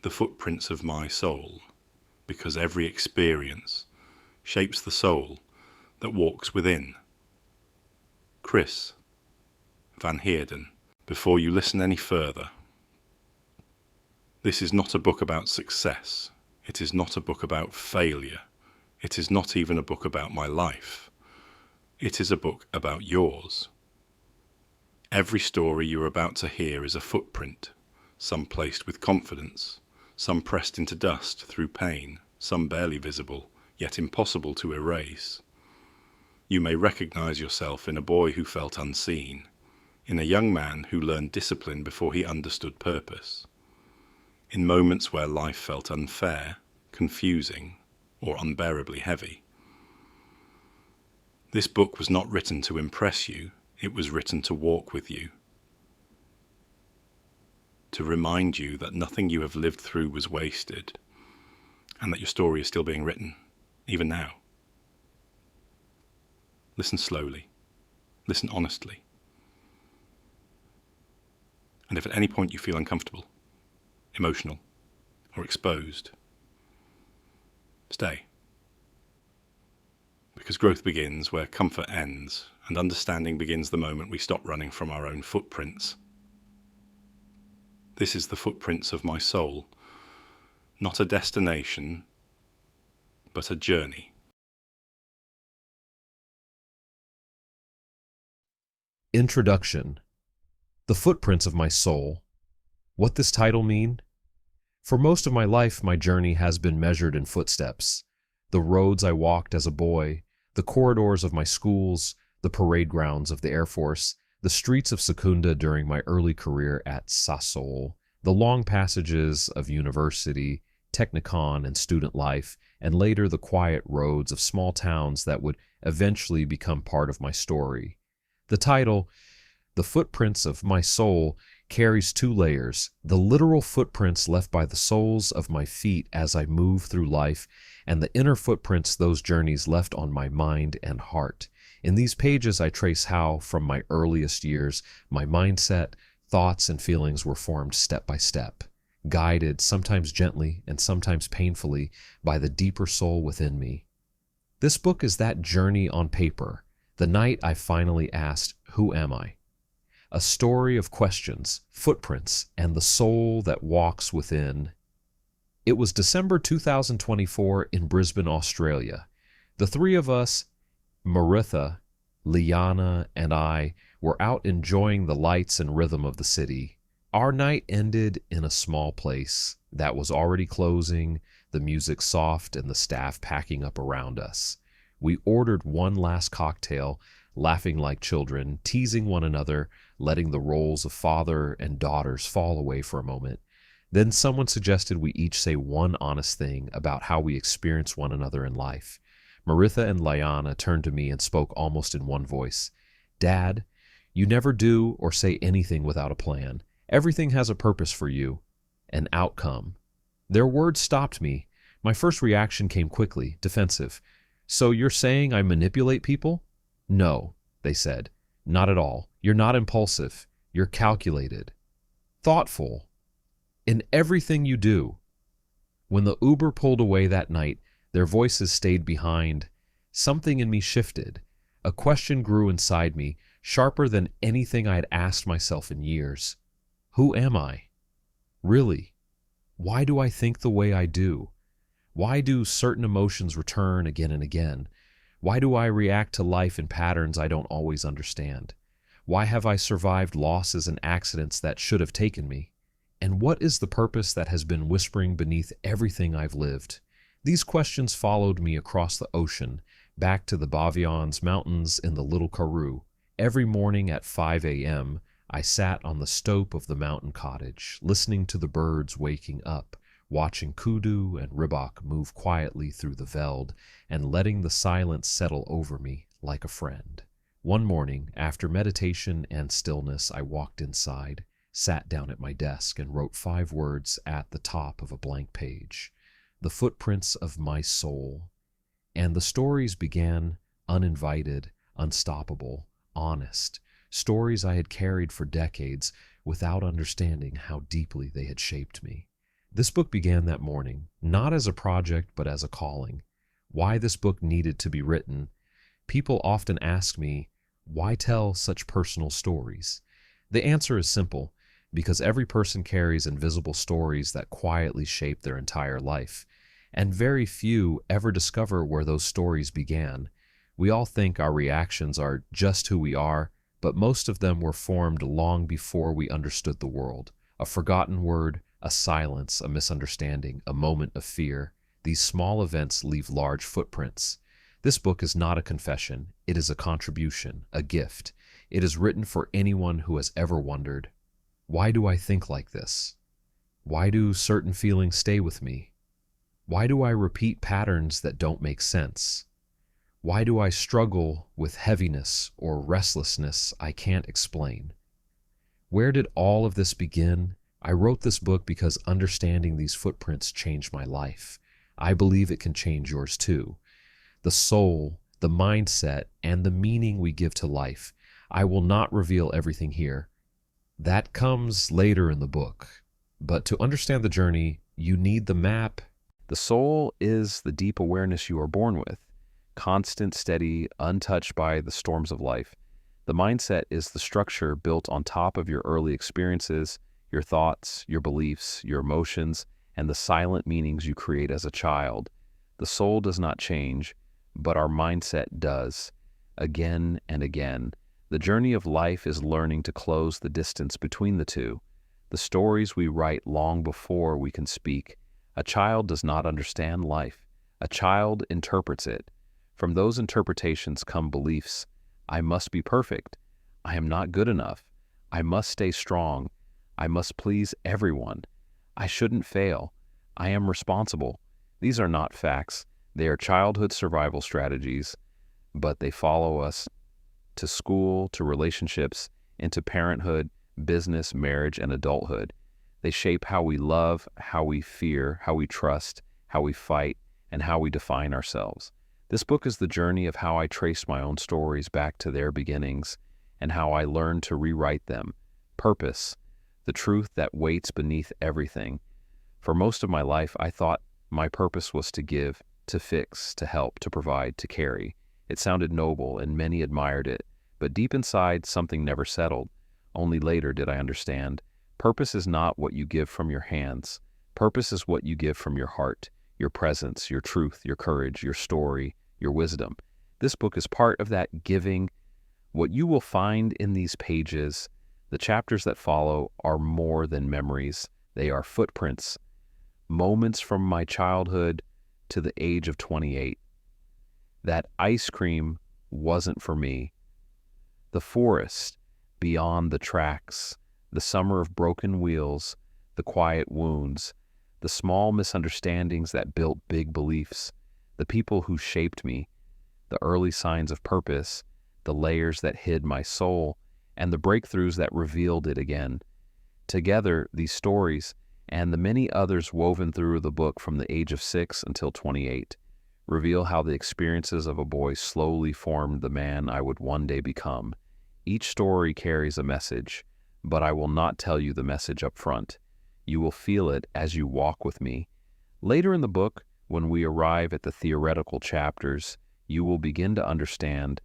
The footprints of my soul, because every experience shapes the soul that walks within. Chris Van Heerden. Before you listen any further, this is not a book about success. It is not a book about failure. It is not even a book about my life. It is a book about yours. Every story you're about to hear is a footprint, some placed with confidence, some pressed into dust through pain, some barely visible, yet impossible to erase. You may recognize yourself in a boy who felt unseen, in a young man who learned discipline before he understood purpose, in moments where life felt unfair, confusing, or unbearably heavy. This book was not written to impress you, it was written to walk with you, to remind you that nothing you have lived through was wasted, and that your story is still being written, even now. Listen slowly, listen honestly, and if at any point you feel uncomfortable, emotional, or exposed, stay. Because growth begins where comfort ends, and understanding begins the moment we stop running from our own footprints. This is the footprints of my soul, not a destination, but a journey. Introduction. The Footprints of My Soul. What this title mean? For most of my life, my journey has been measured in footsteps. The roads I walked as a boy, the corridors of my schools, the parade grounds of the Air Force, the streets of Secunda during my early career at Sasol, the long passages of university, Technicon, and student life, and later the quiet roads of small towns that would eventually become part of my story. The title, The Footprints of My Soul, carries two layers: the literal footprints left by the soles of my feet as I move through life, and the inner footprints those journeys left on my mind and heart. In these pages I trace how, from my earliest years, my mindset, thoughts, and feelings were formed step by step, guided, sometimes gently and sometimes painfully, by the deeper soul within me. This book is that journey on paper, the night I finally asked, "Who am I?" A story of questions, footprints, and the soul that walks within. It was December 2024 in Brisbane, Australia. The three of us, Maritha, Liana, and I, were out enjoying the lights and rhythm of the city. Our night ended in a small place that was already closing, the music soft and the staff packing up around us. We ordered one last cocktail, laughing like children, teasing one another, letting the roles of father and daughters fall away for a moment. Then someone suggested we each say one honest thing about how we experience one another in life. Maritha and Liana turned to me and spoke almost in one voice. "Dad, you never do or say anything without a plan. Everything has a purpose for you, an outcome." Their words stopped me. My first reaction came quickly, defensive. "So you're saying I manipulate people?" "No," they said. "Not at all. You're not impulsive. You're calculated. Thoughtful. In everything you do." When the Uber pulled away that night, their voices stayed behind. Something in me shifted. A question grew inside me, sharper than anything I had asked myself in years. Who am I? Really? Why do I think the way I do? Why do certain emotions return again and again? Why do I react to life in patterns I don't always understand? Why have I survived losses and accidents that should have taken me? And what is the purpose that has been whispering beneath everything I've lived? These questions followed me across the ocean, back to the Bavians Mountains in the Little Karoo. Every morning at 5 a.m., I sat on the stoep of the mountain cottage, listening to the birds waking up, watching kudu and ribbok move quietly through the veld, and letting the silence settle over me like a friend. One morning, after meditation and stillness, I walked inside, sat down at my desk, and wrote 5 words at the top of a blank page: "The Footprints of My Soul." And the stories began uninvited, unstoppable, honest, stories I had carried for decades without understanding how deeply they had shaped me. This book began that morning, not as a project, but as a calling. Why this book needed to be written. People often ask me, why tell such personal stories? The answer is simple, because every person carries invisible stories that quietly shape their entire life, and very few ever discover where those stories began. We all think our reactions are just who we are, but most of them were formed long before we understood the world. A forgotten word, a silence, a misunderstanding, a moment of fear. These small events leave large footprints. This book is not a confession. It is a contribution, a gift. It is written for anyone who has ever wondered, why do I think like this? Why do certain feelings stay with me? Why do I repeat patterns that don't make sense? Why do I struggle with heaviness or restlessness I can't explain? Where did all of this begin? I wrote this book because understanding these footprints changed my life. I believe it can change yours too. The soul, the mindset, and the meaning we give to life. I will not reveal everything here. That comes later in the book. But to understand the journey, you need the map. The soul is the deep awareness you are born with, constant, steady, untouched by the storms of life. The mindset is the structure built on top of your early experiences, your thoughts, your beliefs, your emotions, and the silent meanings you create as a child. The soul does not change, but our mindset does, again and again. The journey of life is learning to close the distance between the two. The stories we write long before we can speak. A child does not understand life. A child interprets it. From those interpretations come beliefs. I must be perfect. I am not good enough. I must stay strong. I must please everyone. I shouldn't fail. I am responsible. These are not facts. They are childhood survival strategies, but they follow us to school, to relationships, into parenthood, business, marriage, and adulthood. They shape how we love, how we fear, how we trust, how we fight, and how we define ourselves. This book is the journey of how I traced my own stories back to their beginnings and how I learned to rewrite them. Purpose, the truth that waits beneath everything. For most of my life, I thought my purpose was to give, to fix, to help, to provide, to carry. It sounded noble, and many admired it, but deep inside, something never settled. Only later did I understand. Purpose is not what you give from your hands. Purpose is what you give from your heart, your presence, your truth, your courage, your story, your wisdom. This book is part of that giving. What you will find in these pages, the chapters that follow, are more than memories. They are footprints, moments from my childhood to the age of 28. That ice cream wasn't for me. The forest beyond the tracks, the summer of broken wheels, the quiet wounds, the small misunderstandings that built big beliefs, the people who shaped me, the early signs of purpose, the layers that hid my soul, and the breakthroughs that revealed it again. Together, these stories, and the many others woven through the book from the age of 6 until 28, reveal how the experiences of a boy slowly formed the man I would one day become. Each story carries a message, but I will not tell you the message up front. You will feel it as you walk with me. Later in the book, when we arrive at the theoretical chapters, you will begin to understand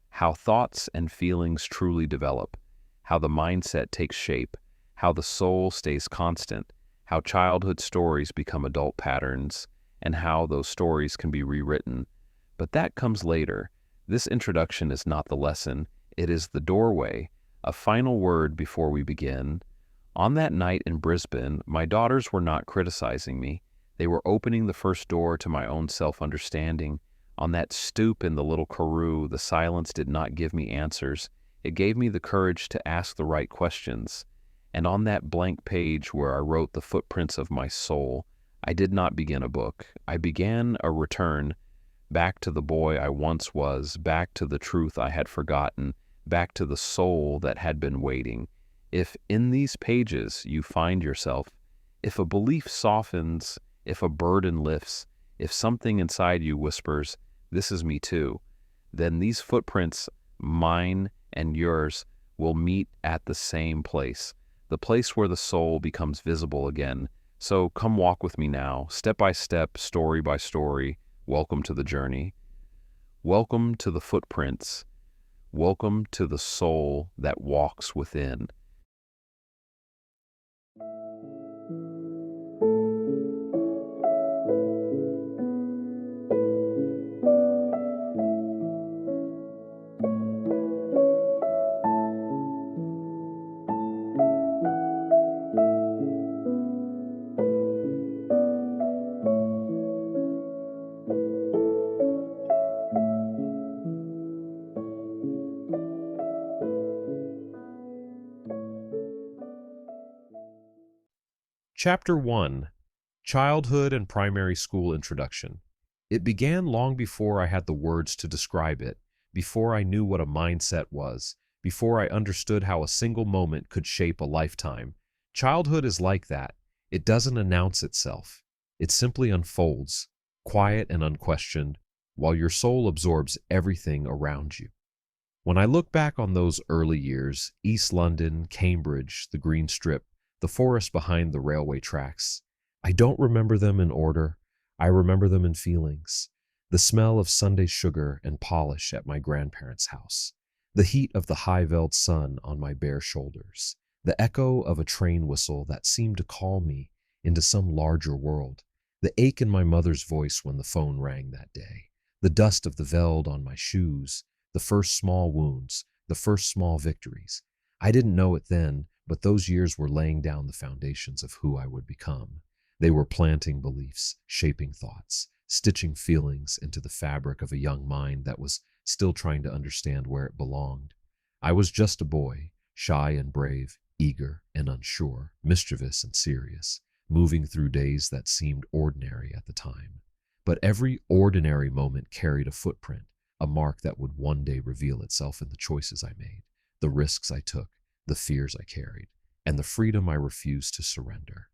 how thoughts and feelings truly develop, how the mindset takes shape, how the soul stays constant, how childhood stories become adult patterns, and how those stories can be rewritten. But that comes later. This introduction is not the lesson. It is the doorway. A final word before we begin. On that night in Brisbane, my daughters were not criticizing me. They were opening the first door to my own self-understanding. On that stoop in the little Karoo, the silence did not give me answers. It gave me the courage to ask the right questions. And on that blank page where I wrote the footprints of my soul, I did not begin a book. I began a return back to the boy I once was, back to the truth I had forgotten, back to the soul that had been waiting. If in these pages you find yourself, if a belief softens, if a burden lifts, if something inside you whispers, "This is me too," then these footprints, mine and yours, will meet at the same place, the place where the soul becomes visible again, So come walk with me now, step by step, story by story. Welcome to the journey. Welcome to the footprints. Welcome to the soul that walks within. Chapter 1: Childhood and Primary School Introduction. It began long before I had the words to describe it, before I knew what a mindset was, before I understood how a single moment could shape a lifetime. Childhood is like that. It doesn't announce itself. It simply unfolds, quiet and unquestioned, while your soul absorbs everything around you. When I look back on those early years, East London, Cambridge, the Green Strip, the forest behind the railway tracks, I don't remember them in order. I remember them in feelings. The smell of Sunday sugar and polish at my grandparents' house. The heat of the high-veiled sun on my bare shoulders. The echo of a train whistle that seemed to call me into some larger world. The ache in my mother's voice when the phone rang that day. The dust of the veld on my shoes. The first small wounds. The first small victories. I didn't know it then, but those years were laying down the foundations of who I would become. They were planting beliefs, shaping thoughts, stitching feelings into the fabric of a young mind that was still trying to understand where it belonged. I was just a boy, shy and brave, eager and unsure, mischievous and serious, moving through days that seemed ordinary at the time. But every ordinary moment carried a footprint, a mark that would one day reveal itself in the choices I made, the risks I took, the fears I carried, and the freedom I refused to surrender.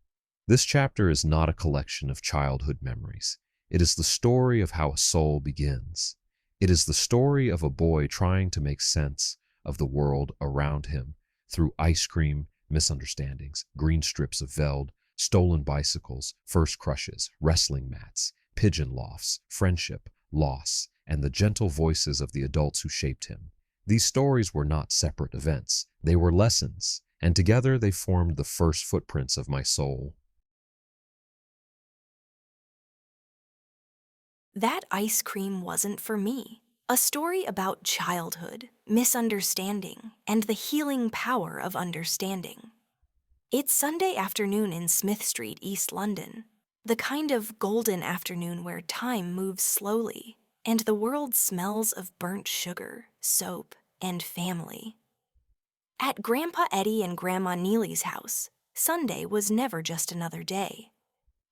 This chapter is not a collection of childhood memories. It is the story of how a soul begins. It is the story of a boy trying to make sense of the world around him through ice cream, misunderstandings, green strips of veld, stolen bicycles, first crushes, wrestling mats, pigeon lofts, friendship, loss, and the gentle voices of the adults who shaped him. These stories were not separate events. They were lessons, and together they formed the first footprints of my soul. That ice cream wasn't for me. A story about childhood, misunderstanding, and the healing power of understanding. It's Sunday afternoon in Smith Street, East London. The kind of golden afternoon where time moves slowly, and the world smells of burnt sugar, soap, and family. At Grandpa Eddie and Grandma Neely's house, Sunday was never just another day.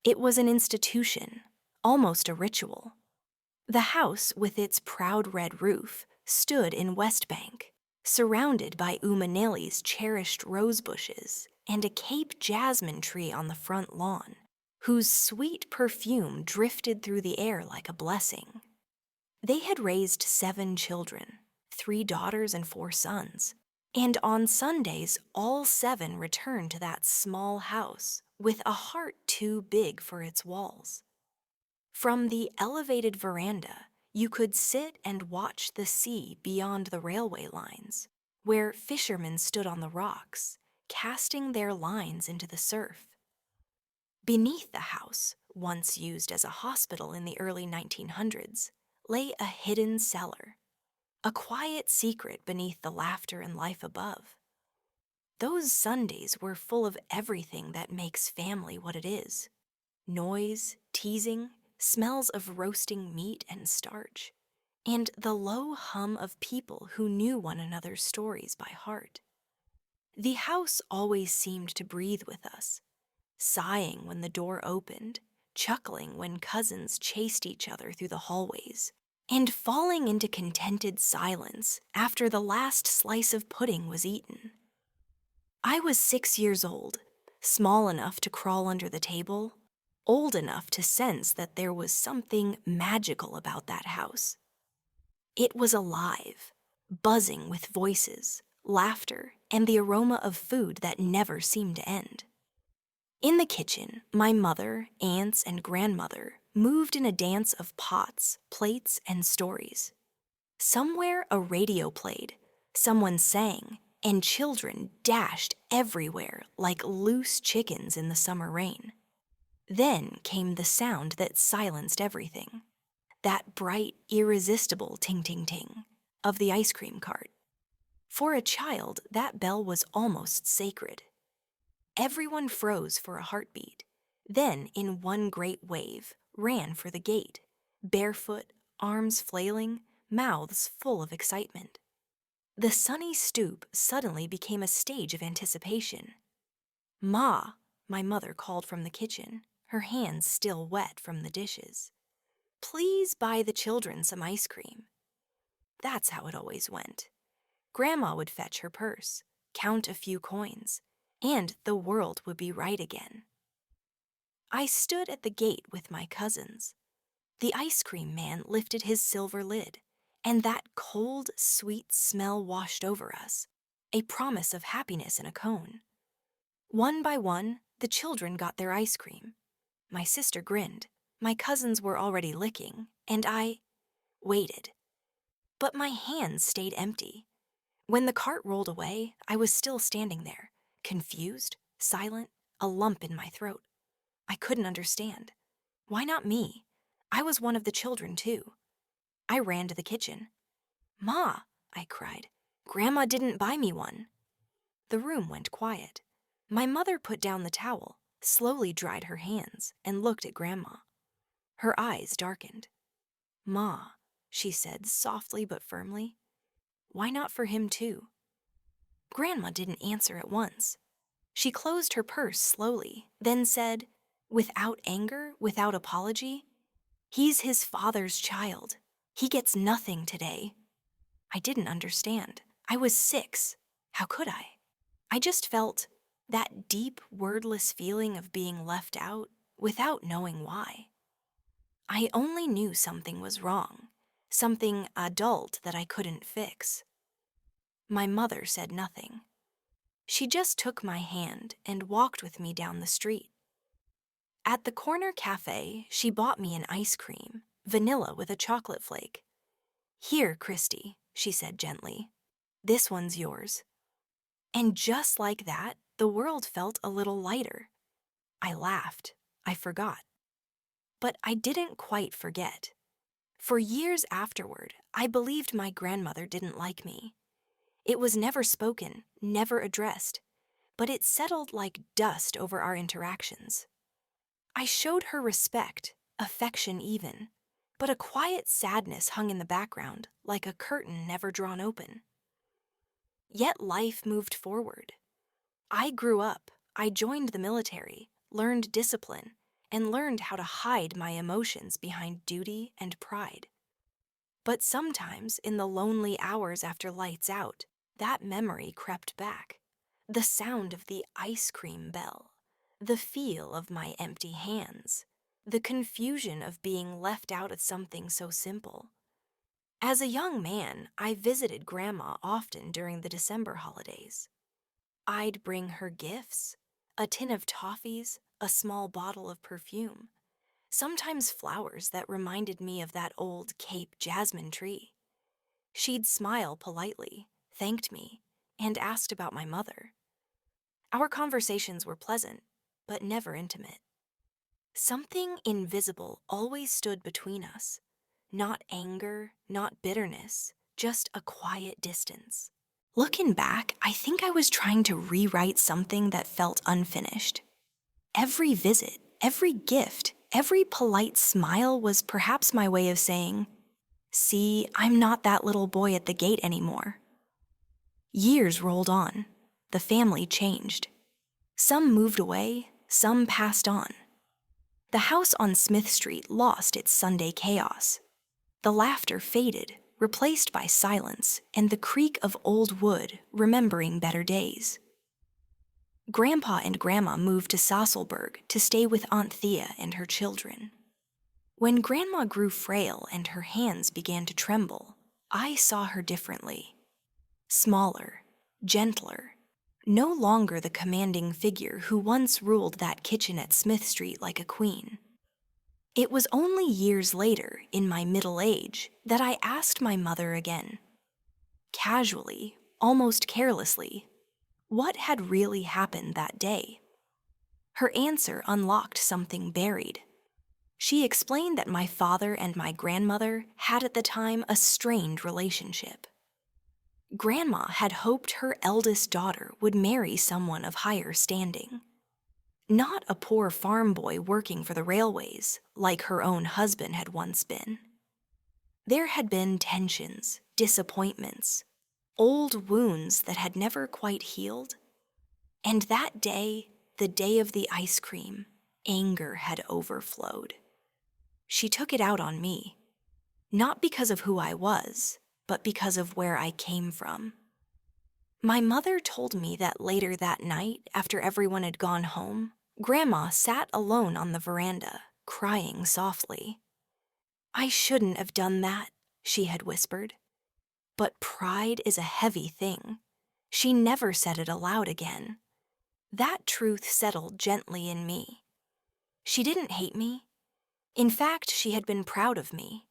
It was an institution, almost a ritual. The house, with its proud red roof, stood in West Bank, surrounded by Neely's cherished rose bushes and a Cape jasmine tree on the front lawn, whose sweet perfume drifted through the air like a blessing. They had raised 7 children, 3 daughters and 4 sons, and on Sundays all 7 returned to that small house with a heart too big for its walls. From the elevated veranda, you could sit and watch the sea beyond the railway lines, where fishermen stood on the rocks, casting their lines into the surf. Beneath the house, once used as a hospital in the early 1900s, lay a hidden cellar, a quiet secret beneath the laughter and life above. Those Sundays were full of everything that makes family what it is: noise, teasing, smells of roasting meat and starch, and the low hum of people who knew one another's stories by heart. The house always seemed to breathe with us, sighing when the door opened, chuckling when cousins chased each other through the hallways, and falling into contented silence after the last slice of pudding was eaten. I was 6 years old, small enough to crawl under the table, old enough to sense that there was something magical about that house. It was alive, buzzing with voices, laughter, and the aroma of food that never seemed to end. In the kitchen, my mother, aunts, and grandmother moved in a dance of pots, plates, and stories. Somewhere a radio played, someone sang, and children dashed everywhere like loose chickens in the summer rain. Then came the sound that silenced everything, that bright, irresistible ting-ting-ting of the ice cream cart. For a child, that bell was almost sacred. Everyone froze for a heartbeat, then in one great wave ran for the gate, barefoot, arms flailing, mouths full of excitement. The sunny stoop suddenly became a stage of anticipation. "Ma," my mother called from the kitchen, her hands still wet from the dishes. "Please buy the children some ice cream." That's how it always went. Grandma would fetch her purse, count a few coins, and the world would be right again. I stood at the gate with my cousins. The ice cream man lifted his silver lid, and that cold, sweet smell washed over us, a promise of happiness in a cone. One by one, the children got their ice cream. My sister grinned, my cousins were already licking, and I waited. But my hands stayed empty. When the cart rolled away, I was still standing there, confused, silent, a lump in my throat. I couldn't understand. Why not me? I was one of the children, too. I ran to the kitchen. "Ma," I cried, "Grandma didn't buy me one." The room went quiet. My mother put down the towel, slowly dried her hands, and looked at Grandma. Her eyes darkened. "Ma," she said softly but firmly, "why not for him, too?" Grandma didn't answer at once. She closed her purse slowly, then said, without anger, without apology, "He's his father's child. He gets nothing today." I didn't understand. I was 6. How could I? I just felt that deep, wordless feeling of being left out without knowing why. I only knew something was wrong, something adult that I couldn't fix. My mother said nothing. She just took my hand and walked with me down the street. At the corner cafe, she bought me an ice cream, vanilla with a chocolate flake. "Here, Christy," she said gently. "This one's yours." And just like that, the world felt a little lighter. I laughed. I forgot. But I didn't quite forget. For years afterward, I believed my grandmother didn't like me. It was never spoken, never addressed, but it settled like dust over our interactions. I showed her respect, affection even, but a quiet sadness hung in the background, like a curtain never drawn open. Yet life moved forward. I grew up, I joined the military, learned discipline, and learned how to hide my emotions behind duty and pride. But sometimes, in the lonely hours after lights out, that memory crept back. The sound of the ice cream bell, the feel of my empty hands, the confusion of being left out of something so simple. As a young man, I visited Grandma often during the December holidays. I'd bring her gifts, a tin of toffees, a small bottle of perfume, sometimes flowers that reminded me of that old Cape jasmine tree. She'd smile politely, thanked me, and asked about my mother. Our conversations were pleasant, but never intimate. Something invisible always stood between us. Not anger, not bitterness, just a quiet distance. Looking back, I think I was trying to rewrite something that felt unfinished. Every visit, every gift, every polite smile was perhaps my way of saying, "See, I'm not that little boy at the gate anymore." Years rolled on. The family changed. Some moved away, some passed on. The house on Smith Street lost its Sunday chaos. The laughter faded, replaced by silence and the creak of old wood remembering better days. Grandpa and Grandma moved to Sasselberg to stay with Aunt Thea and her children. When Grandma grew frail and her hands began to tremble, I saw her differently. Smaller, gentler, no longer the commanding figure who once ruled that kitchen at Smith Street like a queen. It was only years later, in my middle age, that I asked my mother again, casually, almost carelessly, what had really happened that day. Her answer unlocked something buried. She explained that my father and my grandmother had at the time a strained relationship. Grandma had hoped her eldest daughter would marry someone of higher standing. Not a poor farm boy working for the railways, like her own husband had once been. There had been tensions, disappointments, old wounds that had never quite healed. And that day, the day of the ice cream, anger had overflowed. She took it out on me, not because of who I was, but because of where I came from. My mother told me that later that night, after everyone had gone home, Grandma sat alone on the veranda, crying softly. "I shouldn't have done that," she had whispered. But pride is a heavy thing. She never said it aloud again. That truth settled gently in me. She didn't hate me. In fact, she had been proud of me.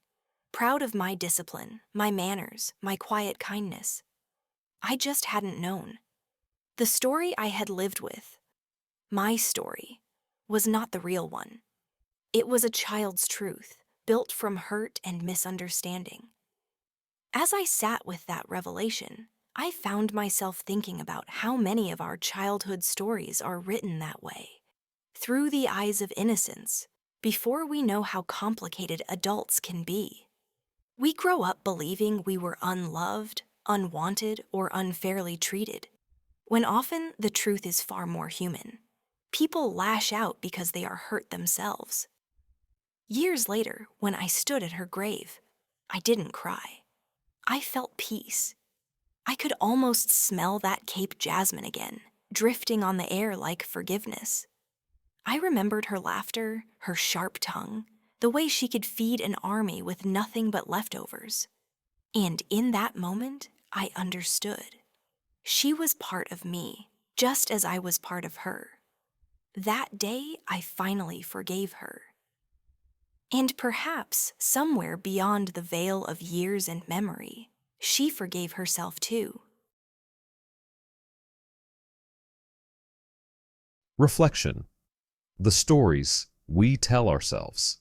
Proud of my discipline, my manners, my quiet kindness. I just hadn't known. The story I had lived with, my story, was not the real one. It was a child's truth, built from hurt and misunderstanding. As I sat with that revelation, I found myself thinking about how many of our childhood stories are written that way, through the eyes of innocence, before we know how complicated adults can be. We grow up believing we were unloved, unwanted, or unfairly treated, when often the truth is far more human. People lash out because they are hurt themselves. Years later, when I stood at her grave, I didn't cry. I felt peace. I could almost smell that Cape jasmine again, drifting on the air like forgiveness. I remembered her laughter, her sharp tongue, the way she could feed an army with nothing but leftovers. And in that moment, I understood. She was part of me, just as I was part of her. That day, I finally forgave her. And perhaps, somewhere beyond the veil of years and memory, she forgave herself too. Reflection. The stories we tell ourselves.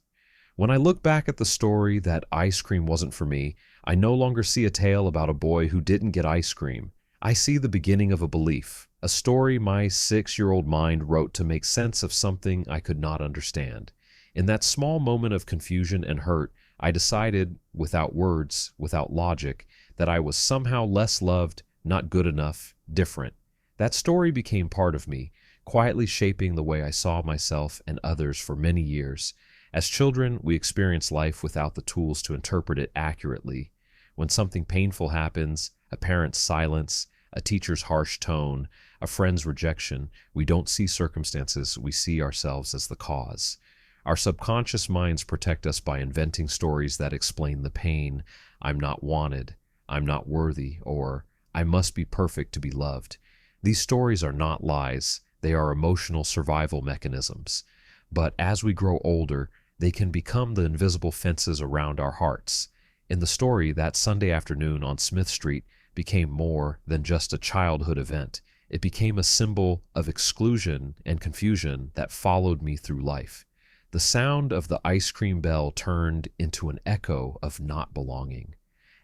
When I look back at the story that ice cream wasn't for me, I no longer see a tale about a boy who didn't get ice cream. I see the beginning of a belief, a story my 6-year-old mind wrote to make sense of something I could not understand. In that small moment of confusion and hurt, I decided, without words, without logic, that I was somehow less loved, not good enough, different. That story became part of me, quietly shaping the way I saw myself and others for many years. As children, we experience life without the tools to interpret it accurately. When something painful happens, a parent's silence, a teacher's harsh tone, a friend's rejection, we don't see circumstances, we see ourselves as the cause. Our subconscious minds protect us by inventing stories that explain the pain. I'm not wanted, I'm not worthy, or I must be perfect to be loved. These stories are not lies, they are emotional survival mechanisms. But as we grow older, they can become the invisible fences around our hearts. In the story, that Sunday afternoon on Smith Street became more than just a childhood event. It became a symbol of exclusion and confusion that followed me through life. The sound of the ice cream bell turned into an echo of not belonging.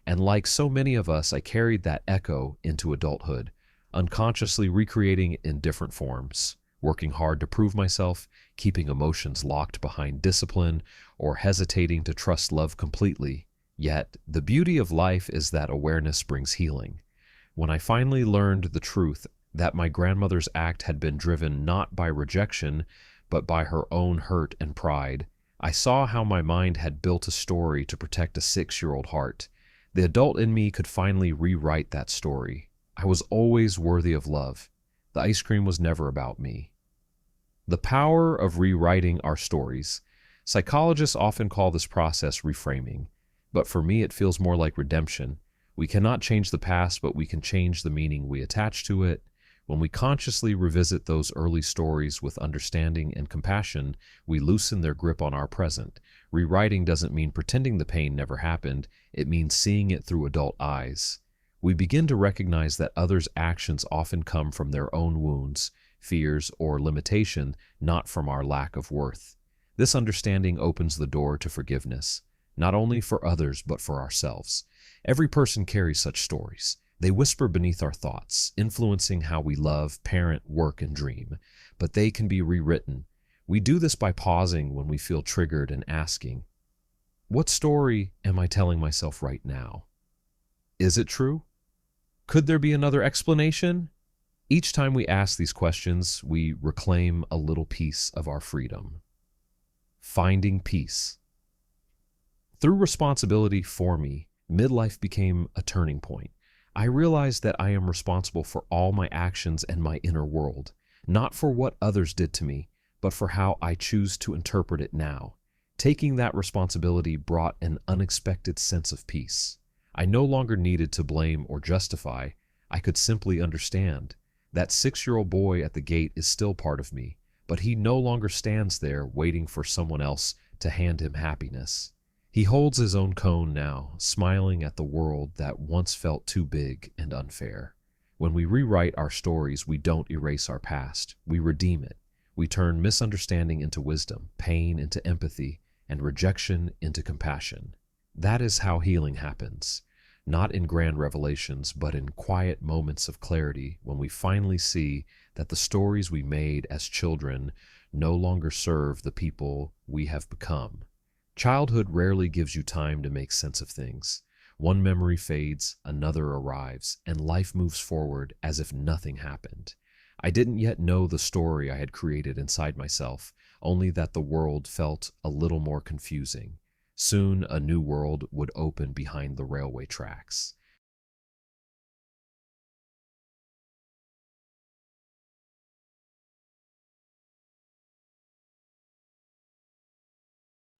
And like so many of us, I carried that echo into adulthood, unconsciously recreating it in different forms, working hard to prove myself, keeping emotions locked behind discipline, or hesitating to trust love completely. Yet, the beauty of life is that awareness brings healing. When I finally learned the truth that my grandmother's act had been driven not by rejection, but by her own hurt and pride, I saw how my mind had built a story to protect a 6-year-old heart. The adult in me could finally rewrite that story. I was always worthy of love. The ice cream was never about me. The power of rewriting our stories. Psychologists often call this process reframing, but for me it feels more like redemption. We cannot change the past, but we can change the meaning we attach to it. When we consciously revisit those early stories with understanding and compassion, we loosen their grip on our present. Rewriting doesn't mean pretending the pain never happened, it means seeing it through adult eyes. We begin to recognize that others' actions often come from their own wounds, fears, or limitation, not from our lack of worth. This understanding opens the door to forgiveness, not only for others but for ourselves. Every person carries such stories. They whisper beneath our thoughts, influencing how we love, parent, work, and dream. But they can be rewritten. We do this by pausing when we feel triggered and asking, what story am I telling myself right now? Is it true? Could there be another explanation? Each time we ask these questions, we reclaim a little piece of our freedom. Finding peace. Through responsibility for me, midlife became a turning point. I realized that I am responsible for all my actions and my inner world, not for what others did to me, but for how I choose to interpret it now. Taking that responsibility brought an unexpected sense of peace. I no longer needed to blame or justify. I could simply understand. That 6-year-old boy at the gate is still part of me, but he no longer stands there waiting for someone else to hand him happiness. He holds his own cone now, smiling at the world that once felt too big and unfair. When we rewrite our stories, we don't erase our past. We redeem it. We turn misunderstanding into wisdom, pain into empathy, and rejection into compassion. That is how healing happens. Not in grand revelations, but in quiet moments of clarity when we finally see that the stories we made as children no longer serve the people we have become. Childhood rarely gives you time to make sense of things. One memory fades, another arrives, and life moves forward as if nothing happened. I didn't yet know the story I had created inside myself, only that the world felt a little more confusing. Soon a new world would open behind the railway tracks.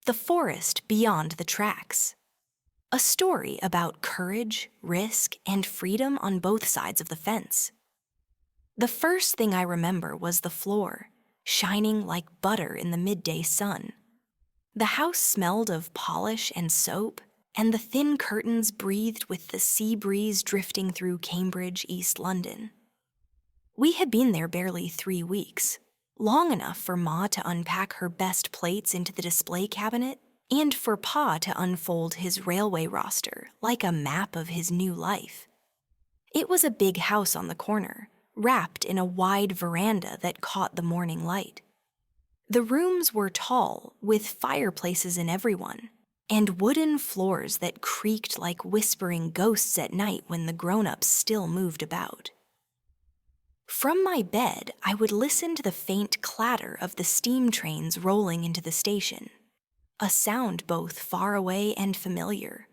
The Forest Beyond the Tracks. A story about courage, risk, and freedom on both sides of the fence. The first thing I remember was the floor, shining like butter in the midday sun. The house smelled of polish and soap, and the thin curtains breathed with the sea breeze drifting through Cambridge, East London. We had been there barely 3 weeks, long enough for Ma to unpack her best plates into the display cabinet and for Pa to unfold his railway roster like a map of his new life. It was a big house on the corner, wrapped in a wide veranda that caught the morning light. The rooms were tall, with fireplaces in every one, and wooden floors that creaked like whispering ghosts at night when the grown-ups still moved about. From my bed, I would listen to the faint clatter of the steam trains rolling into the station, a sound both far away and familiar,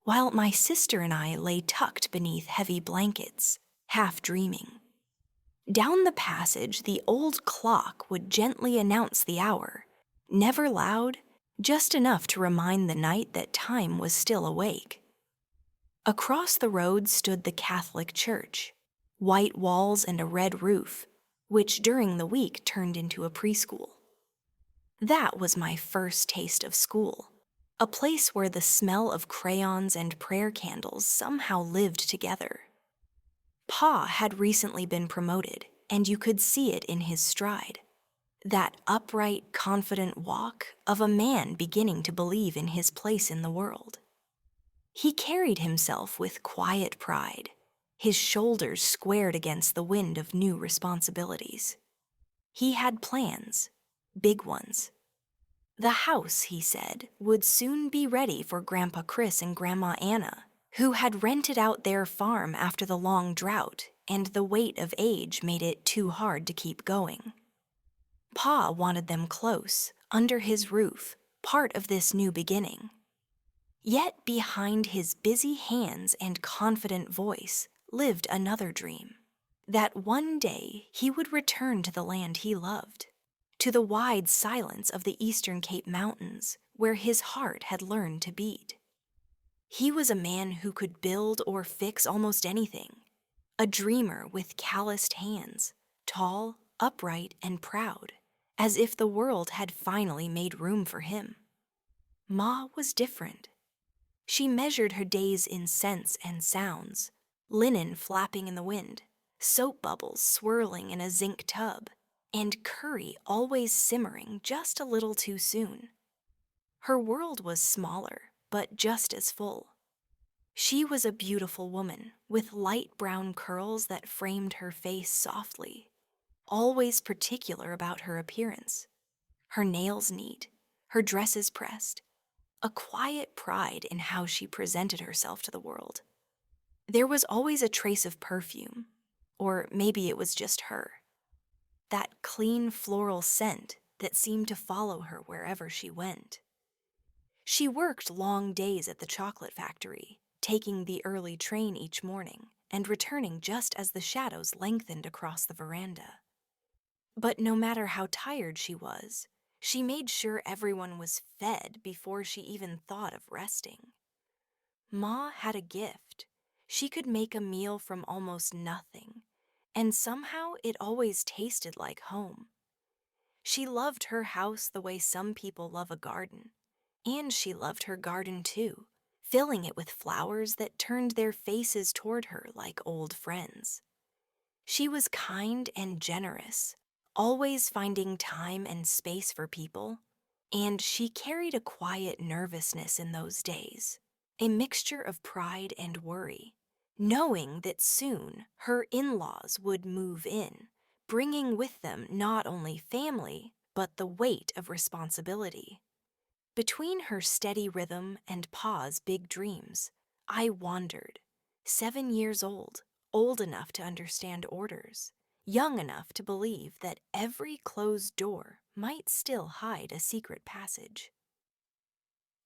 while my sister and I lay tucked beneath heavy blankets, half dreaming. Down the passage, the old clock would gently announce the hour, never loud, just enough to remind the night that time was still awake. Across the road stood the Catholic church, white walls and a red roof, which during the week turned into a preschool. That was my first taste of school, a place where the smell of crayons and prayer candles somehow lived together. Pa had recently been promoted, and you could see it in his stride. That upright, confident walk of a man beginning to believe in his place in the world. He carried himself with quiet pride, his shoulders squared against the wind of new responsibilities. He had plans, big ones. The house, he said, would soon be ready for Grandpa Chris and Grandma Anna, who had rented out their farm after the long drought, and the weight of age made it too hard to keep going. Pa wanted them close, under his roof, part of this new beginning. Yet behind his busy hands and confident voice lived another dream, that one day he would return to the land he loved, to the wide silence of the Eastern Cape Mountains, where his heart had learned to beat. He was a man who could build or fix almost anything, a dreamer with calloused hands, tall, upright, and proud, as if the world had finally made room for him. Ma was different. She measured her days in scents and sounds, linen flapping in the wind, soap bubbles swirling in a zinc tub, and curry always simmering just a little too soon. Her world was smaller, but just as full. She was a beautiful woman with light brown curls that framed her face softly, always particular about her appearance. Her nails neat, her dresses pressed, a quiet pride in how she presented herself to the world. There was always a trace of perfume, or maybe it was just her. That clean floral scent that seemed to follow her wherever she went. She worked long days at the chocolate factory, taking the early train each morning and returning just as the shadows lengthened across the veranda. But no matter how tired she was, she made sure everyone was fed before she even thought of resting. Ma had a gift. She could make a meal from almost nothing, and somehow it always tasted like home. She loved her house the way some people love a garden, and she loved her garden too, filling it with flowers that turned their faces toward her like old friends. She was kind and generous, always finding time and space for people, and she carried a quiet nervousness in those days, a mixture of pride and worry, knowing that soon her in-laws would move in, bringing with them not only family, but the weight of responsibility. Between her steady rhythm and Pa's big dreams, I wandered, 7 years old enough to understand orders, young enough to believe that every closed door might still hide a secret passage.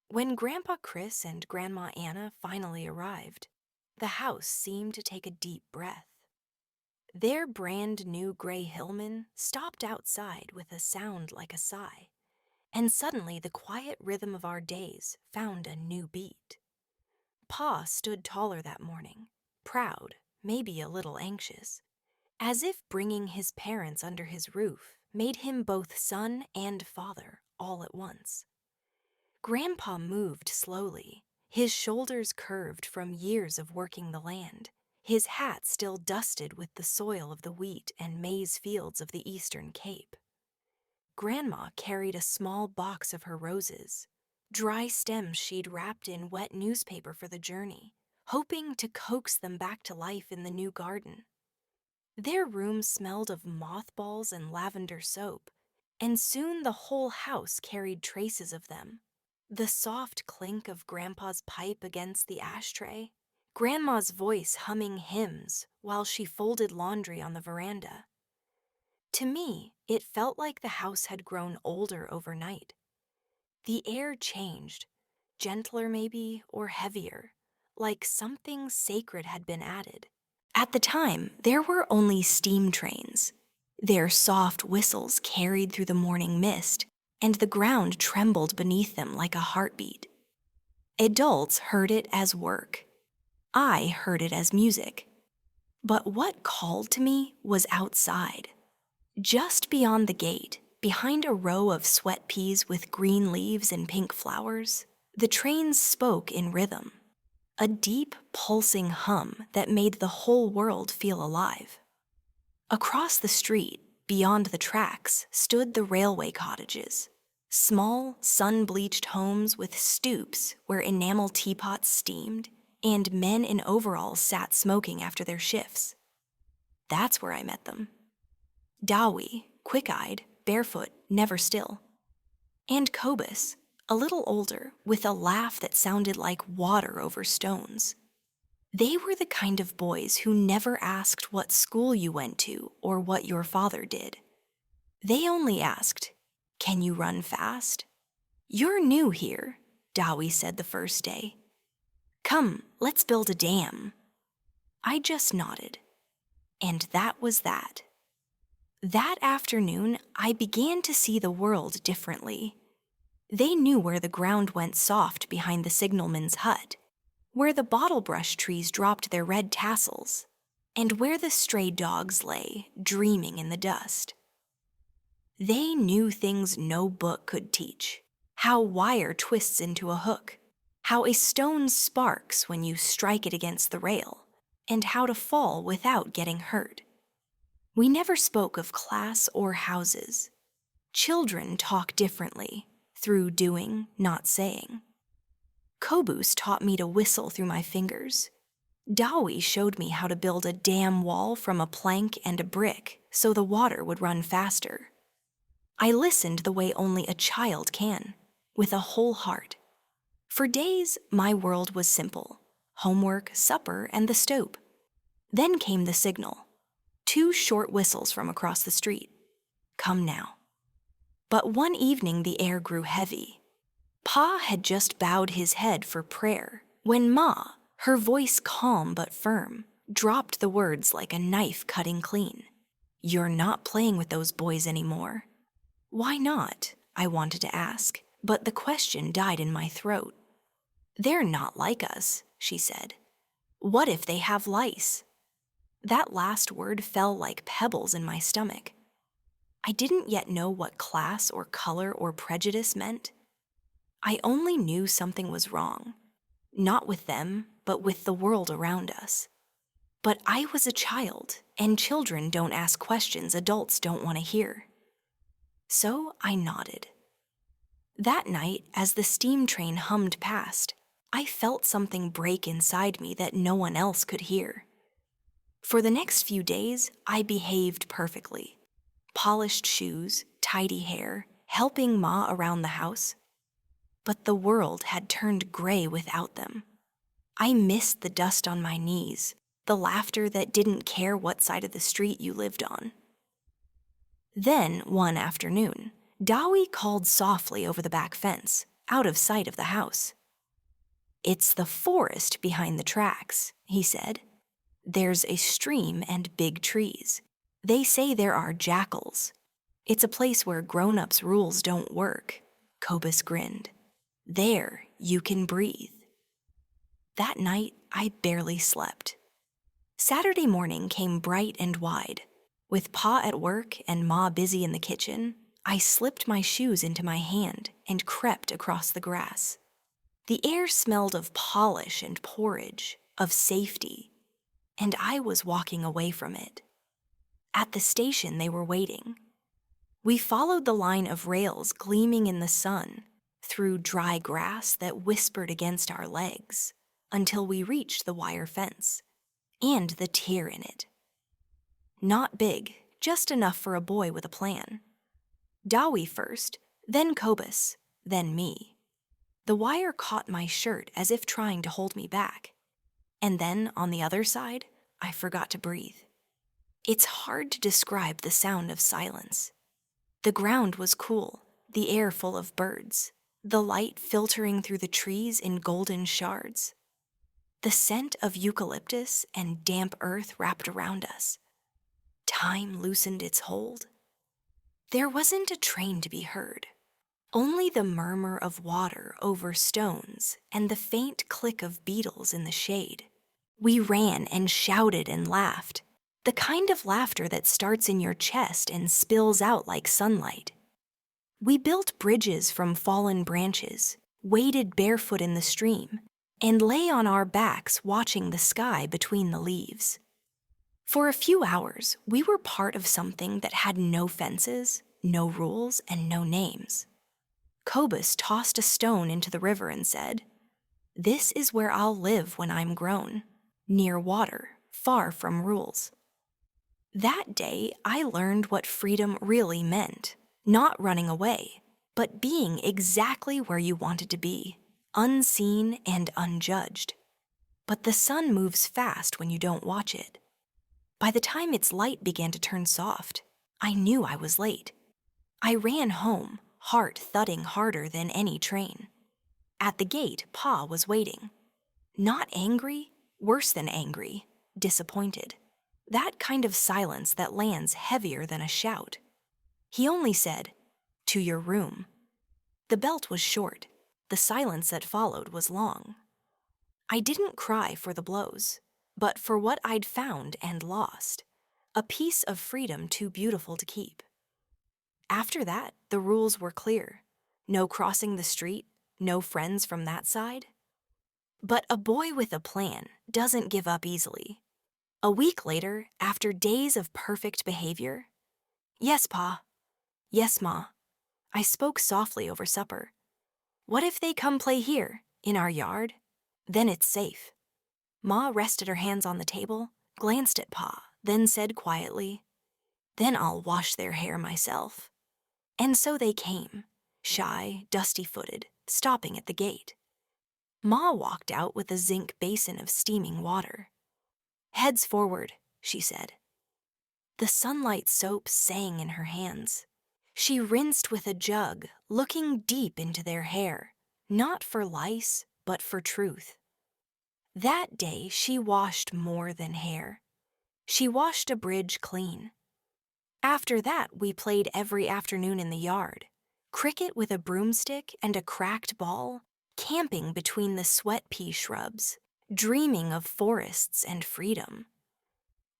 When Grandpa Chris and Grandma Anna finally arrived, the house seemed to take a deep breath. Their brand new gray Hillman stopped outside with a sound like a sigh, and suddenly the quiet rhythm of our days found a new beat. Pa stood taller that morning, proud, maybe a little anxious, as if bringing his parents under his roof made him both son and father all at once. Grandpa moved slowly, his shoulders curved from years of working the land, his hat still dusted with the soil of the wheat and maize fields of the Eastern Cape. Grandma carried a small box of her roses, dry stems she'd wrapped in wet newspaper for the journey, hoping to coax them back to life in the new garden. Their room smelled of mothballs and lavender soap, and soon the whole house carried traces of them. The soft clink of Grandpa's pipe against the ashtray, Grandma's voice humming hymns while she folded laundry on the veranda. To me, it felt like the house had grown older overnight. The air changed, gentler maybe, or heavier, like something sacred had been added. At the time, there were only steam trains. Their soft whistles carried through the morning mist, and the ground trembled beneath them like a heartbeat. Adults heard it as work. I heard it as music. But what called to me was outside. Just beyond the gate, behind a row of sweat peas with green leaves and pink flowers, the trains spoke in rhythm, a deep, pulsing hum that made the whole world feel alive. Across the street, beyond the tracks, stood the railway cottages, small, sun-bleached homes with stoops where enamel teapots steamed and men in overalls sat smoking after their shifts. That's where I met them. Dowie, quick-eyed, barefoot, never still. And Cobus, a little older, with a laugh that sounded like water over stones. They were the kind of boys who never asked what school you went to or what your father did. They only asked, "Can you run fast?" "You're new here," Dowie said the first day. "Come, let's build a dam." I just nodded. And that was that. That afternoon, I began to see the world differently. They knew where the ground went soft behind the signalman's hut, where the bottlebrush trees dropped their red tassels. and where the stray dogs lay, dreaming in the dust. They knew things no book could teach, how wire twists into a hook, how a stone sparks when you strike it against the rail, and how to fall without getting hurt. We never spoke of class or houses. Children talk differently, through doing, not saying. Kobus taught me to whistle through my fingers. Dawi showed me how to build a dam wall from a plank and a brick so the water would run faster. I listened the way only a child can, with a whole heart. For days, my world was simple: homework, supper, and the stove. Then came the signal. 2 short whistles from across the street. Come now. But one evening the air grew heavy. Pa had just bowed his head for prayer when Ma, her voice calm but firm, dropped the words like a knife cutting clean. You're not playing with those boys anymore. Why not? I wanted to ask, but the question died in my throat. They're not like us, she said. What if they have lice? That last word fell like pebbles in my stomach. I didn't yet know what class or color or prejudice meant. I only knew something was wrong, not with them, but with the world around us. But I was a child, and children don't ask questions adults don't want to hear. So I nodded. That night, as the steam train hummed past, I felt something break inside me that no one else could hear. For the next few days, I behaved perfectly. Polished shoes, tidy hair, helping Ma around the house. But the world had turned gray without them. I missed the dust on my knees, the laughter that didn't care what side of the street you lived on. Then, one afternoon, Dawi called softly over the back fence, out of sight of the house. It's the forest behind the tracks, he said. There's a stream and big trees. They say there are jackals. It's a place where grown-ups' rules don't work. Kobus grinned. There, you can breathe. That night, I barely slept. Saturday morning came bright and wide. With Pa at work and Ma busy in the kitchen, I slipped my shoes into my hand and crept across the grass. The air smelled of polish and porridge, of safety, and I was walking away from it. At the station, they were waiting. We followed the line of rails gleaming in the sun, through dry grass that whispered against our legs, until we reached the wire fence, and the tier in it. Not big, just enough for a boy with a plan. Dawi first, then Kobus, then me. The wire caught my shirt as if trying to hold me back. And then, on the other side, I forgot to breathe. It's hard to describe the sound of silence. The ground was cool, the air full of birds, the light filtering through the trees in golden shards. The scent of eucalyptus and damp earth wrapped around us. Time loosened its hold. There wasn't a train to be heard, only the murmur of water over stones and the faint click of beetles in the shade. We ran and shouted and laughed, the kind of laughter that starts in your chest and spills out like sunlight. We built bridges from fallen branches, waded barefoot in the stream, and lay on our backs watching the sky between the leaves. For a few hours, we were part of something that had no fences, no rules, and no names. Kobus tossed a stone into the river and said, "This is where I'll live when I'm grown, near water, far from rules." That day, I learned what freedom really meant, not running away, but being exactly where you wanted to be, unseen and unjudged. But the sun moves fast when you don't watch it. By the time its light began to turn soft, I knew I was late. I ran home, heart thudding harder than any train. At the gate, Pa was waiting. Not angry, worse than angry, disappointed. That kind of silence that lands heavier than a shout. He only said, "To your room." The belt was short. The silence that followed was long. I didn't cry for the blows, but for what I'd found and lost, a piece of freedom too beautiful to keep. After that, the rules were clear. No crossing the street, no friends from that side. But a boy with a plan doesn't give up easily. A week later, after days of perfect behavior, "Yes, Pa. Yes, Ma." I spoke softly over supper. "What if they come play here, in our yard? Then it's safe." Ma rested her hands on the table, glanced at Pa, then said quietly, "Then I'll wash their hair myself." And so they came, shy, dusty-footed, stopping at the gate. Ma walked out with a zinc basin of steaming water. "Heads forward," she said. The sunlight soap sang in her hands. She rinsed with a jug, looking deep into their hair, not for lice, but for truth. That day she washed more than hair. She washed a bridge clean. After that, we played every afternoon in the yard. Cricket with a broomstick and a cracked ball, camping between the sweat pea shrubs, dreaming of forests and freedom.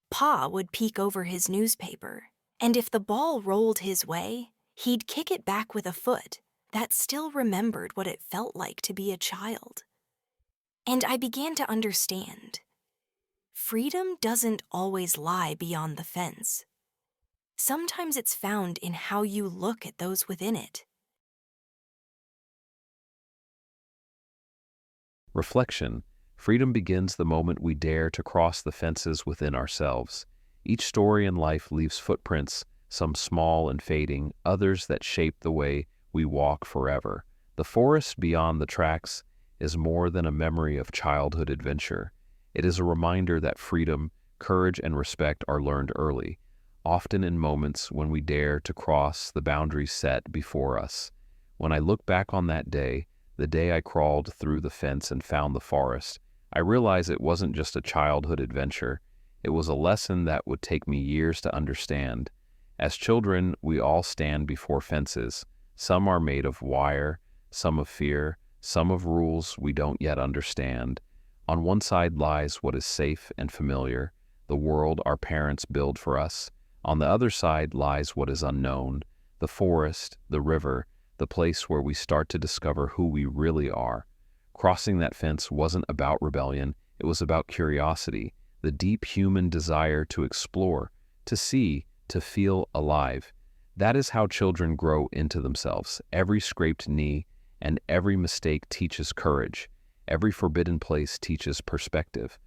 Pa would peek over his newspaper, and if the ball rolled his way, he'd kick it back with a foot that still remembered what it felt like to be a child. And I began to understand. Freedom doesn't always lie beyond the fence. Sometimes it's found in how you look at those within it. Reflection. Freedom begins the moment we dare to cross the fences within ourselves. Each story in life leaves footprints, some small and fading, others that shape the way we walk forever. The forest beyond the tracks is more than a memory of childhood adventure. It is a reminder that freedom, courage, and respect are learned early, often in moments when we dare to cross the boundaries set before us. When I look back on that day, the day I crawled through the fence and found the forest, I realize it wasn't just a childhood adventure. It was a lesson that would take me years to understand. As children, we all stand before fences. Some are made of wire, some of fear, some of rules we don't yet understand. On one side lies what is safe and familiar, the world our parents build for us. On the other side lies what is unknown, the forest, the river, the place where we start to discover who we really are. Crossing that fence wasn't about rebellion, it was about curiosity, the deep human desire to explore, to see, to feel alive. That is how children grow into themselves. Every scraped knee and every mistake teaches courage. Every forbidden place teaches perspective.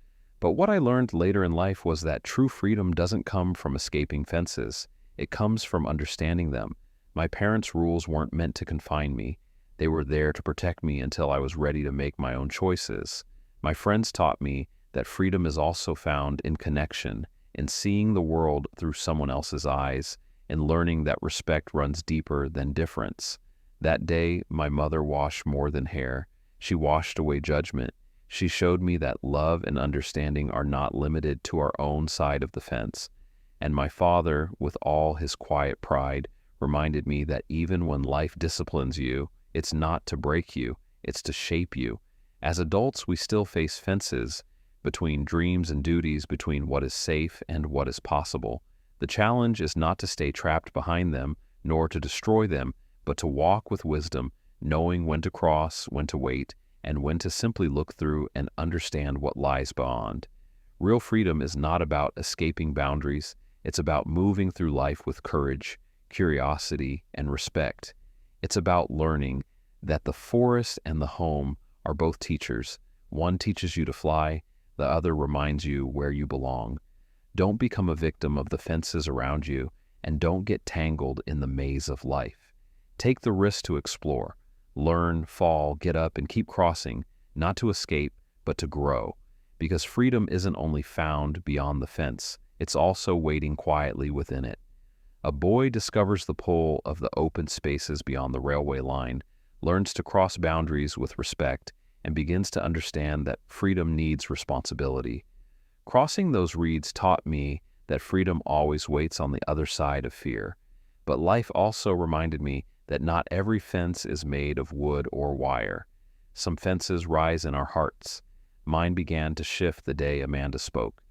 But what I learned later in life was that true freedom doesn't come from escaping fences. It comes from understanding them. My parents' rules weren't meant to confine me. They were there to protect me until I was ready to make my own choices. My friends taught me that freedom is also found in connection, in seeing the world through someone else's eyes, in learning that respect runs deeper than difference. That day, my mother washed more than hair. She washed away judgment. She showed me that love and understanding are not limited to our own side of the fence. And my father, with all his quiet pride, reminded me that even when life disciplines you, it's not to break you, it's to shape you. As adults, we still face fences between dreams and duties, between what is safe and what is possible. The challenge is not to stay trapped behind them, nor to destroy them, but to walk with wisdom, knowing when to cross, when to wait, and when to simply look through and understand what lies beyond. Real freedom is not about escaping boundaries, it's about moving through life with courage, curiosity, and respect. It's about learning that the forest and the home are both teachers. One teaches you to fly, the other reminds you where you belong. Don't become a victim of the fences around you, and don't get tangled in the maze of life. Take the risk to explore. Learn, fall, get up, and keep crossing, not to escape, but to grow. Because freedom isn't only found beyond the fence, it's also waiting quietly within it. A boy discovers the pull of the open spaces beyond the railway line, learns to cross boundaries with respect, and begins to understand that freedom needs responsibility. Crossing those reeds taught me that freedom always waits on the other side of fear. But life also reminded me that not every fence is made of wood or wire. Some fences rise in our hearts. Mine began to shift the day Amanda spoke.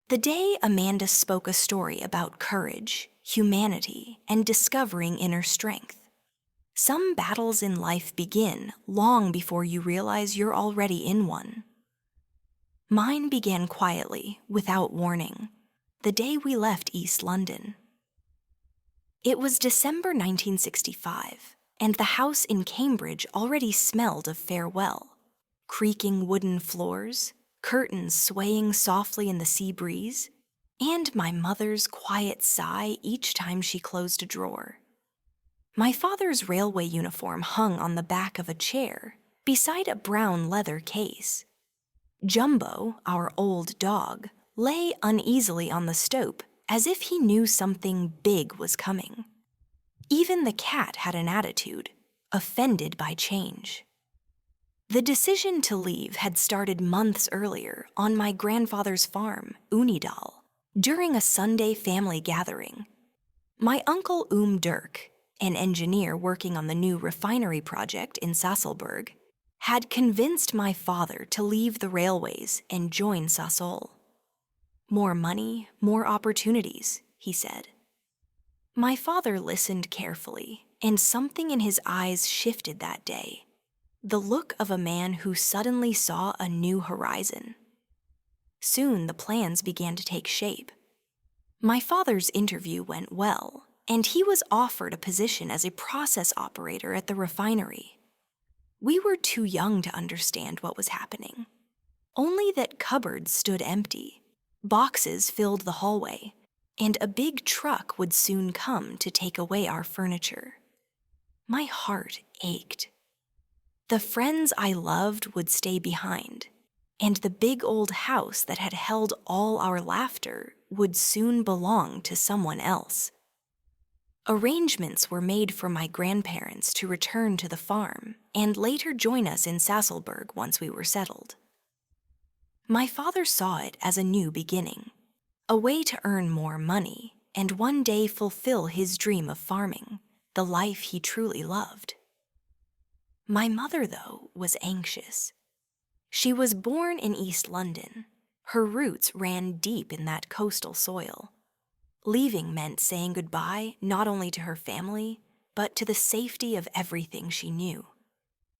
The day Amanda spoke a story about courage, humanity, and discovering inner strength. Some battles in life begin long before you realize you're already in one. Mine began quietly, without warning, the day we left East London. It was December 1965, and the house in Cambridge already smelled of farewell. Creaking wooden floors, curtains swaying softly in the sea breeze, and my mother's quiet sigh each time she closed a drawer. My father's railway uniform hung on the back of a chair, beside a brown leather case. Jumbo, our old dog, lay uneasily on the stoep as if he knew something big was coming. Even the cat had an attitude, offended by change. The decision to leave had started months earlier on my grandfather's farm, Unidal, during a Sunday family gathering. My uncle Dirk, an engineer working on the new refinery project in Sasselberg, had convinced my father to leave the railways and join Sasol. More money, more opportunities, he said. My father listened carefully, and something in his eyes shifted that day. The look of a man who suddenly saw a new horizon. Soon the plans began to take shape. My father's interview went well, and he was offered a position as a process operator at the refinery. We were too young to understand what was happening. Only that cupboards stood empty, boxes filled the hallway, and a big truck would soon come to take away our furniture. My heart ached. The friends I loved would stay behind, and the big old house that had held all our laughter would soon belong to someone else. Arrangements were made for my grandparents to return to the farm and later join us in Sasselberg once we were settled. My father saw it as a new beginning, a way to earn more money and one day fulfill his dream of farming, the life he truly loved. My mother, though, was anxious. She was born in East London. Her roots ran deep in that coastal soil. Leaving meant saying goodbye not only to her family, but to the safety of everything she knew.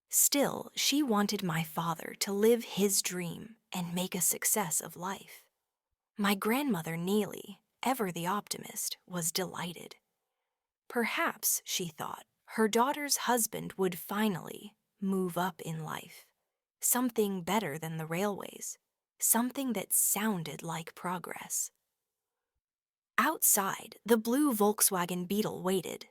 Still, she wanted my father to live his dream and make a success of life. My grandmother Neely, ever the optimist, was delighted. Perhaps, she thought, her daughter's husband would finally move up in life. Something better than the railways. Something that sounded like progress. Outside, the blue Volkswagen Beetle waited,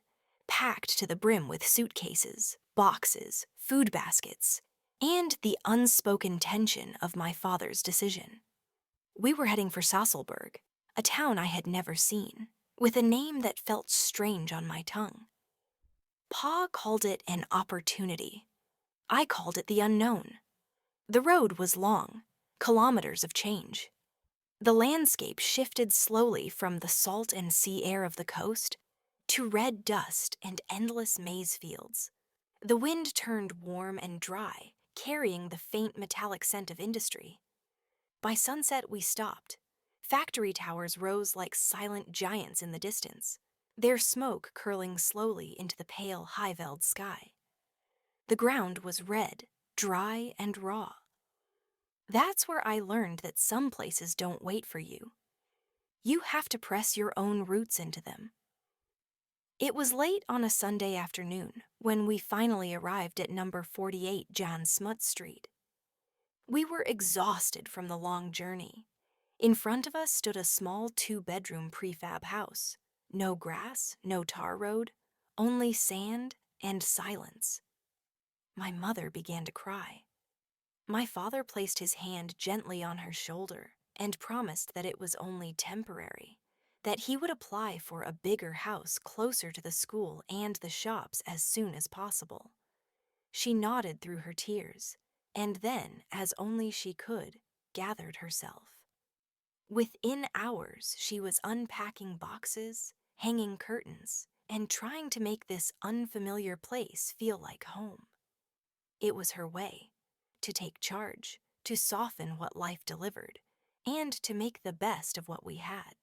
packed to the brim with suitcases, boxes, food baskets, and the unspoken tension of my father's decision. We were heading for Sasselberg, a town I had never seen, with a name that felt strange on my tongue. Pa called it an opportunity. I called it the unknown. The road was long, kilometers of change. The landscape shifted slowly from the salt and sea air of the coast to red dust and endless maize fields. The wind turned warm and dry, carrying the faint metallic scent of industry. By sunset, we stopped. Factory towers rose like silent giants in the distance, their smoke curling slowly into the pale, high-veiled sky. The ground was red, dry, and raw. That's where I learned that some places don't wait for you. You have to press your own roots into them. It was late on a Sunday afternoon when we finally arrived at number 48 Jan Smuts Street. We were exhausted from the long journey. In front of us stood a small 2-bedroom prefab house. No grass, no tar road, only sand and silence. My mother began to cry. My father placed his hand gently on her shoulder and promised that it was only temporary, that he would apply for a bigger house closer to the school and the shops as soon as possible. She nodded through her tears, and then, as only she could, gathered herself. Within hours, she was unpacking boxes, hanging curtains, and trying to make this unfamiliar place feel like home. It was her way to take charge, to soften what life delivered, and to make the best of what we had.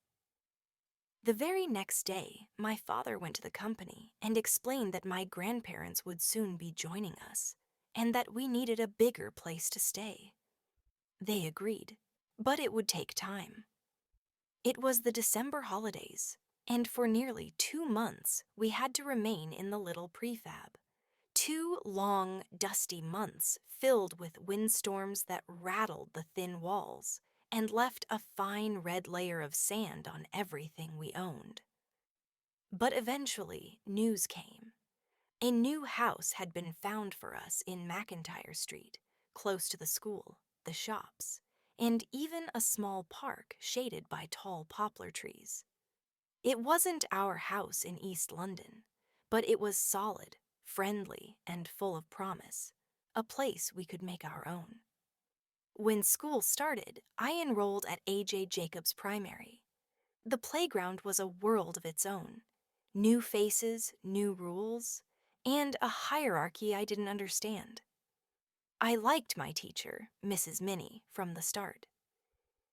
The very next day, my father went to the company and explained that my grandparents would soon be joining us, and that we needed a bigger place to stay. They agreed, but it would take time. It was the December holidays, and for nearly 2 months we had to remain in the little prefab. 2 long, dusty months filled with windstorms that rattled the thin walls and left a fine red layer of sand on everything we owned. But eventually, news came. A new house had been found for us in McIntyre Street, close to the school, the shops, and even a small park shaded by tall poplar trees. It wasn't our house in East London, but it was solid, friendly, and full of promise, a place we could make our own. When school started, I enrolled at A.J. Jacobs Primary. The playground was a world of its own. New faces, new rules, and a hierarchy I didn't understand. I liked my teacher, Mrs. Minnie, from the start.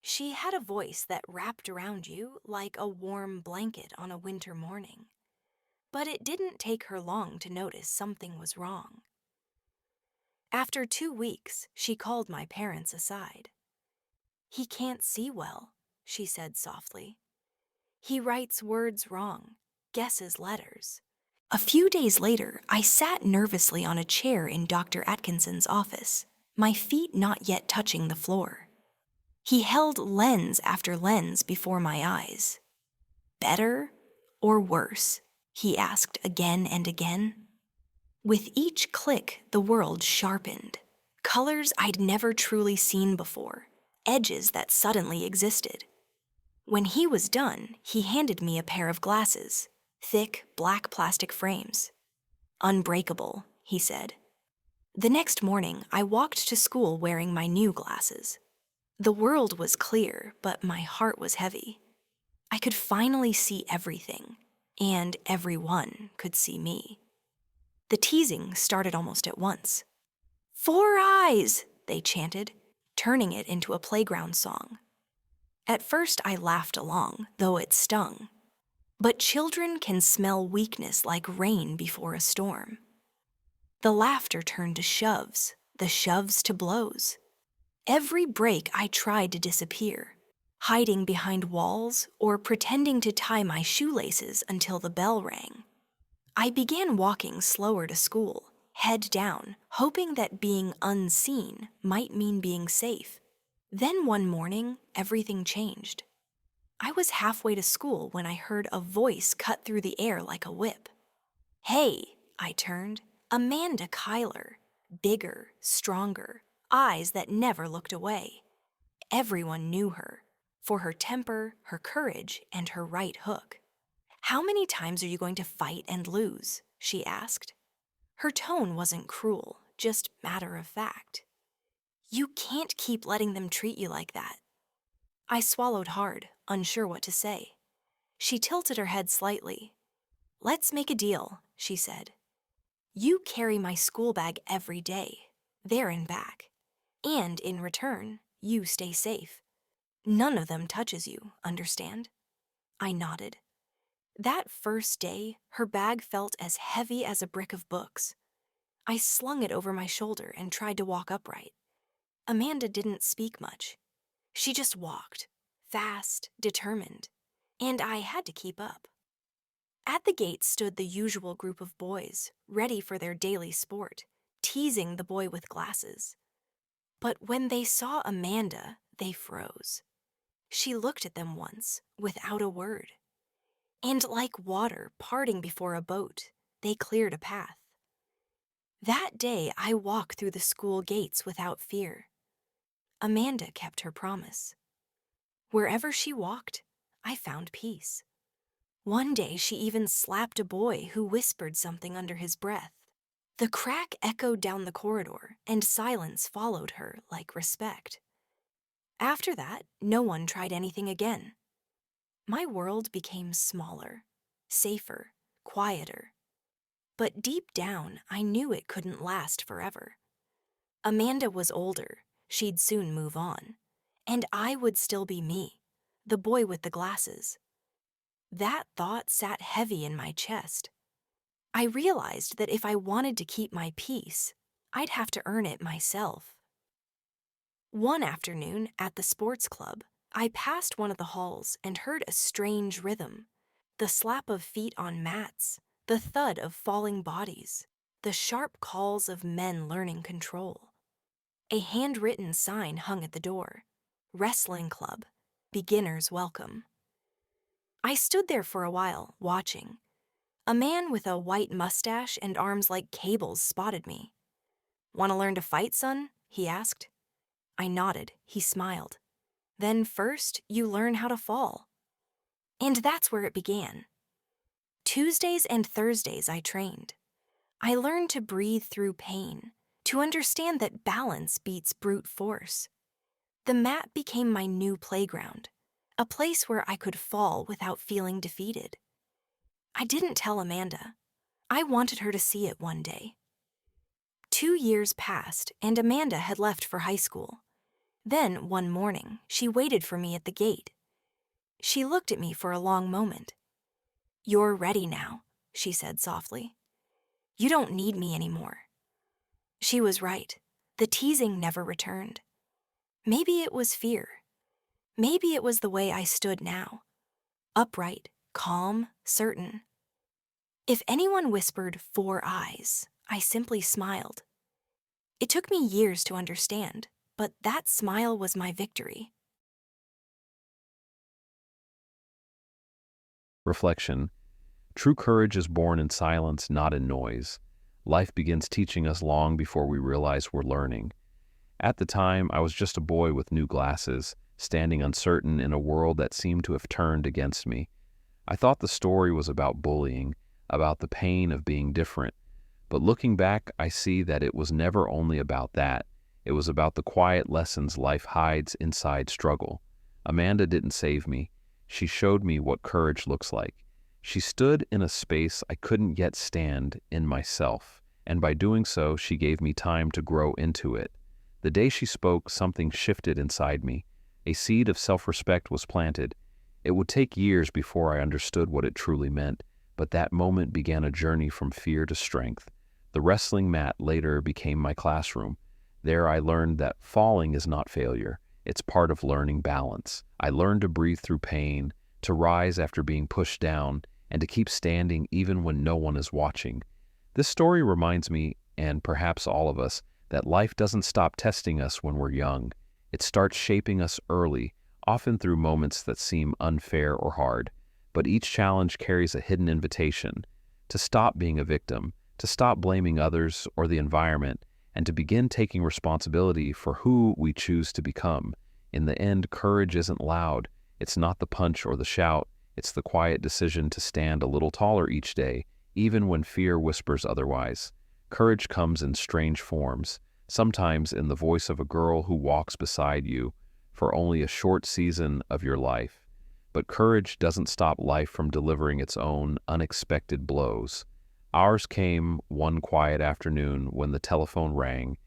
She had a voice that wrapped around you like a warm blanket on a winter morning. But it didn't take her long to notice something was wrong. After 2 weeks, she called my parents aside. "He can't see well," she said softly. "He writes words wrong, guesses letters." A few days later, I sat nervously on a chair in Dr. Atkinson's office, my feet not yet touching the floor. He held lens after lens before my eyes. "Better or worse?" he asked again and again. With each click, the world sharpened. Colors I'd never truly seen before, edges that suddenly existed. When he was done, he handed me a pair of glasses, thick black plastic frames. "Unbreakable," he said. The next morning, I walked to school wearing my new glasses. The world was clear, but my heart was heavy. I could finally see everything, and everyone could see me. The teasing started almost at once. "4 eyes," they chanted, turning it into a playground song. At first I laughed along, though it stung. But children can smell weakness like rain before a storm. The laughter turned to shoves, the shoves to blows. Every break I tried to disappear, hiding behind walls or pretending to tie my shoelaces until the bell rang. I began walking slower to school, head down, hoping that being unseen might mean being safe. Then one morning, everything changed. I was halfway to school when I heard a voice cut through the air like a whip. "Hey," I turned. Amanda Kyler. Bigger, stronger, eyes that never looked away. Everyone knew her, for her temper, her courage, and her right hook. "How many times are you going to fight and lose?" she asked. Her tone wasn't cruel, just matter of fact. "You can't keep letting them treat you like that." I swallowed hard, unsure what to say. She tilted her head slightly. "Let's make a deal," she said. "You carry my school bag every day, there and back. And in return, you stay safe. None of them touches you, understand?" I nodded. That first day, her bag felt as heavy as a brick of books. I slung it over my shoulder and tried to walk upright. Amanda didn't speak much. She just walked, fast, determined, and I had to keep up. At the gate stood the usual group of boys, ready for their daily sport, teasing the boy with glasses. But when they saw Amanda, they froze. She looked at them once, without a word. And like water parting before a boat, they cleared a path. That day, I walked through the school gates without fear. Amanda kept her promise. Wherever she walked, I found peace. One day, she even slapped a boy who whispered something under his breath. The crack echoed down the corridor, and silence followed her like respect. After that, no one tried anything again. My world became smaller, safer, quieter. But deep down, I knew it couldn't last forever. Amanda was older, she'd soon move on. And I would still be me, the boy with the glasses. That thought sat heavy in my chest. I realized that if I wanted to keep my peace, I'd have to earn it myself. One afternoon at the sports club, I passed one of the halls and heard a strange rhythm. The slap of feet on mats, the thud of falling bodies, the sharp calls of men learning control. A handwritten sign hung at the door. Wrestling Club, Beginner's Welcome. I stood there for a while, watching. A man with a white mustache and arms like cables spotted me. "Want to learn to fight, son?" he asked. I nodded. He smiled. "Then first, you learn how to fall." And that's where it began. Tuesdays and Thursdays I trained. I learned to breathe through pain, to understand that balance beats brute force. The mat became my new playground, a place where I could fall without feeling defeated. I didn't tell Amanda. I wanted her to see it one day. 2 years passed, and Amanda had left for high school. Then, one morning, she waited for me at the gate. She looked at me for a long moment. "You're ready now," she said softly. "You don't need me anymore." She was right. The teasing never returned. Maybe it was fear. Maybe it was the way I stood now. Upright, calm, certain. If anyone whispered 4 eyes, I simply smiled. It took me years to understand, but that smile was my victory. Reflection. True courage is born in silence, not in noise. Life begins teaching us long before we realize we're learning. At the time, I was just a boy with new glasses, standing uncertain in a world that seemed to have turned against me. I thought the story was about bullying, about the pain of being different. But looking back, I see that it was never only about that. It was about the quiet lessons life hides inside struggle. Amanda didn't save me. She showed me what courage looks like. She stood in a space I couldn't yet stand in myself, and by doing so, she gave me time to grow into it. The day she spoke, something shifted inside me. A seed of self-respect was planted. It would take years before I understood what it truly meant, but that moment began a journey from fear to strength. The wrestling mat later became my classroom. There I learned that falling is not failure. It's part of learning balance. I learned to breathe through pain, to rise after being pushed down, and to keep standing even when no one is watching. This story reminds me, and perhaps all of us, that life doesn't stop testing us when we're young. It starts shaping us early, often through moments that seem unfair or hard. But each challenge carries a hidden invitation to stop being a victim, to stop blaming others or the environment, and to begin taking responsibility for who we choose to become. In the end, courage isn't loud. It's not the punch or the shout. It's the quiet decision to stand a little taller each day, even when fear whispers otherwise. Courage comes in strange forms, sometimes in the voice of a girl who walks beside you for only a short season of your life. But courage doesn't stop life from delivering its own unexpected blows. Ours came one quiet afternoon when the telephone rang.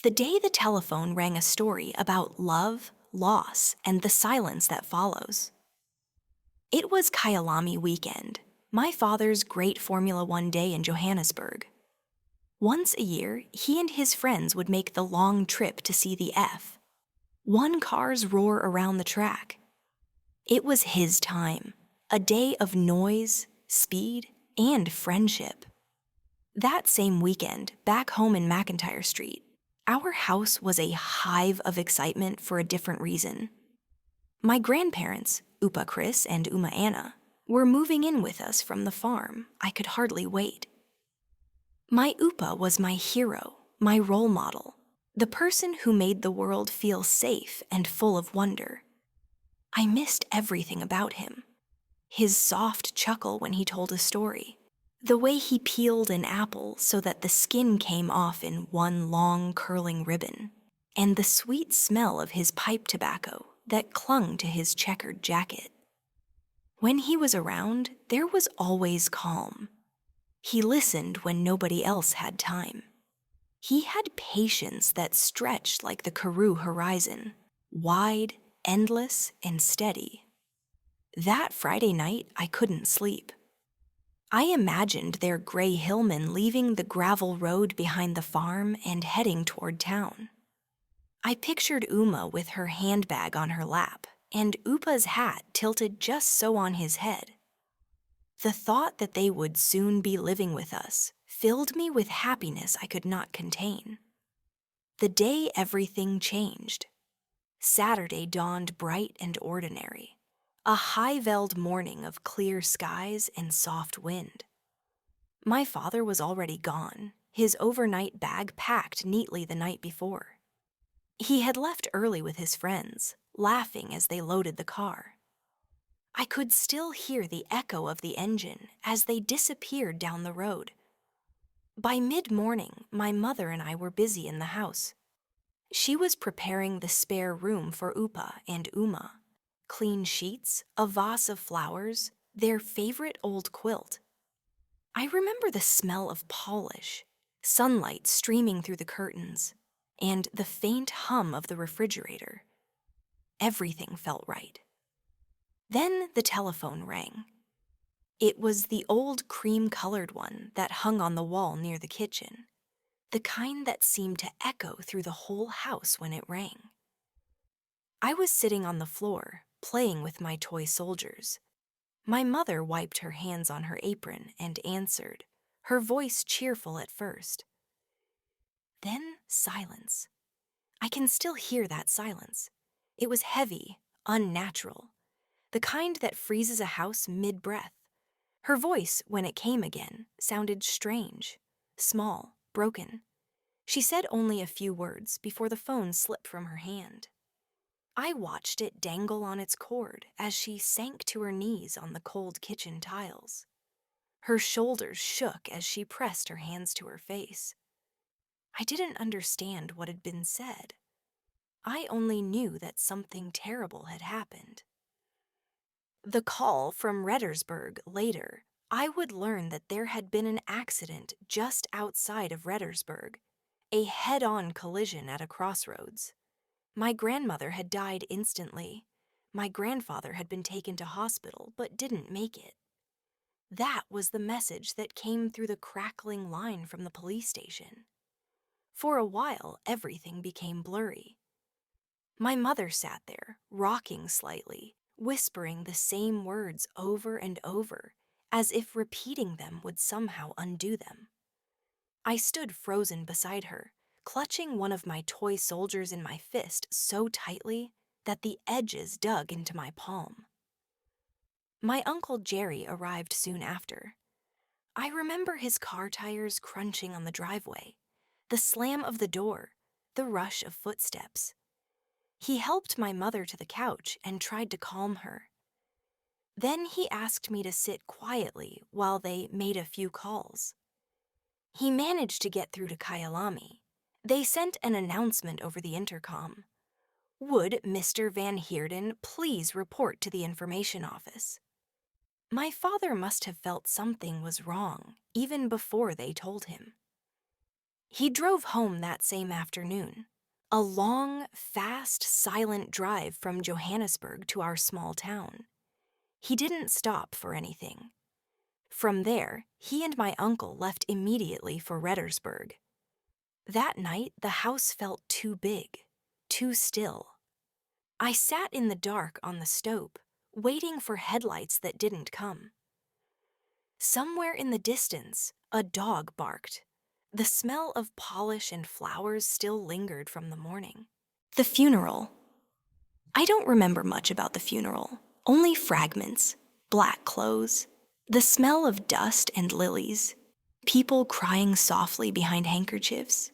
The day the telephone rang a story about love, loss, and the silence that follows. It was Kyalami weekend, my father's great Formula One day in Johannesburg. Once a year, he and his friends would make the long trip to see the F1 cars roar around the track. It was his time, a day of noise, speed, and friendship. That same weekend, back home in McIntyre Street, our house was a hive of excitement for a different reason. My grandparents, Upa Chris and Uma Anna, were moving in with us from the farm. I could hardly wait. My Upa was my hero, my role model, the person who made the world feel safe and full of wonder. I missed everything about him. his soft chuckle when he told a story, the way he peeled an apple so that the skin came off in one long curling ribbon, and the sweet smell of his pipe tobacco that clung to his checkered jacket. When he was around, there was always calm. He listened when nobody else had time. He had patience that stretched like the Karoo horizon, wide, endless, and steady. That Friday night, I couldn't sleep. I imagined their gray hillman leaving the gravel road behind the farm and heading toward town. I pictured Uma with her handbag on her lap and Upa's hat tilted just so on his head. The thought that they would soon be living with us filled me with happiness I could not contain. The day everything changed. Saturday dawned bright and ordinary, a high-veld morning of clear skies and soft wind. My father was already gone, his overnight bag packed neatly the night before. He had left early with his friends, laughing as they loaded the car. I could still hear the echo of the engine as they disappeared down the road. By mid-morning, my mother and I were busy in the house. She was preparing the spare room for Upa and Uma. Clean sheets, a vase of flowers, their favorite old quilt. I remember the smell of polish, sunlight streaming through the curtains, and the faint hum of the refrigerator. Everything felt right. Then the telephone rang. It was the old cream-colored one that hung on the wall near the kitchen, the kind that seemed to echo through the whole house when it rang. I was sitting on the floor, playing with my toy soldiers. My mother wiped her hands on her apron and answered, her voice cheerful at first. Then silence. I can still hear that silence. It was heavy, unnatural, the kind that freezes a house mid-breath. Her voice, when it came again, sounded strange, small, broken. She said only a few words before the phone slipped from her hand. I watched it dangle on its cord as she sank to her knees on the cold kitchen tiles. Her shoulders shook as she pressed her hands to her face. I didn't understand what had been said. I only knew that something terrible had happened. The call from Reddersburg later, I would learn that there had been an accident just outside of Reddersburg, a head-on collision at a crossroads. My grandmother had died instantly. My grandfather had been taken to hospital but didn't make it. That was the message that came through the crackling line from the police station. For a while, everything became blurry. My mother sat there, rocking slightly, whispering the same words over and over, as if repeating them would somehow undo them. I stood frozen beside her, clutching one of my toy soldiers in my fist so tightly that the edges dug into my palm. My Uncle Jerry arrived soon after. I remember his car tires crunching on the driveway, the slam of the door, the rush of footsteps. He helped my mother to the couch and tried to calm her. Then he asked me to sit quietly while they made a few calls. He managed to get through to Kyalami. They sent an announcement over the intercom. Would Mr. Van Heerden please report to the information office? My father must have felt something was wrong even before they told him. He drove home that same afternoon. A long, fast, silent drive from Johannesburg to our small town. He didn't stop for anything. From there, he and my uncle left immediately for Reddersburg. That night, the house felt too big, too still. I sat in the dark on the stoop, waiting for headlights that didn't come. Somewhere in the distance, a dog barked. The smell of polish and flowers still lingered from the morning. The funeral. I don't remember much about the funeral, only fragments, black clothes, the smell of dust and lilies, people crying softly behind handkerchiefs.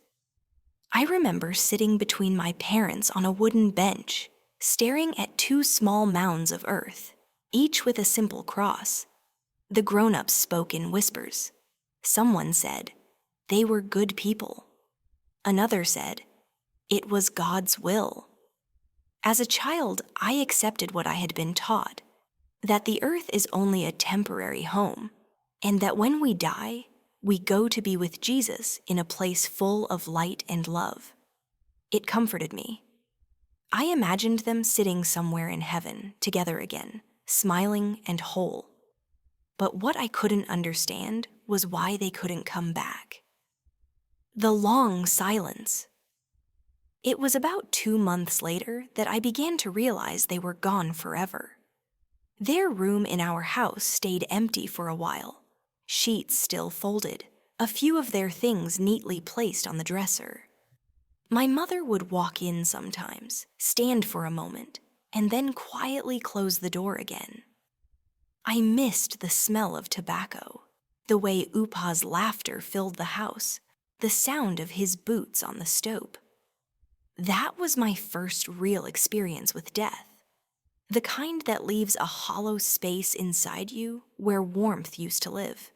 I remember sitting between my parents on a wooden bench, staring at two small mounds of earth. each with a simple cross. The grown-ups spoke in whispers. Someone said, "They were good people." Another said, "It was God's will." As a child, I accepted what I had been taught, that the earth is only a temporary home, and that when we die, we go to be with Jesus in a place full of light and love. It comforted me. I imagined them sitting somewhere in heaven, together again, smiling and whole. But what I couldn't understand was why they couldn't come back. The long silence. It was about 2 months later that I began to realize they were gone forever. Their room in our house stayed empty for a while, sheets still folded, a few of their things neatly placed on the dresser. My mother would walk in sometimes, stand for a moment, and then quietly close the door again. I missed the smell of tobacco, the way Upa's laughter filled the house, the sound of his boots on the stove. That was my first real experience with death, the kind that leaves a hollow space inside you where warmth used to live.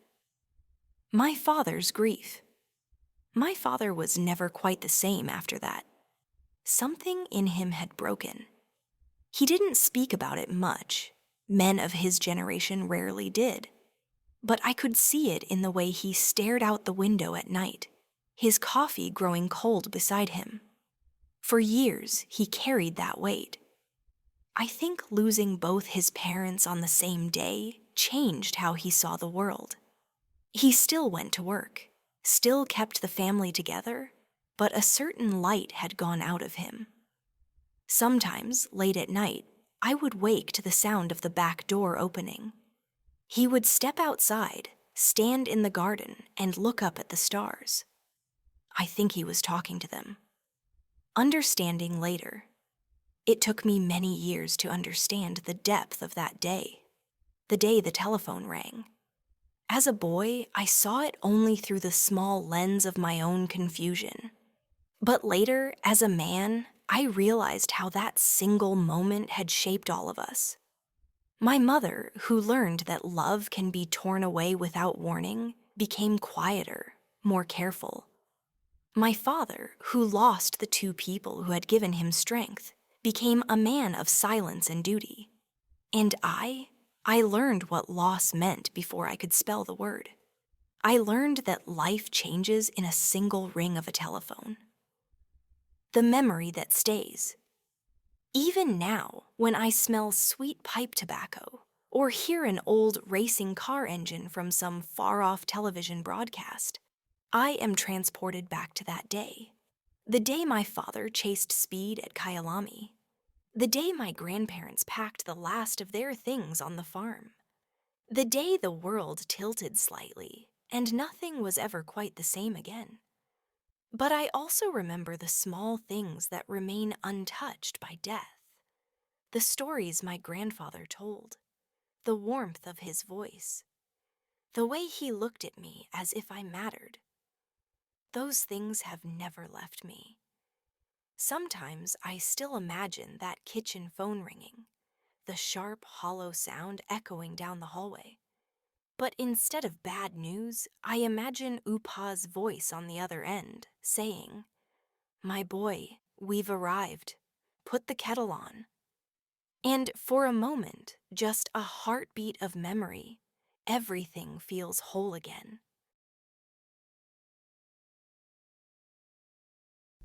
My father's grief. My father was never quite the same after that. Something in him had broken. He didn't speak about it much. Men of his generation rarely did. But I could see it in the way he stared out the window at night, his coffee growing cold beside him. For years, he carried that weight. I think losing both his parents on the same day changed how he saw the world. He still went to work, still kept the family together, but a certain light had gone out of him. Sometimes, late at night, I would wake to the sound of the back door opening. He would step outside, stand in the garden, and look up at the stars. I think he was talking to them. Understanding later. It took me many years to understand the depth of that day, the day the telephone rang. As a boy, I saw it only through the small lens of my own confusion. But later, as a man, I realized how that single moment had shaped all of us. My mother, who learned that love can be torn away without warning, became quieter, more careful. My father, who lost the 2 people who had given him strength, became a man of silence and duty. And I learned what loss meant before I could spell the word. I learned that life changes in a single ring of a telephone. The memory that stays. Even now, when I smell sweet pipe tobacco or hear an old racing car engine from some far-off television broadcast, I am transported back to that day. The day my father chased speed at Kyalami. The day my grandparents packed the last of their things on the farm. The day the world tilted slightly and nothing was ever quite the same again. But I also remember the small things that remain untouched by death. The stories my grandfather told. The warmth of his voice. The way he looked at me as if I mattered. Those things have never left me. Sometimes I still imagine that kitchen phone ringing, the sharp, hollow sound echoing down the hallway. But instead of bad news, I imagine Upa's voice on the other end, saying, "My boy, we've arrived. Put the kettle on." And for a moment, just a heartbeat of memory, everything feels whole again.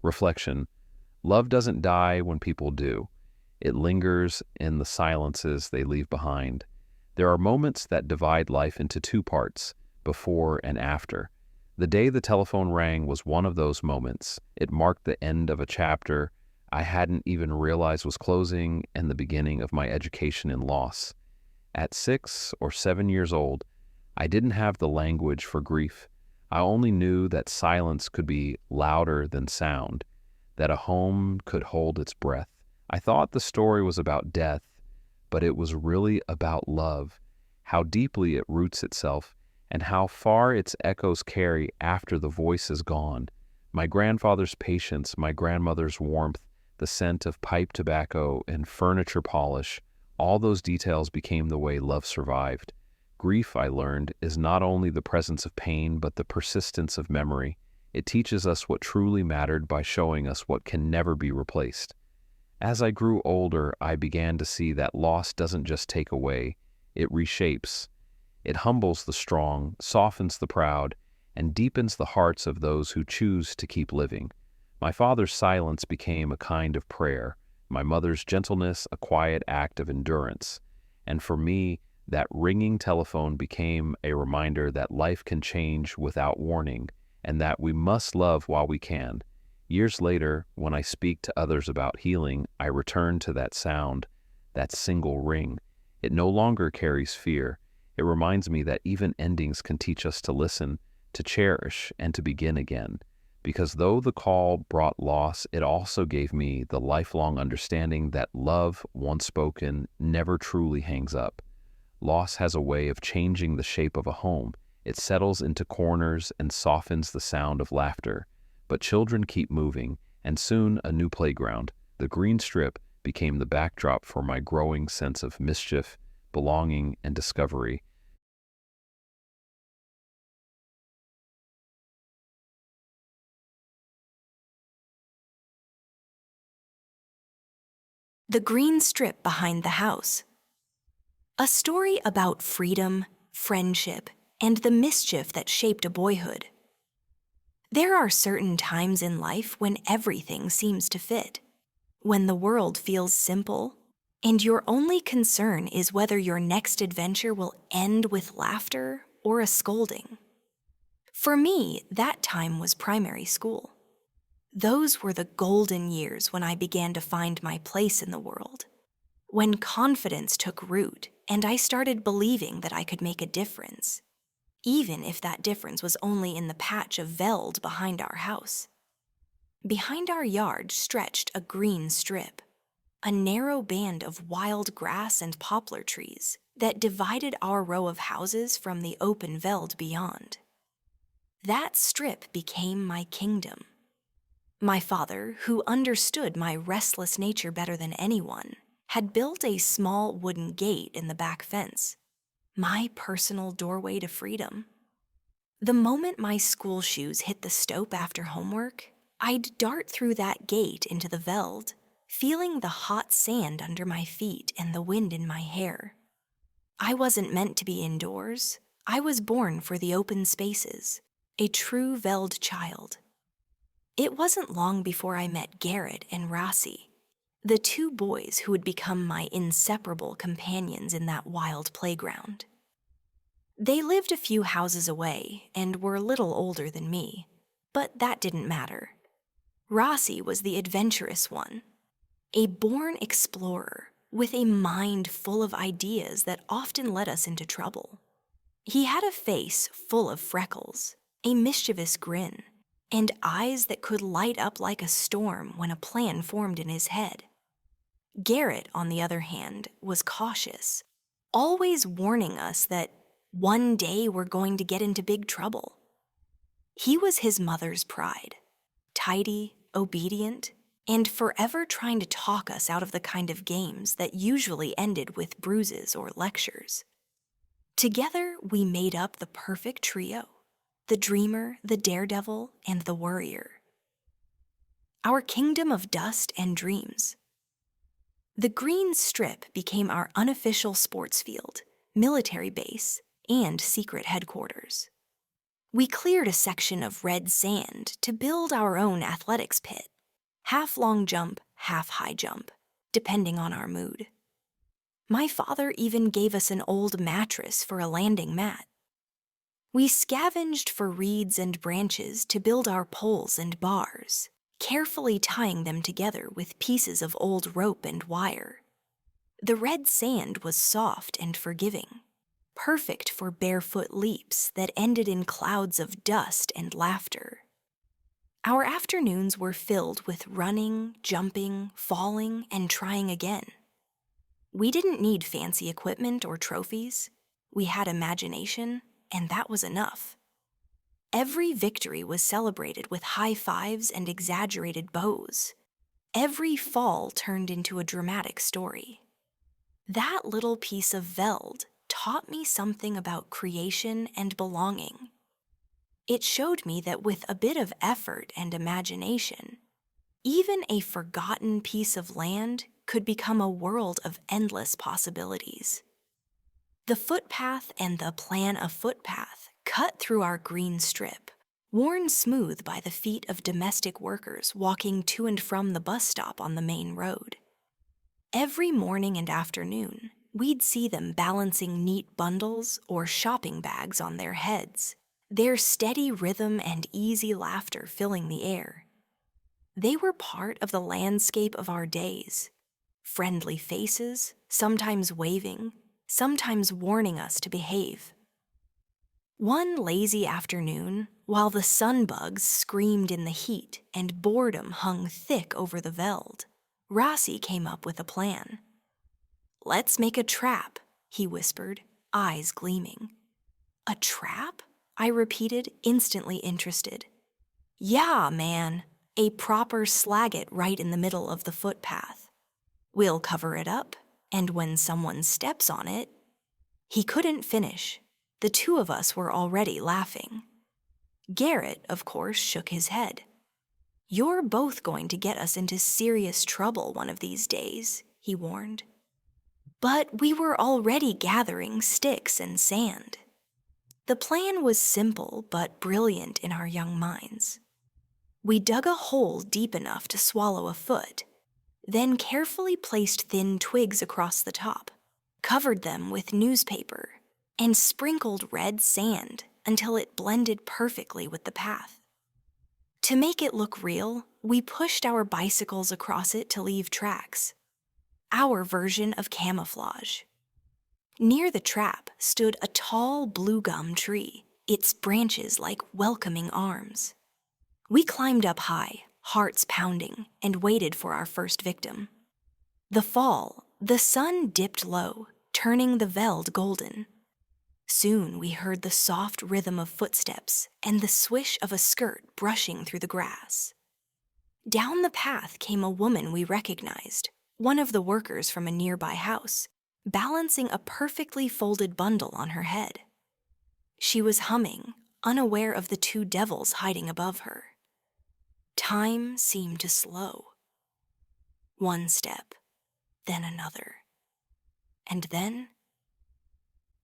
Reflection. Love doesn't die when people do. It lingers in the silences they leave behind. There are moments that divide life into 2 parts, before and after. The day the telephone rang was one of those moments. It marked the end of a chapter I hadn't even realized was closing and the beginning of my education in loss. At 6 or 7 years old, I didn't have the language for grief. I only knew that silence could be louder than sound, that a home could hold its breath. I thought the story was about death, but it was really about love, how deeply it roots itself, and how far its echoes carry after the voice is gone. My grandfather's patience, my grandmother's warmth, the scent of pipe tobacco and furniture polish, All those details became the way love survived. Grief, I learned, is not only the presence of pain, but the persistence of memory. It teaches us what truly mattered by showing us what can never be replaced. As I grew older, I began to see that loss doesn't just take away, it reshapes. It humbles the strong, softens the proud, and deepens the hearts of those who choose to keep living. My father's silence became a kind of prayer, my mother's gentleness a quiet act of endurance, and for me, that ringing telephone became a reminder that life can change without warning, and that we must love while we can. Years later, when I speak to others about healing, I return to that sound, that single ring. It no longer carries fear. It reminds me that even endings can teach us to listen, to cherish, and to begin again. Because though the call brought loss, it also gave me the lifelong understanding that love, once spoken, never truly hangs up. Loss has a way of changing the shape of a home. It settles into corners and softens the sound of laughter. But children keep moving, and soon a new playground, the green strip, became the backdrop for my growing sense of mischief, belonging, and discovery. The Green Strip Behind the House. A story about freedom, friendship, and the mischief that shaped a boyhood. There are certain times in life when everything seems to fit, when the world feels simple, and your only concern is whether your next adventure will end with laughter or a scolding. For me, that time was primary school. Those were the golden years when I began to find my place in the world, when confidence took root and I started believing that I could make a difference, even if that difference was only in the patch of veld behind our house. Behind our yard stretched a green strip, a narrow band of wild grass and poplar trees that divided our row of houses from the open veld beyond. That strip became my kingdom. My father, who understood my restless nature better than anyone, had built a small wooden gate in the back fence, my personal doorway to freedom. The moment my school shoes hit the stope after homework, I'd dart through that gate into the veld, feeling the hot sand under my feet and the wind in my hair. I wasn't meant to be indoors. I was born for the open spaces, a true veld child. It wasn't long before I met Garrett and Rossi, the two boys who would become my inseparable companions in that wild playground. They lived a few houses away and were a little older than me, but that didn't matter. Rossi was the adventurous one, a born explorer with a mind full of ideas that often led us into trouble. He had a face full of freckles, a mischievous grin, and eyes that could light up like a storm when a plan formed in his head. Garrett, on the other hand, was cautious, always warning us that one day we're going to get into big trouble. He was his mother's pride, tidy, obedient, and forever trying to talk us out of the kind of games that usually ended with bruises or lectures. Together, we made up the perfect trio: the dreamer, the daredevil, and the worrier. Our kingdom of dust and dreams. The green strip became our unofficial sports field, military base, and secret headquarters. We cleared a section of red sand to build our own athletics pit, half long jump, half high jump, depending on our mood. My father even gave us an old mattress for a landing mat. We scavenged for reeds and branches to build our poles and bars, carefully tying them together with pieces of old rope and wire. The red sand was soft and forgiving, perfect for barefoot leaps that ended in clouds of dust and laughter. Our afternoons were filled with running, jumping, falling, and trying again. We didn't need fancy equipment or trophies. We had imagination, and that was enough. Every victory was celebrated with high fives and exaggerated bows. Every fall turned into a dramatic story. That little piece of veld taught me something about creation and belonging. It showed me that with a bit of effort and imagination, even a forgotten piece of land could become a world of endless possibilities. The footpath and the plan of footpath cut through our green strip, worn smooth by the feet of domestic workers walking to and from the bus stop on the main road. Every morning and afternoon, we'd see them balancing neat bundles or shopping bags on their heads, their steady rhythm and easy laughter filling the air. They were part of the landscape of our days, friendly faces, sometimes waving, sometimes warning us to behave. One lazy afternoon, while the sunbugs screamed in the heat and boredom hung thick over the veld, Rossi came up with a plan. "Let's make a trap," he whispered, eyes gleaming. "A trap?" I repeated, instantly interested. "Yeah, man, a proper slagget right in the middle of the footpath. We'll cover it up, and when someone steps on it—" He couldn't finish. The two of us were already laughing. Garrett, of course, shook his head. "You're both going to get us into serious trouble one of these days," he warned. But we were already gathering sticks and sand. The plan was simple but brilliant in our young minds. We dug a hole deep enough to swallow a foot, then carefully placed thin twigs across the top, covered them with newspaper, and sprinkled red sand until it blended perfectly with the path. To make it look real, we pushed our bicycles across it to leave tracks. Our version of camouflage. Near the trap stood a tall blue gum tree, its branches like welcoming arms. We climbed up high, hearts pounding, and waited for our first victim. The fall, the sun dipped low, turning the veld golden. Soon we heard the soft rhythm of footsteps and the swish of a skirt brushing through the grass. Down the path came a woman we recognized, one of the workers from a nearby house, balancing a perfectly folded bundle on her head. She was humming, unaware of the two devils hiding above her. Time seemed to slow. One step, then another. And then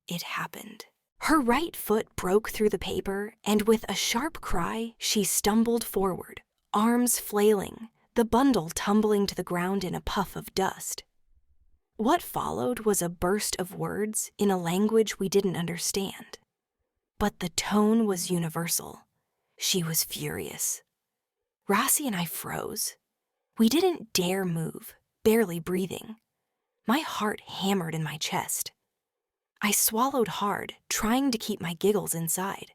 it happened. Her right foot broke through the paper, and with a sharp cry, she stumbled forward, arms flailing, the bundle tumbling to the ground in a puff of dust. What followed was a burst of words in a language we didn't understand. But the tone was universal. She was furious. Rossi and I froze. We didn't dare move, barely breathing. My heart hammered in my chest. I swallowed hard, trying to keep my giggles inside.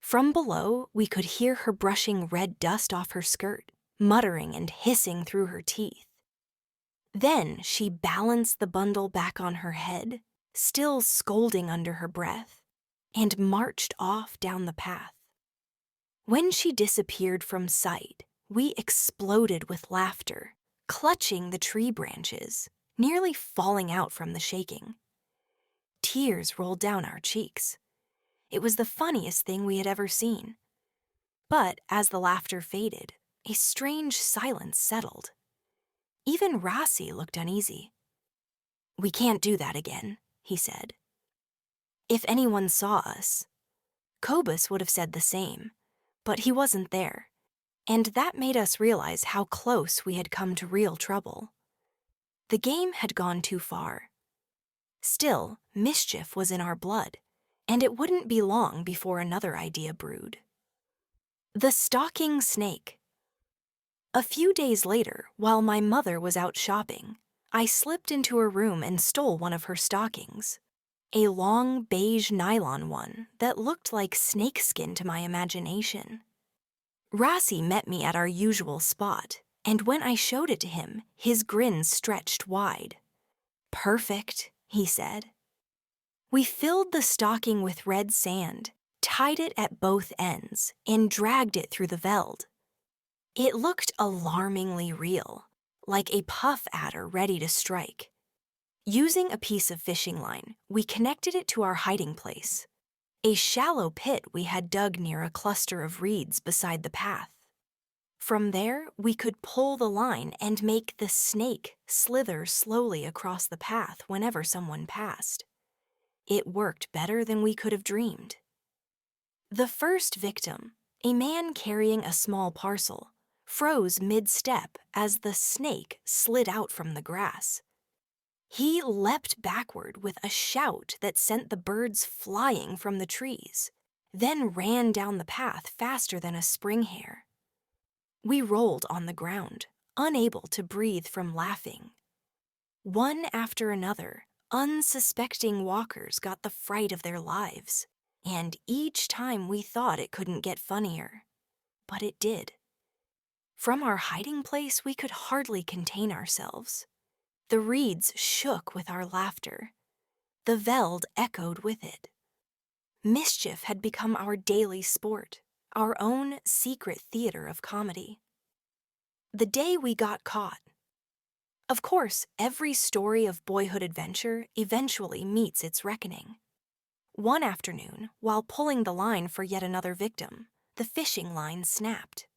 From below, we could hear her brushing red dust off her skirt, muttering and hissing through her teeth. Then she balanced the bundle back on her head, still scolding under her breath, and marched off down the path. When she disappeared from sight, we exploded with laughter, clutching the tree branches, nearly falling out from the shaking. Tears rolled down our cheeks. It was the funniest thing we had ever seen. But as the laughter faded, a strange silence settled. Even Rossi looked uneasy. "We can't do that again," he said. If anyone saw us, Kobus would have said the same, but he wasn't there, and that made us realize how close we had come to real trouble. The game had gone too far. Still, mischief was in our blood, and it wouldn't be long before another idea brewed. The stalking snake. A few days later, while my mother was out shopping, I slipped into her room and stole one of her stockings. A long beige nylon one that looked like snakeskin to my imagination. Rossi met me at our usual spot, and when I showed it to him, his grin stretched wide. "Perfect," he said. We filled the stocking with red sand, tied it at both ends, and dragged it through the veld. It looked alarmingly real, like a puff adder ready to strike. Using a piece of fishing line, we connected it to our hiding place, a shallow pit we had dug near a cluster of reeds beside the path. From there, we could pull the line and make the snake slither slowly across the path whenever someone passed. It worked better than we could have dreamed. The first victim, a man carrying a small parcel, froze mid-step as the snake slid out from the grass. He leapt backward with a shout that sent the birds flying from the trees, then ran down the path faster than a spring hare. We rolled on the ground, unable to breathe from laughing. One after another, unsuspecting walkers got the fright of their lives, and each time we thought it couldn't get funnier. But it did. From our hiding place, we could hardly contain ourselves. The reeds shook with our laughter. The veld echoed with it. Mischief had become our daily sport, our own secret theater of comedy. The day we got caught. Of course, every story of boyhood adventure eventually meets its reckoning. One afternoon, while pulling the line for yet another victim, the fishing line snapped.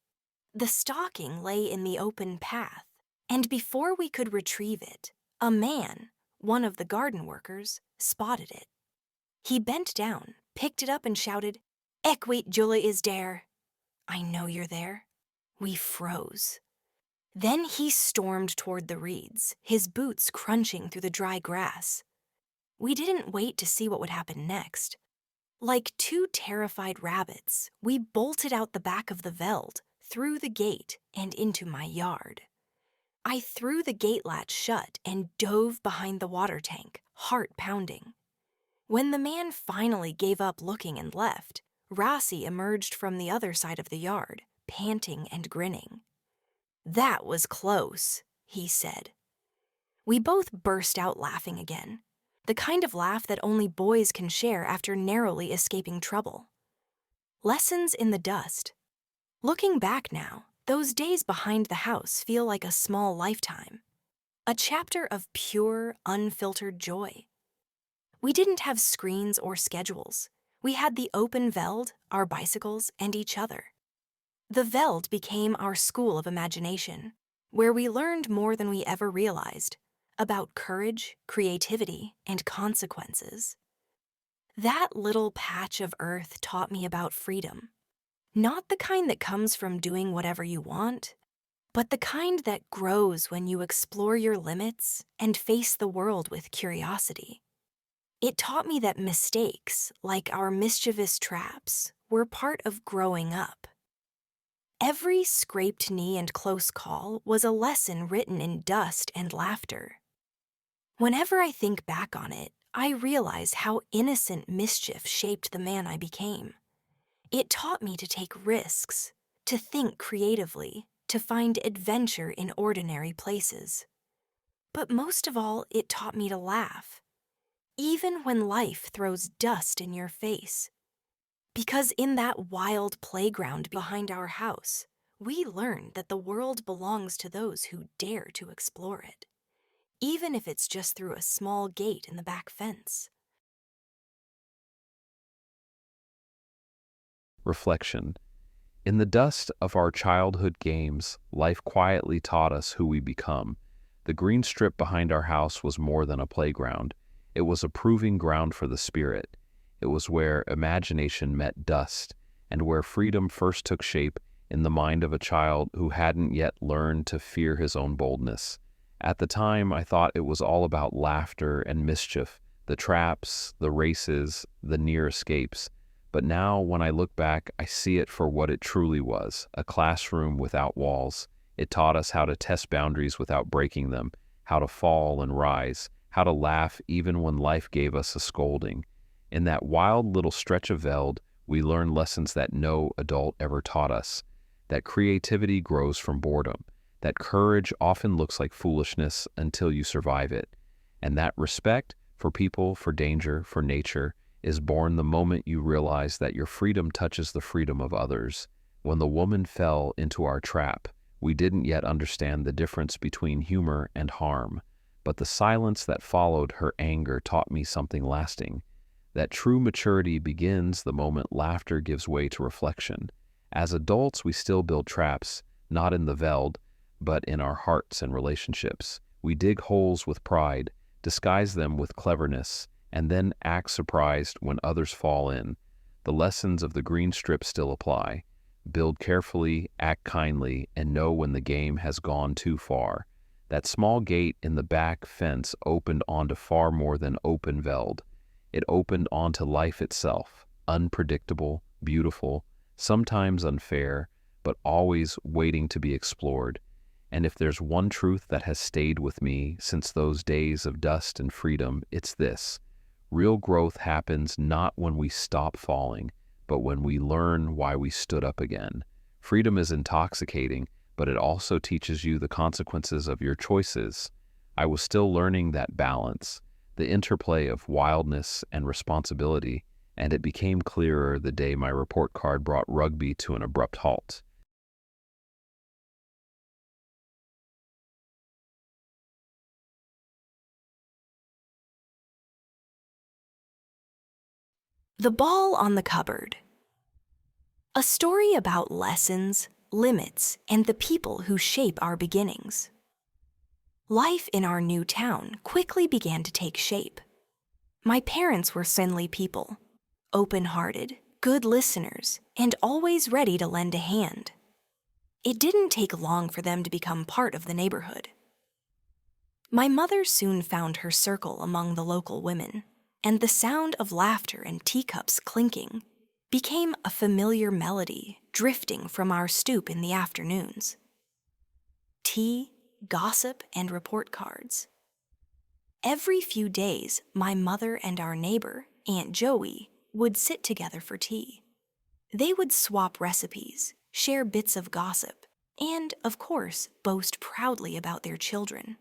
The stocking lay in the open path, and before we could retrieve it, a man, one of the garden workers, spotted it. He bent down, picked it up, and shouted, "Ek weet Julle is dere." I know you're there. We froze. Then he stormed toward the reeds, his boots crunching through the dry grass. We didn't wait to see what would happen next. Like two terrified rabbits, we bolted out the back of the veld, through the gate, and into my yard. I threw the gate latch shut and dove behind the water tank, heart pounding. When the man finally gave up looking and left, Rossi emerged from the other side of the yard, panting and grinning. "That was close," he said. We both burst out laughing again, the kind of laugh that only boys can share after narrowly escaping trouble. Lessons in the dust. Looking back now, those days behind the house feel like a small lifetime, a chapter of pure, unfiltered joy. We didn't have screens or schedules. We had the open veld, our bicycles, and each other. The veld became our school of imagination, where we learned more than we ever realized about courage, creativity, and consequences. That little patch of earth taught me about freedom. Not the kind that comes from doing whatever you want, but the kind that grows when you explore your limits and face the world with curiosity. It taught me that mistakes, like our mischievous traps, were part of growing up. Every scraped knee and close call was a lesson written in dust and laughter. Whenever I think back on it, I realize how innocent mischief shaped the man I became. It taught me to take risks, to think creatively, to find adventure in ordinary places. But most of all, it taught me to laugh, even when life throws dust in your face. Because in that wild playground behind our house, we learned that the world belongs to those who dare to explore it, even if it's just through a small gate in the back fence. Reflection. In the dust of our childhood games, life quietly taught us who we become. The green strip behind our house was more than a playground. It was a proving ground for the spirit. It was where imagination met dust, and where freedom first took shape in the mind of a child who hadn't yet learned to fear his own boldness. At the time, I thought it was all about laughter and mischief, the traps, the races, the near escapes. But now, when I look back, I see it for what it truly was, a classroom without walls. It taught us how to test boundaries without breaking them, how to fall and rise, how to laugh even when life gave us a scolding. In that wild little stretch of veld, we learned lessons that no adult ever taught us, that creativity grows from boredom, that courage often looks like foolishness until you survive it, and that respect for people, for danger, for nature, is born the moment you realize that your freedom touches the freedom of others. When the woman fell into our trap, we didn't yet understand the difference between humor and harm. but the silence that followed her anger taught me something lasting, that true maturity begins the moment laughter gives way to reflection. As adults, we still build traps, not in the veld, but in our hearts and relationships. We dig holes with pride, disguise them with cleverness, and then act surprised when others fall in. The lessons of the green strip still apply. Build carefully, act kindly, and know when the game has gone too far. That small gate in the back fence opened onto far more than open veld. It opened onto life itself, unpredictable, beautiful, sometimes unfair, but always waiting to be explored. And if there's one truth that has stayed with me since those days of dust and freedom, it's this: real growth happens not when we stop falling, but when we learn why we stood up again. Freedom is intoxicating, but it also teaches you the consequences of your choices. I was still learning that balance, the interplay of wildness and responsibility, and it became clearer the day my report card brought rugby to an abrupt halt. The Ball on the Cupboard. A story about lessons, limits, and the people who shape our beginnings. Life in our new town quickly began to take shape. My parents were friendly people, open-hearted, good listeners, and always ready to lend a hand. It didn't take long for them to become part of the neighborhood. My mother soon found her circle among the local women, and the sound of laughter and teacups clinking became a familiar melody drifting from our stoop in the afternoons. Tea, gossip, and report cards. Every few days, my mother and our neighbor, Aunt Joey, would sit together for tea. They would swap recipes, share bits of gossip, and, of course, boast proudly about their children.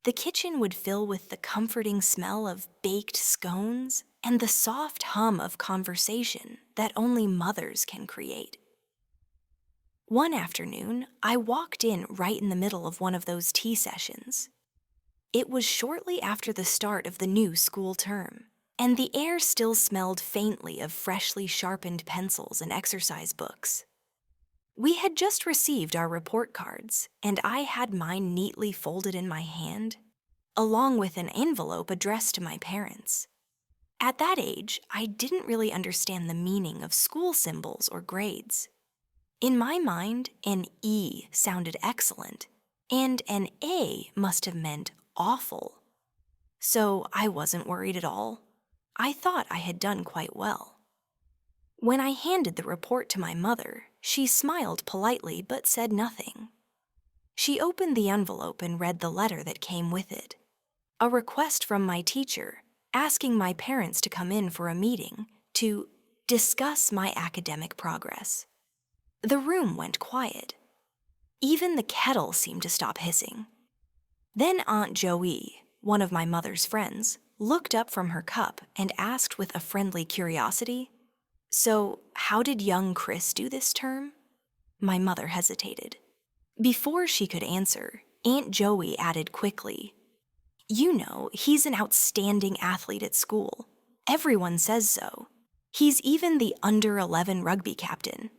The kitchen would fill with the comforting smell of baked scones and the soft hum of conversation that only mothers can create. One afternoon, I walked in right in the middle of one of those tea sessions. It was shortly after the start of the new school term, and the air still smelled faintly of freshly sharpened pencils and exercise books. We had just received our report cards, and I had mine neatly folded in my hand, along with an envelope addressed to my parents. At that age, I didn't really understand the meaning of school symbols or grades. In my mind, an E sounded excellent, and an A must have meant awful. So I wasn't worried at all. I thought I had done quite well. When I handed the report to my mother, she smiled politely but said nothing. She opened the envelope and read the letter that came with it. A request from my teacher, asking my parents to come in for a meeting to discuss my academic progress. The room went quiet. Even the kettle seemed to stop hissing. Then Aunt Joey, one of my mother's friends, looked up from her cup and asked with a friendly curiosity, "So, how did young Chris do this term?" My mother hesitated. Before she could answer, Aunt Joey added quickly, "You know, he's an outstanding athlete at school. Everyone says so. He's even the under-11 rugby captain.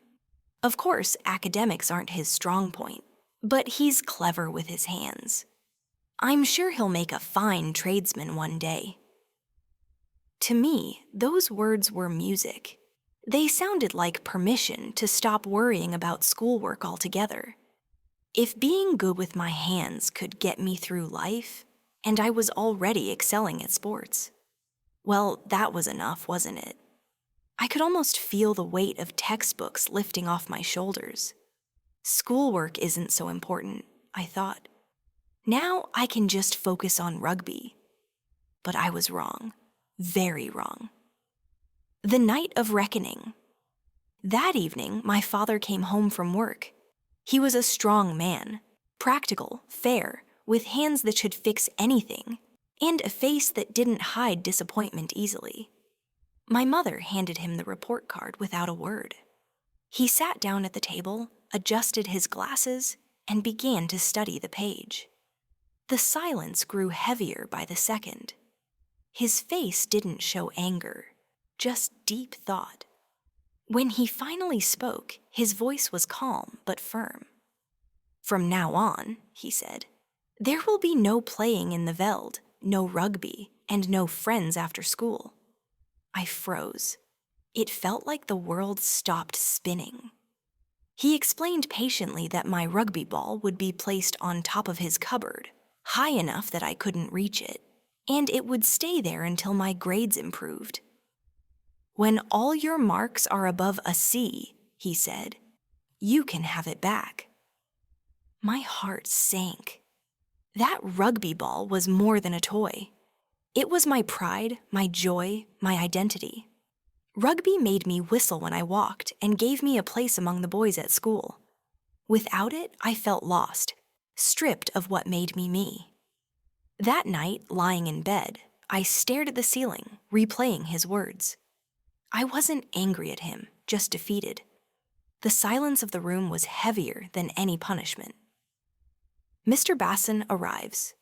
Of course, academics aren't his strong point, but he's clever with his hands. I'm sure he'll make a fine tradesman one day." To me, those words were music. They sounded like permission to stop worrying about schoolwork altogether. If being good with my hands could get me through life, and I was already excelling at sports, well, that was enough, wasn't it? I could almost feel the weight of textbooks lifting off my shoulders. Schoolwork isn't so important, I thought. Now I can just focus on rugby. But I was wrong. Very wrong. The night of reckoning. That evening, my father came home from work. He was a strong man, practical, fair, with hands that should fix anything, and a face that didn't hide disappointment easily. My mother handed him the report card without a word. He sat down at the table, adjusted his glasses, and began to study the page. The silence grew heavier by the second. His face didn't show anger, just deep thought. When he finally spoke, his voice was calm but firm. "From now on," he said, "there will be no playing in the veld, no rugby, and no friends after school." I froze. It felt like the world stopped spinning. He explained patiently that my rugby ball would be placed on top of his cupboard, high enough that I couldn't reach it, and it would stay there until my grades improved. "When all your marks are above a C," he said, "you can have it back." My heart sank. That rugby ball was more than a toy. It was my pride, my joy, my identity. Rugby made me whistle when I walked and gave me a place among the boys at school. Without it, I felt lost, stripped of what made me me. That night, lying in bed, I stared at the ceiling, replaying his words. I wasn't angry at him, just defeated. The silence of the room was heavier than any punishment. Mr. Basson arrives.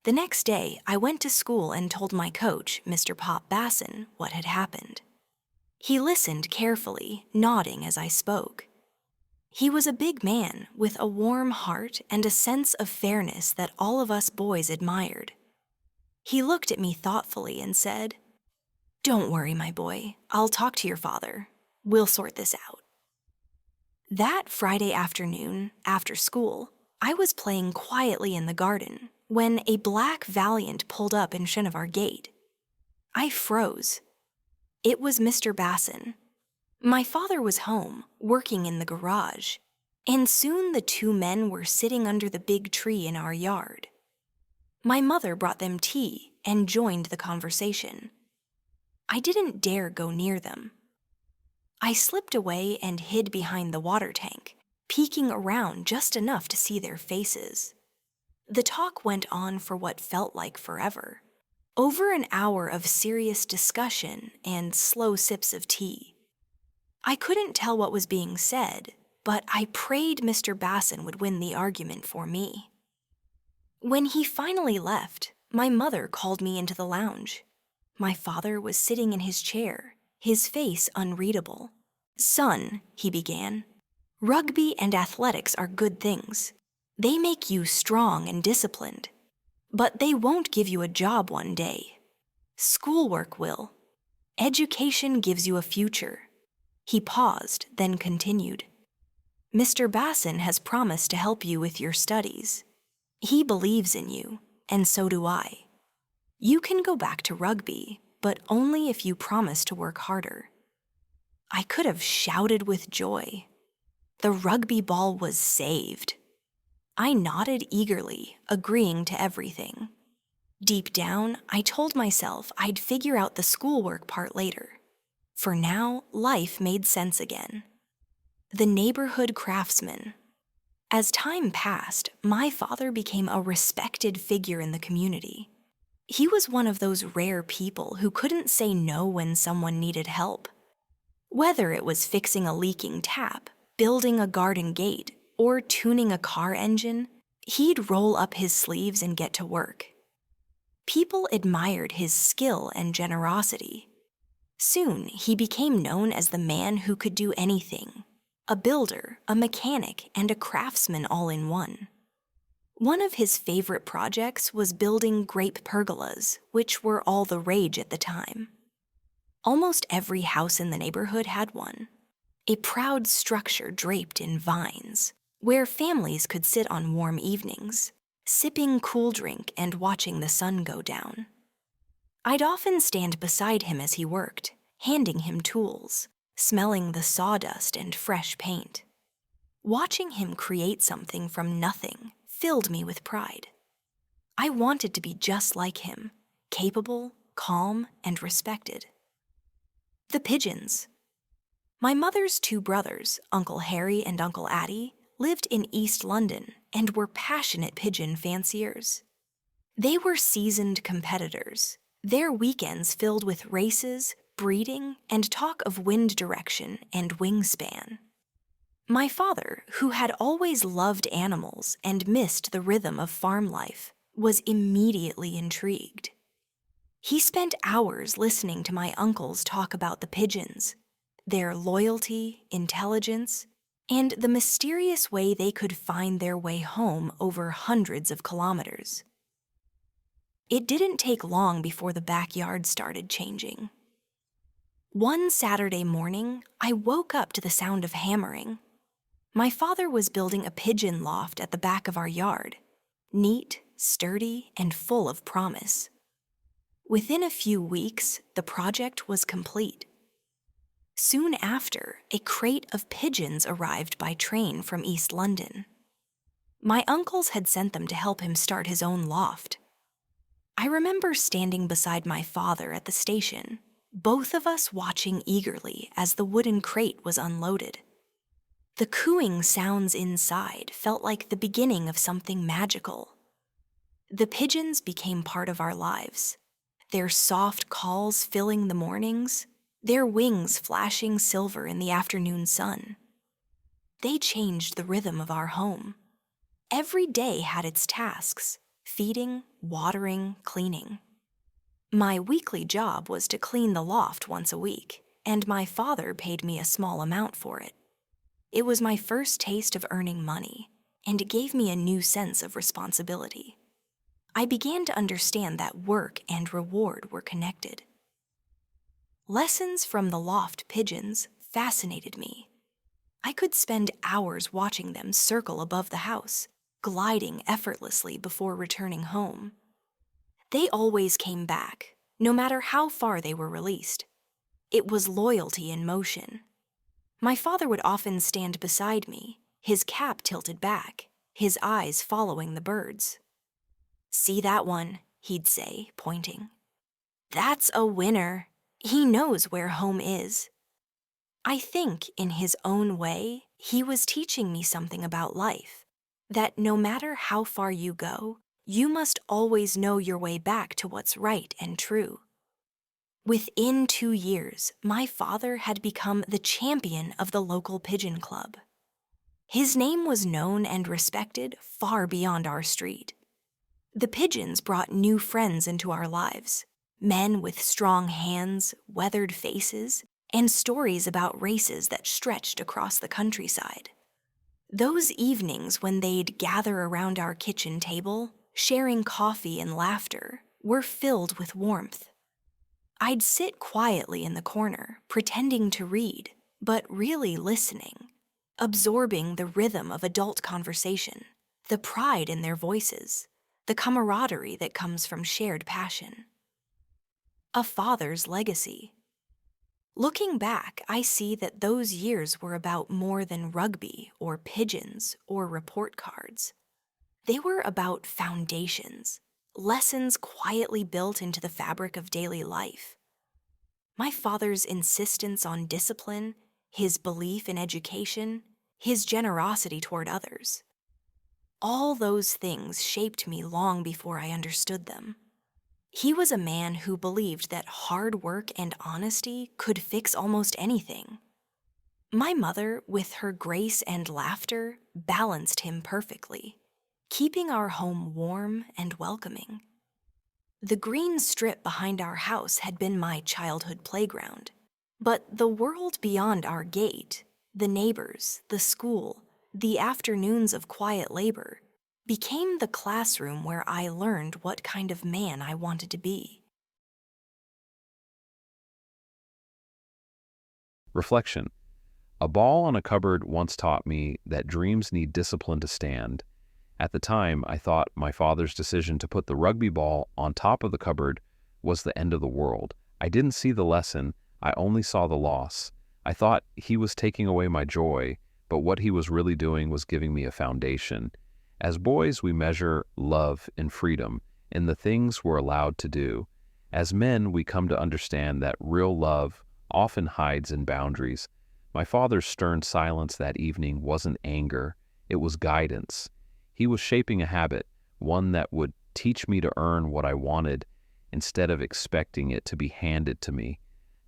The next day, I went to school and told my coach, Mr. Pop Basson, what had happened. He listened carefully, nodding as I spoke. He was a big man with a warm heart and a sense of fairness that all of us boys admired. He looked at me thoughtfully and said, "Don't worry, my boy. I'll talk to your father. We'll sort this out." That Friday afternoon, after school, I was playing quietly in the garden when a black Valiant pulled up in front of our gate. I froze. It was Mr. Basson. My father was home, working in the garage, and soon the two men were sitting under the big tree in our yard. My mother brought them tea and joined the conversation. I didn't dare go near them. I slipped away and hid behind the water tank, peeking around just enough to see their faces. The talk went on for what felt like forever. Over an hour of serious discussion and slow sips of tea. I couldn't tell what was being said, but I prayed Mr. Basson would win the argument for me. When he finally left, my mother called me into the lounge. My father was sitting in his chair, his face unreadable. "Son," he began, "rugby and athletics are good things. They make you strong and disciplined. But they won't give you a job one day. Schoolwork will. Education gives you a future." He paused, then continued. "Mr. Basson has promised to help you with your studies. He believes in you, and so do I. You can go back to rugby, but only if you promise to work harder." I could have shouted with joy. The rugby ball was saved. I nodded eagerly, agreeing to everything. Deep down, I told myself I'd figure out the schoolwork part later. For now, life made sense again. The neighborhood craftsman. As time passed, my father became a respected figure in the community. He was one of those rare people who couldn't say no when someone needed help. Whether it was fixing a leaking tap, building a garden gate, or tuning a car engine, he'd roll up his sleeves and get to work. People admired his skill and generosity. Soon, he became known as the man who could do anything, a builder, a mechanic, and a craftsman all in one. One of his favorite projects was building grape pergolas, which were all the rage at the time. Almost every house in the neighborhood had one, a proud structure draped in vines, where families could sit on warm evenings, sipping cool drink and watching the sun go down. I'd often stand beside him as he worked, handing him tools, smelling the sawdust and fresh paint. Watching him create something from nothing filled me with pride. I wanted to be just like him, capable, calm, and respected. The pigeons. My mother's two brothers, Uncle Harry and Uncle Addie, lived in East London and were passionate pigeon fanciers. They were seasoned competitors, their weekends filled with races, breeding, and talk of wind direction and wingspan. My father, who had always loved animals and missed the rhythm of farm life, was immediately intrigued. He spent hours listening to my uncles talk about the pigeons, their loyalty, intelligence, and the mysterious way they could find their way home over hundreds of kilometers. It didn't take long before the backyard started changing. One Saturday morning, I woke up to the sound of hammering. My father was building a pigeon loft at the back of our yard, neat, sturdy, and full of promise. Within a few weeks, the project was complete. Soon after, a crate of pigeons arrived by train from East London. My uncles had sent them to help him start his own loft. I remember standing beside my father at the station, both of us watching eagerly as the wooden crate was unloaded. The cooing sounds inside felt like the beginning of something magical. The pigeons became part of our lives, their soft calls filling the mornings, their wings flashing silver in the afternoon sun. They changed the rhythm of our home. Every day had its tasks: feeding, watering, cleaning. My weekly job was to clean the loft once a week, and my father paid me a small amount for it. It was my first taste of earning money, and it gave me a new sense of responsibility. I began to understand that work and reward were connected. Lessons from the loft pigeons fascinated me. I could spend hours watching them circle above the house, gliding effortlessly before returning home. They always came back, no matter how far they were released. It was loyalty in motion. My father would often stand beside me, his cap tilted back, his eyes following the birds. "See that one," he'd say, pointing. "That's a winner. He knows where home is." I think, in his own way, he was teaching me something about life, that no matter how far you go, you must always know your way back to what's right and true. Within 2 years, my father had become the champion of the local pigeon club. His name was known and respected far beyond our street. The pigeons brought new friends into our lives, men with strong hands, weathered faces, and stories about races that stretched across the countryside. Those evenings when they'd gather around our kitchen table, sharing coffee and laughter, were filled with warmth. I'd sit quietly in the corner, pretending to read, but really listening, absorbing the rhythm of adult conversation, the pride in their voices, the camaraderie that comes from shared passion. A father's legacy. Looking back, I see that those years were about more than rugby or pigeons or report cards. They were about foundations, lessons quietly built into the fabric of daily life. My father's insistence on discipline, his belief in education, his generosity toward others. All those things shaped me long before I understood them. He was a man who believed that hard work and honesty could fix almost anything. My mother, with her grace and laughter, balanced him perfectly, keeping our home warm and welcoming. The green strip behind our house had been my childhood playground, but the world beyond our gate, the neighbors, the school, the afternoons of quiet labor, became the classroom where I learned what kind of man I wanted to be. Reflection. A ball on a cupboard once taught me that dreams need discipline to stand. At the time, I thought my father's decision to put the rugby ball on top of the cupboard was the end of the world. I didn't see the lesson, I only saw the loss. I thought he was taking away my joy, but what he was really doing was giving me a foundation. As boys, we measure love and freedom in the things we're allowed to do. As men, we come to understand that real love often hides in boundaries. My father's stern silence that evening wasn't anger, it was guidance. He was shaping a habit, one that would teach me to earn what I wanted instead of expecting it to be handed to me.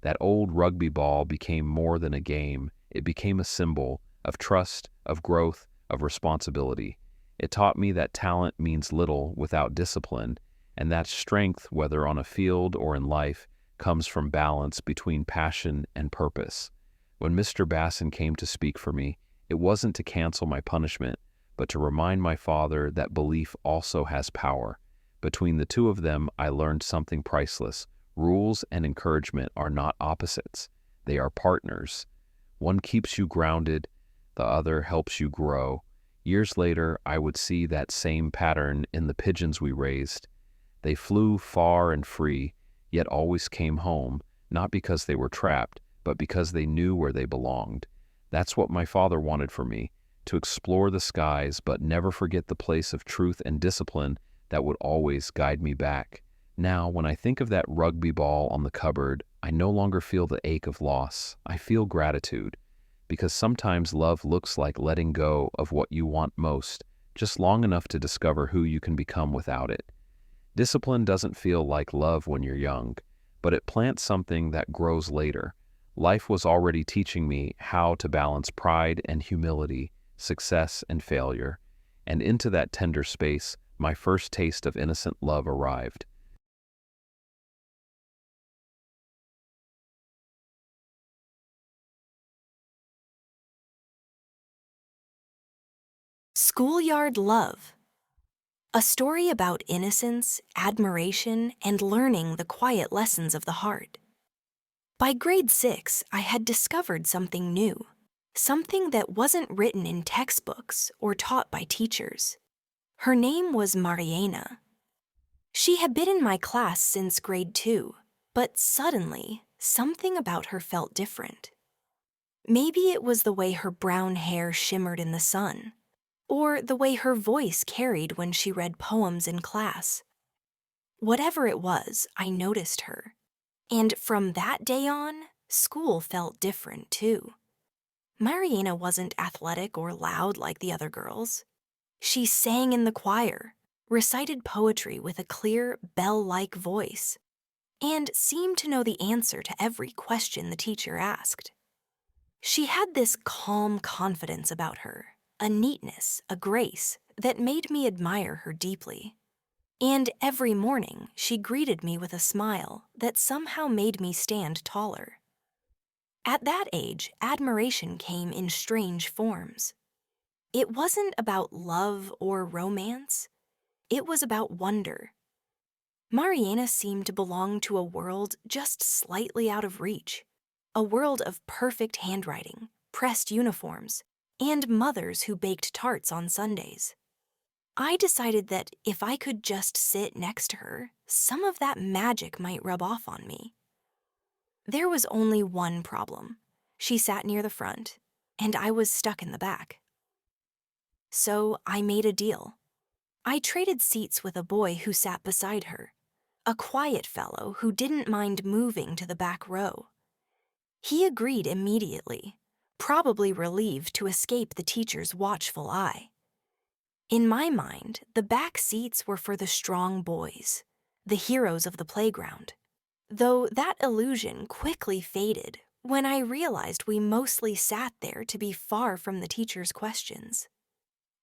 That old rugby ball became more than a game. It became a symbol, of trust, of growth, of responsibility. It taught me that talent means little without discipline, and that strength, whether on a field or in life, comes from balance between passion and purpose. When Mr. Basson came to speak for me, it wasn't to cancel my punishment, but to remind my father that belief also has power. Between the two of them, I learned something priceless. Rules and encouragement are not opposites. They are partners. One keeps you grounded, the other helps you grow. Years later, I would see that same pattern in the pigeons we raised. They flew far and free, yet always came home, not because they were trapped, but because they knew where they belonged. That's what my father wanted for me, to explore the skies but never forget the place of truth and discipline that would always guide me back. Now, when I think of that rugby ball on the cupboard, I no longer feel the ache of loss. I feel gratitude, because sometimes love looks like letting go of what you want most, just long enough to discover who you can become without it. Discipline doesn't feel like love when you're young, but it plants something that grows later. Life was already teaching me how to balance pride and humility, success and failure, and into that tender space, my first taste of innocent love arrived. Schoolyard Love. A story about innocence, admiration, and learning the quiet lessons of the heart. By grade 6, I had discovered something new, something that wasn't written in textbooks or taught by teachers. Her name was Mariana. She had been in my class since grade 2, but suddenly, something about her felt different. Maybe it was the way her brown hair shimmered in the sun, or the way her voice carried when she read poems in class. Whatever it was, I noticed her. And from that day on, school felt different too. Mariana wasn't athletic or loud like the other girls. She sang in the choir, recited poetry with a clear, bell-like voice, and seemed to know the answer to every question the teacher asked. She had this calm confidence about her, a neatness, a grace, that made me admire her deeply. And every morning, she greeted me with a smile that somehow made me stand taller. At that age, admiration came in strange forms. It wasn't about love or romance. It was about wonder. Mariana seemed to belong to a world just slightly out of reach, a world of perfect handwriting, pressed uniforms, and mothers who baked tarts on Sundays. I decided that if I could just sit next to her, some of that magic might rub off on me. There was only one problem. She sat near the front, and I was stuck in the back. So I made a deal. I traded seats with a boy who sat beside her, a quiet fellow who didn't mind moving to the back row. He agreed immediately, probably relieved to escape the teacher's watchful eye. In my mind, the back seats were for the strong boys, the heroes of the playground, though that illusion quickly faded when I realized we mostly sat there to be far from the teacher's questions.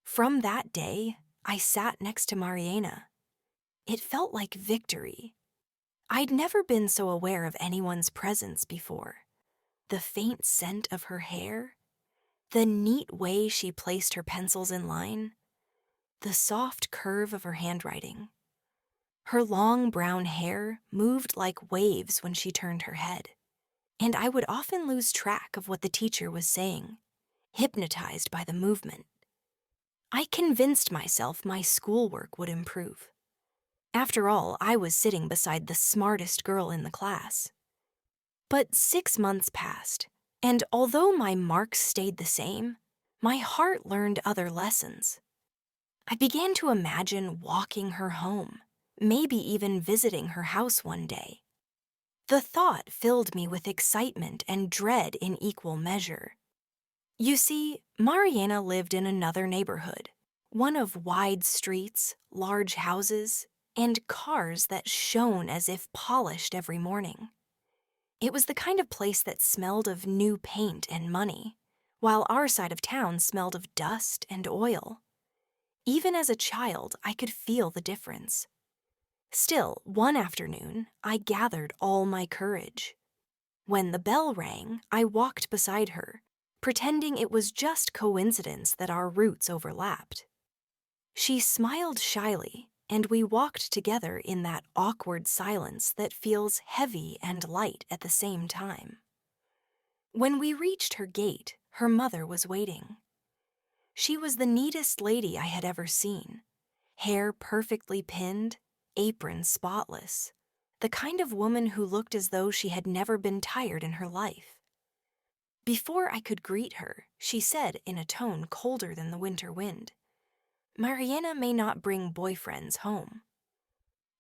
From that day, I sat next to Mariana. It felt like victory. I'd never been so aware of anyone's presence before. The faint scent of her hair, the neat way she placed her pencils in line, the soft curve of her handwriting. Her long brown hair moved like waves when she turned her head, and I would often lose track of what the teacher was saying, hypnotized by the movement. I convinced myself my schoolwork would improve. After all, I was sitting beside the smartest girl in the class. But 6 months passed, and although my marks stayed the same, my heart learned other lessons. I began to imagine walking her home, maybe even visiting her house one day. The thought filled me with excitement and dread in equal measure. You see, Mariana lived in another neighborhood, one of wide streets, large houses, and cars that shone as if polished every morning. It was the kind of place that smelled of new paint and money, while our side of town smelled of dust and oil. Even as a child, I could feel the difference. Still, one afternoon, I gathered all my courage. When the bell rang, I walked beside her, pretending it was just coincidence that our routes overlapped. She smiled shyly, and we walked together in that awkward silence that feels heavy and light at the same time. When we reached her gate, her mother was waiting. She was the neatest lady I had ever seen. Hair perfectly pinned, apron spotless. The kind of woman who looked as though she had never been tired in her life. Before I could greet her, she said in a tone colder than the winter wind, "Mariana may not bring boyfriends home."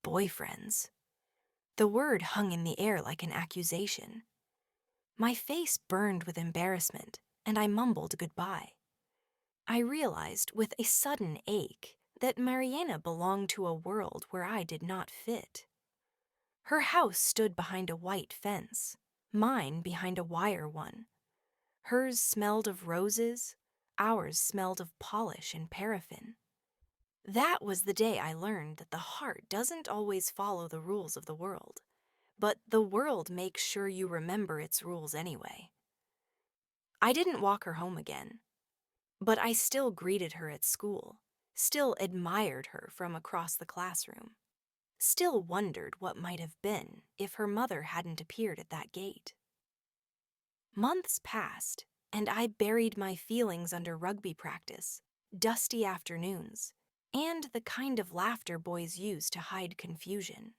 Boyfriends. The word hung in the air like an accusation. My face burned with embarrassment, and I mumbled goodbye. I realized with a sudden ache that Mariana belonged to a world where I did not fit. Her house stood behind a white fence, mine behind a wire one. Hers smelled of roses, ours smelled of polish and paraffin. That was the day I learned that the heart doesn't always follow the rules of the world, but the world makes sure you remember its rules anyway. I didn't walk her home again. But I still greeted her at school, still admired her from across the classroom, still wondered what might have been if her mother hadn't appeared at that gate. Months passed, and I buried my feelings under rugby practice, dusty afternoons, and the kind of laughter boys use to hide confusion.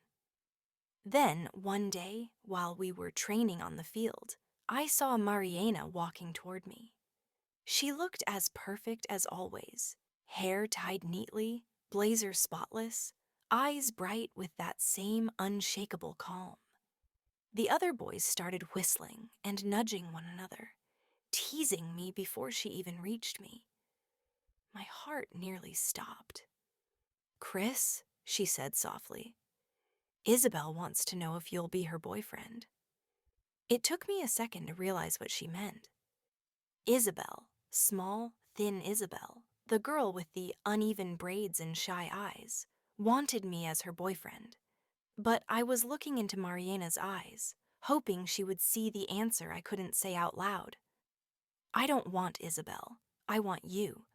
Then, one day, while we were training on the field, I saw Mariana walking toward me. She looked as perfect as always, hair tied neatly, blazer spotless, eyes bright with that same unshakable calm. The other boys started whistling and nudging one another, teasing me before she even reached me. My heart nearly stopped. "Chris," she said softly, "Isabel wants to know if you'll be her boyfriend." It took me a second to realize what she meant. Isabel. Small, thin Isabel, the girl with the uneven braids and shy eyes, wanted me as her boyfriend. But I was looking into Mariana's eyes, hoping she would see the answer I couldn't say out loud. "I don't want Isabel. I want you."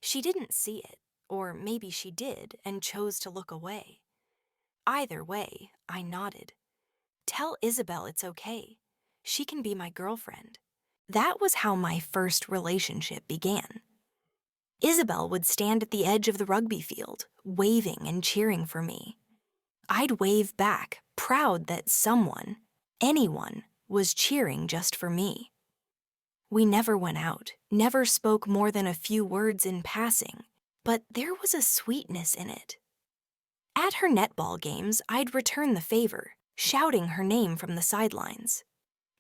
She didn't see it, or maybe she did and chose to look away. Either way, I nodded. "Tell Isabel it's okay. She can be my girlfriend." That was how my first relationship began. Isabel would stand at the edge of the rugby field, waving and cheering for me. I'd wave back, proud that someone, anyone, was cheering just for me. We never went out, never spoke more than a few words in passing, but there was a sweetness in it. At her netball games, I'd return the favor, shouting her name from the sidelines.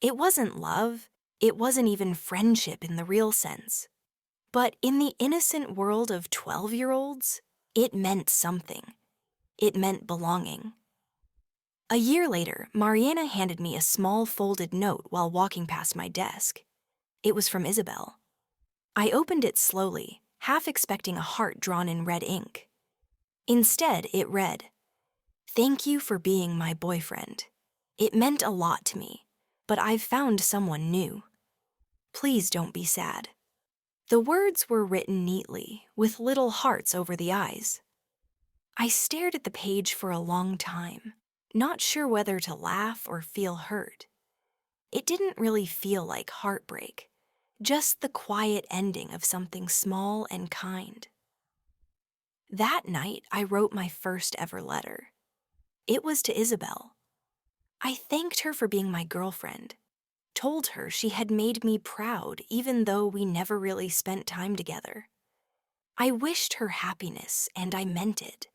It wasn't love. It wasn't even friendship in the real sense. But in the innocent world of 12-year-olds, it meant something. It meant belonging. A year later, Mariana handed me a small folded note while walking past my desk. It was from Isabel. I opened it slowly, half expecting a heart drawn in red ink. Instead, it read, "Thank you for being my boyfriend. It meant a lot to me. But I've found someone new. Please don't be sad." The words were written neatly, with little hearts over the eyes. I stared at the page for a long time, not sure whether to laugh or feel hurt. It didn't really feel like heartbreak, just the quiet ending of something small and kind. That night, I wrote my first ever letter. It was to Isabel. I thanked her for being my girlfriend, told her she had made me proud even though we never really spent time together. I wished her happiness, and I meant it.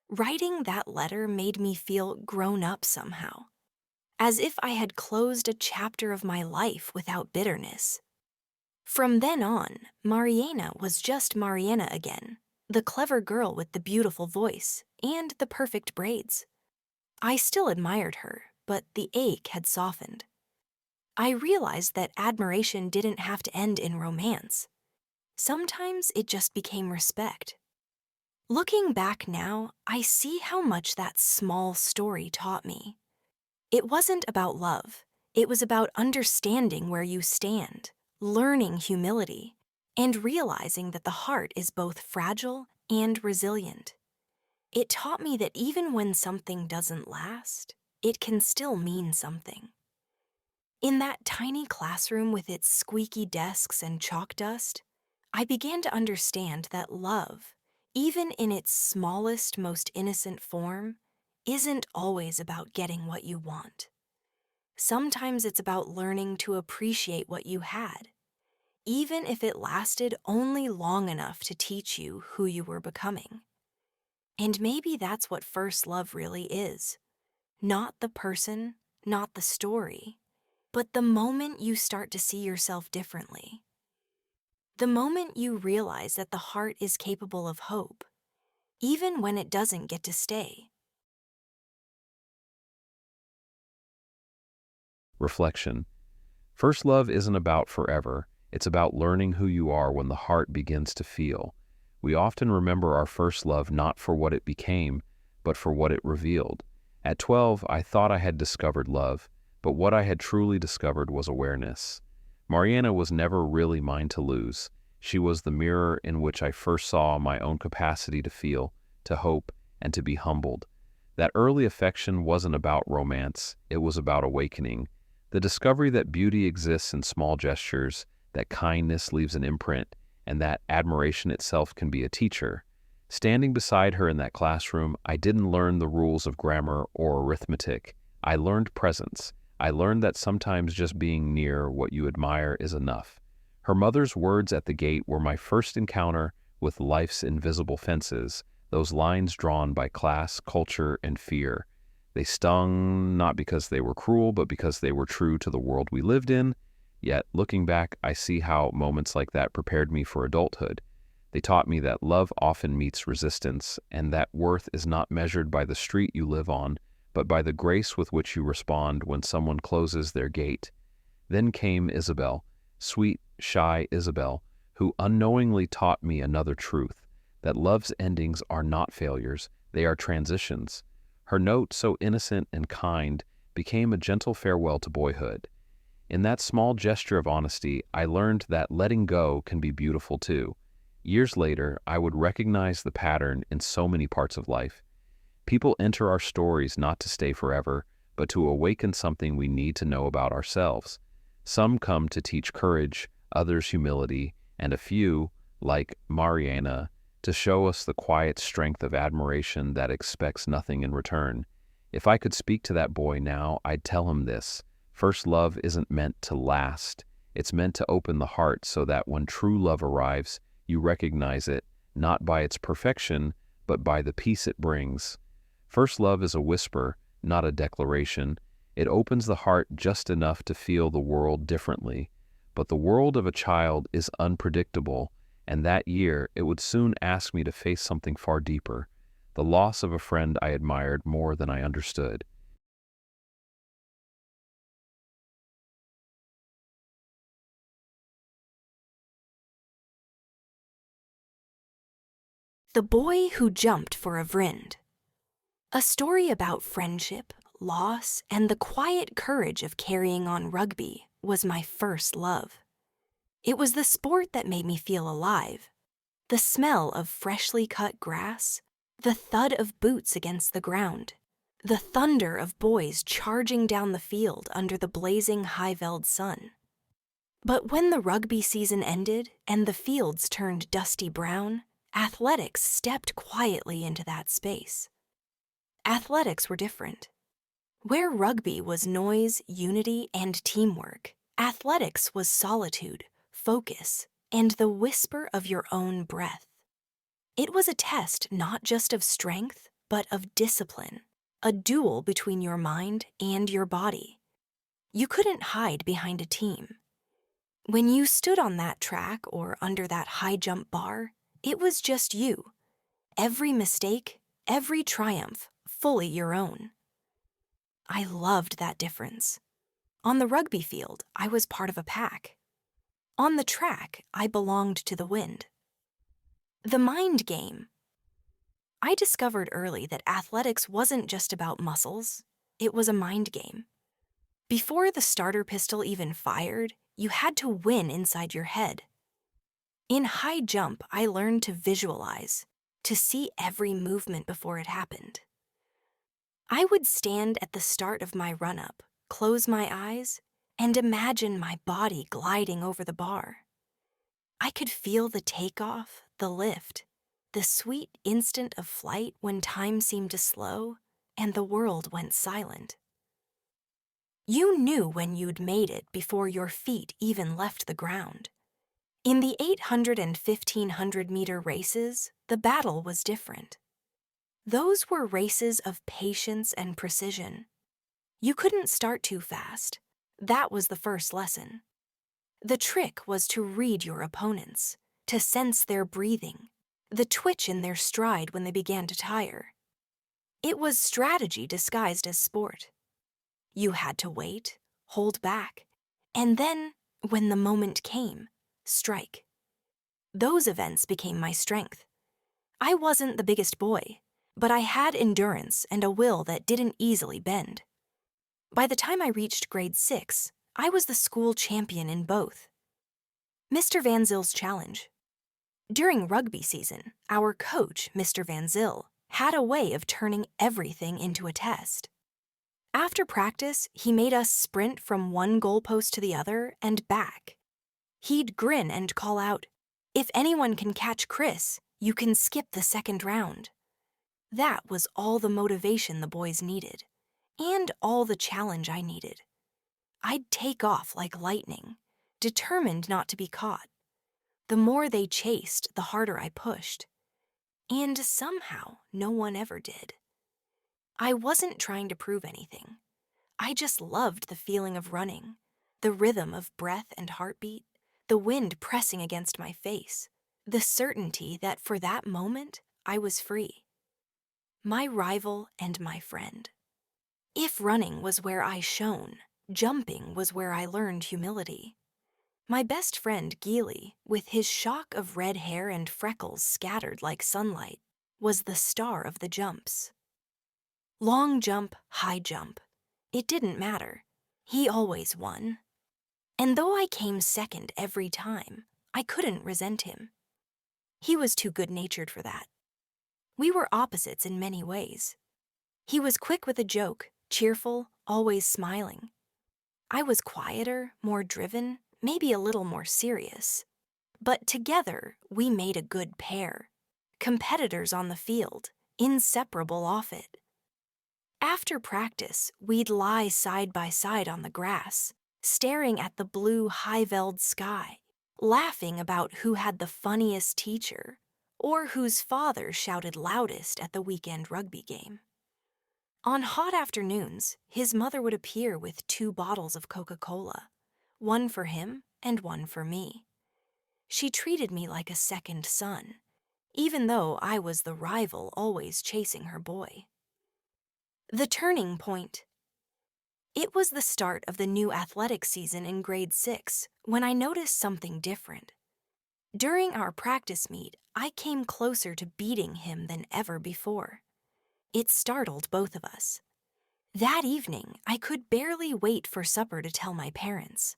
Writing that letter made me feel grown up somehow, as if I had closed a chapter of my life without bitterness. From then on, Mariana was just Mariana again, the clever girl with the beautiful voice and the perfect braids. I still admired her, but the ache had softened. I realized that admiration didn't have to end in romance. Sometimes it just became respect. Looking back now, I see how much that small story taught me. It wasn't about love. It was about understanding where you stand, learning humility, and realizing that the heart is both fragile and resilient. It taught me that even when something doesn't last, it can still mean something. In that tiny classroom with its squeaky desks and chalk dust, I began to understand that love, even in its smallest, most innocent form, isn't always about getting what you want. Sometimes it's about learning to appreciate what you had, even if it lasted only long enough to teach you who you were becoming. And maybe that's what first love really is. Not the person, not the story, but the moment you start to see yourself differently. The moment you realize that the heart is capable of hope, even when it doesn't get to stay. Reflection. First love isn't about forever. It's about learning who you are when the heart begins to feel. We often remember our first love not for what it became, but for what it revealed. At 12, I thought I had discovered love, but what I had truly discovered was awareness. Mariana was never really mine to lose. She was the mirror in which I first saw my own capacity to feel, to hope, and to be humbled. That early affection wasn't about romance, it was about awakening. The discovery that beauty exists in small gestures, that kindness leaves an imprint, and that admiration itself can be a teacher. Standing beside her in that classroom, I didn't learn the rules of grammar or arithmetic. I learned presence. I learned that sometimes just being near what you admire is enough. Her mother's words at the gate were my first encounter with life's invisible fences, those lines drawn by class, culture, and fear. They stung not because they were cruel, but because they were true to the world we lived in. Yet, looking back, I see how moments like that prepared me for adulthood. They taught me that love often meets resistance, and that worth is not measured by the street you live on, but by the grace with which you respond when someone closes their gate. Then came Isabel, sweet, shy Isabel, who unknowingly taught me another truth, that love's endings are not failures, they are transitions. Her note, so innocent and kind, became a gentle farewell to boyhood. In that small gesture of honesty, I learned that letting go can be beautiful too. Years later, I would recognize the pattern in so many parts of life. People enter our stories not to stay forever, but to awaken something we need to know about ourselves. Some come to teach courage, others humility, and a few, like Mariana, to show us the quiet strength of admiration that expects nothing in return. If I could speak to that boy now, I'd tell him this. First love isn't meant to last. It's meant to open the heart so that when true love arrives, you recognize it, not by its perfection, but by the peace it brings. First love is a whisper, not a declaration. It opens the heart just enough to feel the world differently. But the world of a child is unpredictable, and that year it would soon ask me to face something far deeper, the loss of a friend I admired more than I understood. The Boy Who Jumped for a Vrind. A story about friendship, loss, and the quiet courage of carrying on rugby was my first love. It was the sport that made me feel alive. The smell of freshly cut grass, the thud of boots against the ground, the thunder of boys charging down the field under the blazing high-veld sun. But when the rugby season ended and the fields turned dusty brown, athletics stepped quietly into that space. Athletics were different. Where rugby was noise, unity, and teamwork, athletics was solitude, focus, and the whisper of your own breath. It was a test not just of strength, but of discipline, a duel between your mind and your body. You couldn't hide behind a team. When you stood on that track or under that high jump bar, it was just you. Every mistake, every triumph, fully your own. I loved that difference. On the rugby field, I was part of a pack. On the track, I belonged to the wind. The mind game. I discovered early that athletics wasn't just about muscles, it was a mind game. Before the starter pistol even fired, you had to win inside your head. In high jump, I learned to visualize, to see every movement before it happened. I would stand at the start of my run-up, close my eyes, and imagine my body gliding over the bar. I could feel the takeoff, the lift, the sweet instant of flight when time seemed to slow and the world went silent. You knew when you'd made it before your feet even left the ground. In the 800 and 1500-meter races, the battle was different. Those were races of patience and precision. You couldn't start too fast. That was the first lesson. The trick was to read your opponents, to sense their breathing, the twitch in their stride when they began to tire. It was strategy disguised as sport. You had to wait, hold back, and then, when the moment came, strike. Those events became my strength. I wasn't the biggest boy, but I had endurance and a will that didn't easily bend. By the time I reached grade 6, I was the school champion in both. Mr. Van Zil's challenge. During rugby season, our coach, Mr. Van Zyl, had a way of turning everything into a test. After practice, he made us sprint from one goalpost to the other and back. He'd grin and call out, "If anyone can catch Chris, you can skip the second round." That was all the motivation the boys needed, and all the challenge I needed. I'd take off like lightning, determined not to be caught. The more they chased, the harder I pushed. And somehow, no one ever did. I wasn't trying to prove anything. I just loved the feeling of running, the rhythm of breath and heartbeat, the wind pressing against my face, the certainty that for that moment, I was free. My rival and my friend. If running was where I shone, jumping was where I learned humility. My best friend, Geely, with his shock of red hair and freckles scattered like sunlight, was the star of the jumps. Long jump, high jump. It didn't matter. He always won. And though I came second every time, I couldn't resent him. He was too good-natured for that. We were opposites in many ways. He was quick with a joke, cheerful, always smiling. I was quieter, more driven, maybe a little more serious. But together, we made a good pair. Competitors on the field, inseparable off it. After practice, we'd lie side by side on the grass, staring at the blue high-veld sky, laughing about who had the funniest teacher, or whose father shouted loudest at the weekend rugby game. On hot afternoons, his mother would appear with 2 bottles of Coca-Cola, one for him and one for me. She treated me like a second son, even though I was the rival always chasing her boy. The turning point. It was the start of the new athletic season in grade 6 when I noticed something different. During our practice meet, I came closer to beating him than ever before. It startled both of us. That evening, I could barely wait for supper to tell my parents.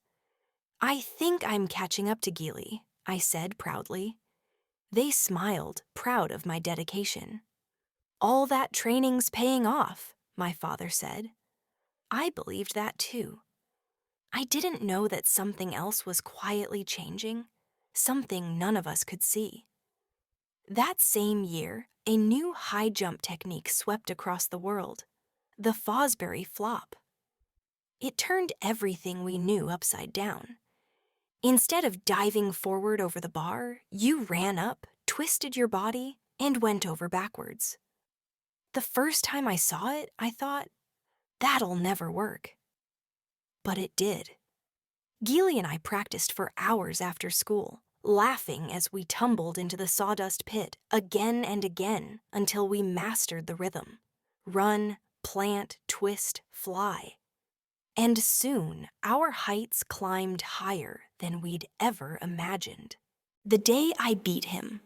"I think I'm catching up to Geely," I said proudly. They smiled, proud of my dedication. "All that training's paying off," my father said. I believed that too. I didn't know that something else was quietly changing, something none of us could see. That same year, a new high jump technique swept across the world, the Fosbury flop. It turned everything we knew upside down. Instead of diving forward over the bar, you ran up, twisted your body, and went over backwards. The first time I saw it, I thought, that'll never work. But it did. Geely and I practiced for hours after school, laughing as we tumbled into the sawdust pit again and again until we mastered the rhythm. Run, plant, twist, fly. And soon, our heights climbed higher than we'd ever imagined. The day I beat him.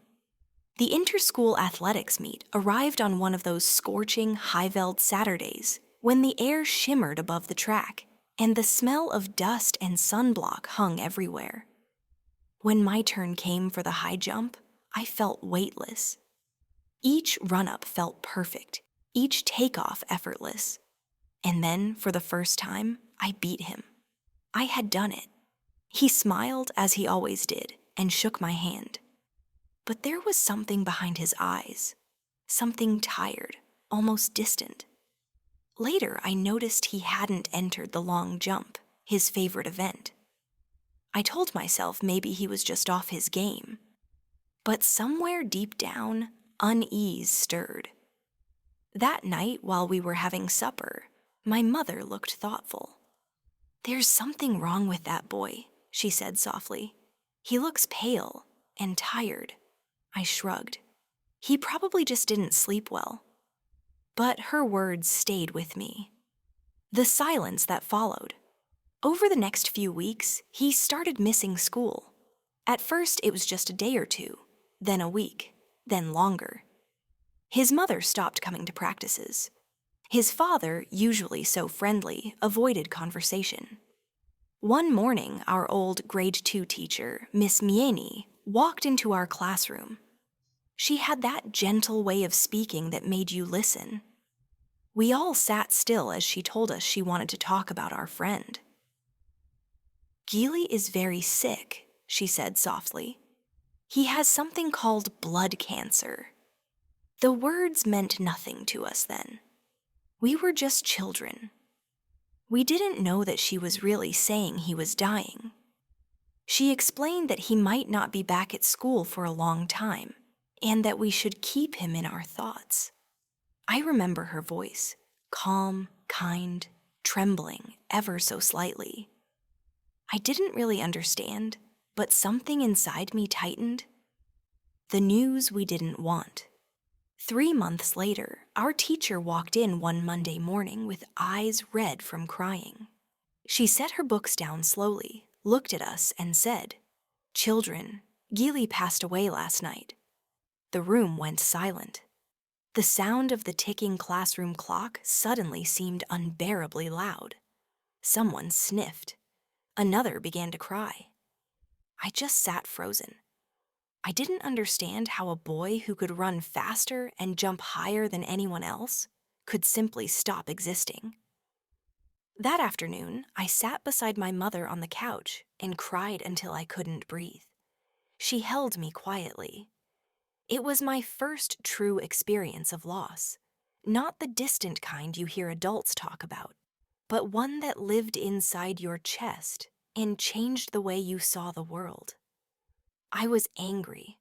The inter-school athletics meet arrived on one of those scorching, high-veld Saturdays when the air shimmered above the track and the smell of dust and sunblock hung everywhere. When my turn came for the high jump, I felt weightless. Each run-up felt perfect, each takeoff effortless. And then, for the first time, I beat him. I had done it. He smiled, as he always did, and shook my hand. But there was something behind his eyes, something tired, almost distant. Later, I noticed he hadn't entered the long jump, his favorite event. I told myself maybe he was just off his game. But somewhere deep down, unease stirred. That night, while we were having supper, my mother looked thoughtful. "There's something wrong with that boy," she said softly. "He looks pale and tired." I shrugged. "He probably just didn't sleep well." But her words stayed with me. The silence that followed. Over the next few weeks, he started missing school. At first, it was just a day or two, then a week, then longer. His mother stopped coming to practices. His father, usually so friendly, avoided conversation. One morning, our old grade 2 teacher, Miss Mieni, walked into our classroom. She had that gentle way of speaking that made you listen. We all sat still as she told us she wanted to talk about our friend. "Geely is very sick," she said softly. "He has something called blood cancer." The words meant nothing to us then. We were just children. We didn't know that she was really saying he was dying. She explained that he might not be back at school for a long time, and that we should keep him in our thoughts. I remember her voice, calm, kind, trembling ever so slightly. I didn't really understand, but something inside me tightened. The news we didn't want. 3 months later, our teacher walked in one Monday morning with eyes red from crying. She set her books down slowly, looked at us, and said, "Children, Geely passed away last night." The room went silent. The sound of the ticking classroom clock suddenly seemed unbearably loud. Someone sniffed. Another began to cry. I just sat frozen. I didn't understand how a boy who could run faster and jump higher than anyone else could simply stop existing. That afternoon, I sat beside my mother on the couch and cried until I couldn't breathe. She held me quietly. It was my first true experience of loss, not the distant kind you hear adults talk about, but one that lived inside your chest and changed the way you saw the world. I was angry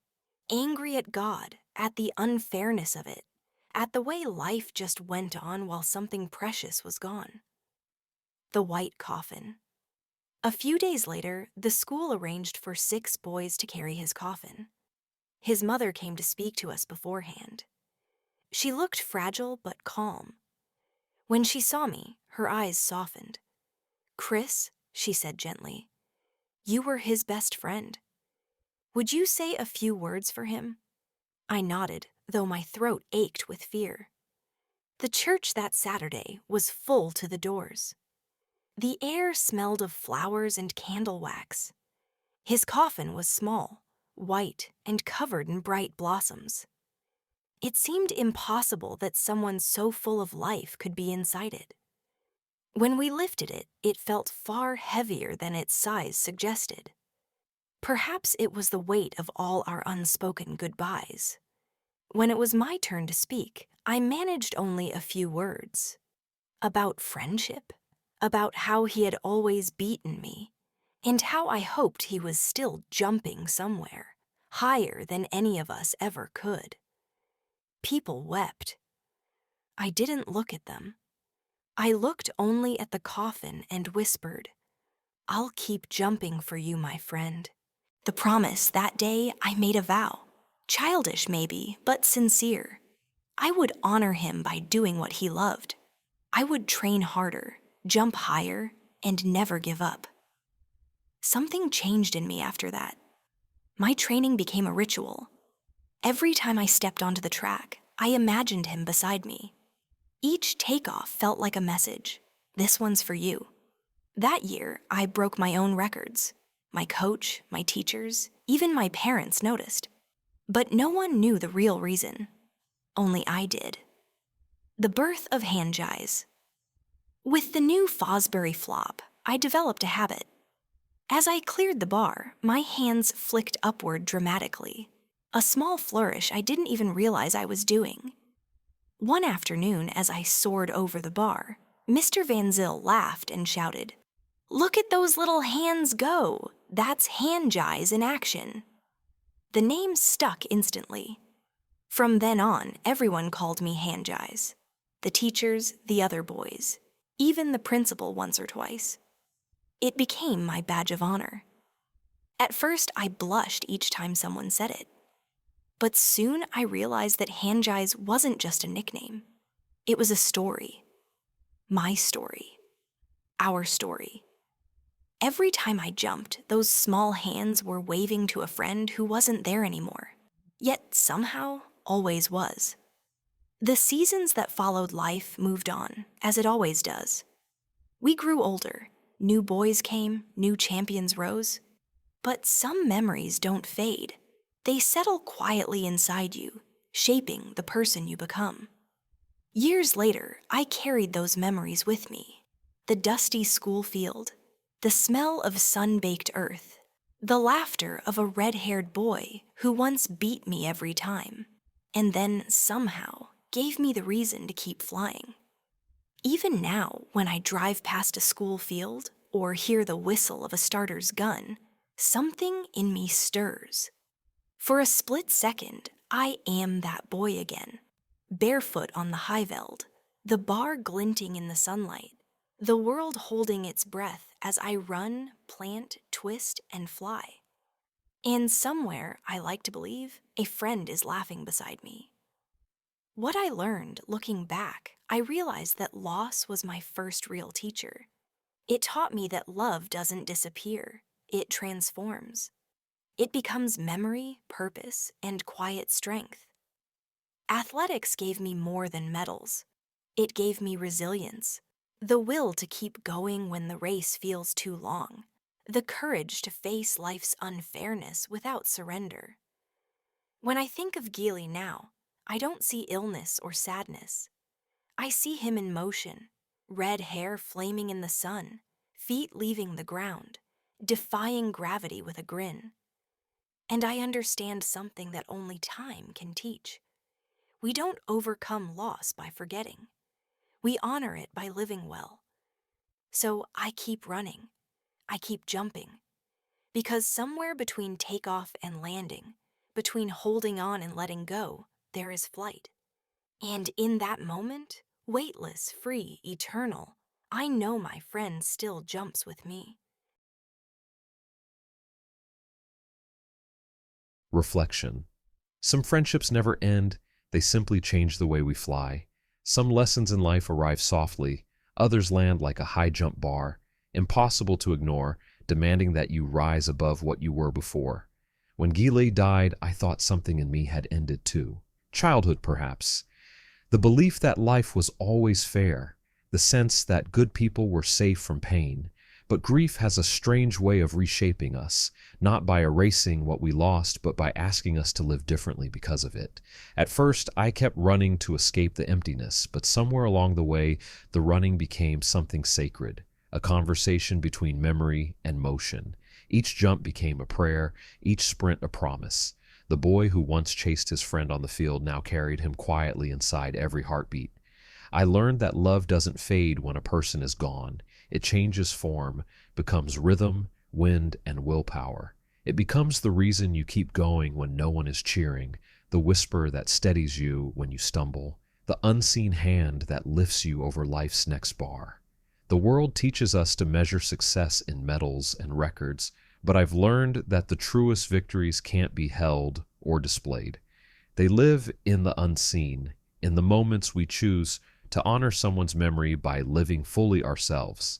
at God, at the unfairness of it, at the way life just went on while something precious was gone. The white coffin. A few days later, the school arranged for 6 boys to carry his coffin. His mother came to speak to us beforehand. She looked fragile but calm. When she saw me, her eyes softened. "Chris," she said gently, "you were his best friend. Would you say a few words for him?" I nodded, though my throat ached with fear. The church that Saturday was full to the doors. The air smelled of flowers and candle wax. His coffin was small, white, and covered in bright blossoms. It seemed impossible that someone so full of life could be inside it. When we lifted it, it felt far heavier than its size suggested. Perhaps it was the weight of all our unspoken goodbyes. When it was my turn to speak, I managed only a few words. About friendship, about how he had always beaten me, and how I hoped he was still jumping somewhere, higher than any of us ever could. People wept. I didn't look at them. I looked only at the coffin and whispered, "I'll keep jumping for you, my friend." The promise that day I made a vow, childish maybe, but sincere. I would honor him by doing what he loved. I would train harder, jump higher, and never give up. Something changed in me after that. My training became a ritual. Every time I stepped onto the track, I imagined him beside me. Each takeoff felt like a message. This one's for you. That year, I broke my own records. My coach, my teachers, even my parents noticed. But no one knew the real reason. Only I did. The birth of hand-jies. With the new Fosbury flop, I developed a habit. As I cleared the bar, my hands flicked upward dramatically, a small flourish I didn't even realize I was doing. One afternoon, as I soared over the bar, Mr. Van Zyl laughed and shouted, "Look at those little hands go! That's hand-jies in action." The name stuck instantly. From then on, everyone called me hand-jies. The teachers, the other boys, even the principal once or twice. It became my badge of honor. At first, I blushed each time someone said it. But soon I realized that hand-jies wasn't just a nickname. It was a story. My story. Our story. Every time I jumped, those small hands were waving to a friend who wasn't there anymore, yet somehow always was. The seasons that followed life moved on, as it always does. We grew older. New boys came, new champions rose. But some memories don't fade. They settle quietly inside you, shaping the person you become. Years later, I carried those memories with me. The dusty school field, the smell of sun-baked earth, the laughter of a red-haired boy who once beat me every time, and then somehow gave me the reason to keep flying. Even now, when I drive past a school field or hear the whistle of a starter's gun, something in me stirs. For a split second, I am that boy again, barefoot on the Highveld, the bar glinting in the sunlight, the world holding its breath as I run, plant, twist, and fly. And somewhere, I like to believe, a friend is laughing beside me. What I learned looking back, I realized that loss was my first real teacher. It taught me that love doesn't disappear, it transforms. It becomes memory, purpose, and quiet strength. Athletics gave me more than medals. It gave me resilience, the will to keep going when the race feels too long, the courage to face life's unfairness without surrender. When I think of Geely now, I don't see illness or sadness. I see him in motion, red hair flaming in the sun, feet leaving the ground, defying gravity with a grin. And I understand something that only time can teach. We don't overcome loss by forgetting. We honor it by living well. So I keep running. I keep jumping. Because somewhere between takeoff and landing, between holding on and letting go, there is flight. And in that moment, weightless, free, eternal, I know my friend still jumps with me. Reflection. Some friendships never end, they simply change the way we fly. Some lessons in life arrive softly, others land like a high jump bar, impossible to ignore, demanding that you rise above what you were before. When Geely died, I thought something in me had ended too. Childhood, perhaps. The belief that life was always fair, the sense that good people were safe from pain. But grief has a strange way of reshaping us, not by erasing what we lost, but by asking us to live differently because of it. At first, I kept running to escape the emptiness, but somewhere along the way, the running became something sacred, a conversation between memory and motion. Each jump became a prayer, each sprint a promise. The boy who once chased his friend on the field now carried him quietly inside every heartbeat. I learned that love doesn't fade when a person is gone. It changes form, becomes rhythm, wind, and willpower. It becomes the reason you keep going when no one is cheering, the whisper that steadies you when you stumble, the unseen hand that lifts you over life's next bar. The world teaches us to measure success in medals and records, but I've learned that the truest victories can't be held or displayed. They live in the unseen, in the moments we choose to honor someone's memory by living fully ourselves.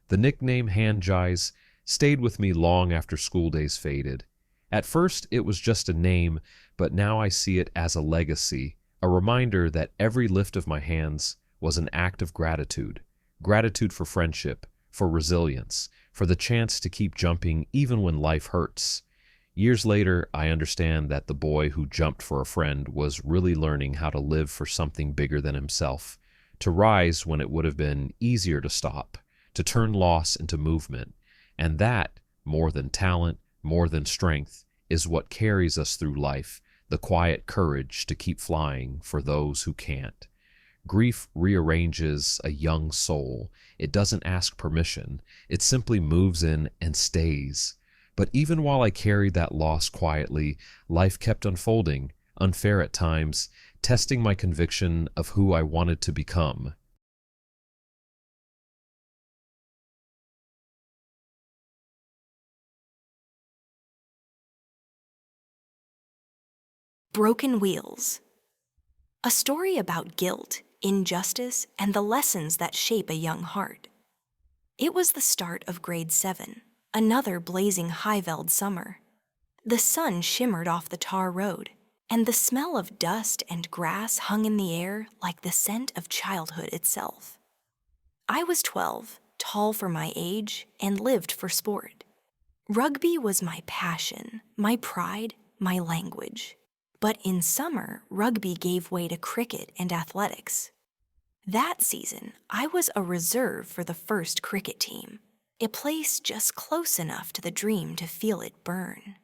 The nickname Handjies stayed with me long after school days faded. At first, it was just a name, but now I see it as a legacy, a reminder that every lift of my hands was an act of gratitude. Gratitude for friendship, for resilience, for the chance to keep jumping even when life hurts. Years later, I understand that the boy who jumped for a friend was really learning how to live for something bigger than himself, to rise when it would have been easier to stop, to turn loss into movement. And that, more than talent, more than strength, is what carries us through life, the quiet courage to keep flying for those who can't. Grief rearranges a young soul. It doesn't ask permission. It simply moves in and stays. But even while I carried that loss quietly, life kept unfolding, unfair at times, testing my conviction of who I wanted to become. Broken Wheels. A story about guilt, injustice, and the lessons that shape a young heart. It was the start of grade 7, another blazing Highveld summer. The sun shimmered off the tar road, and the smell of dust and grass hung in the air like the scent of childhood itself. I was 12, tall for my age, and lived for sport. Rugby was my passion, my pride, my language. But in summer, rugby gave way to cricket and athletics. That season, I was a reserve for the first cricket team, a place just close enough to the dream to feel it burn.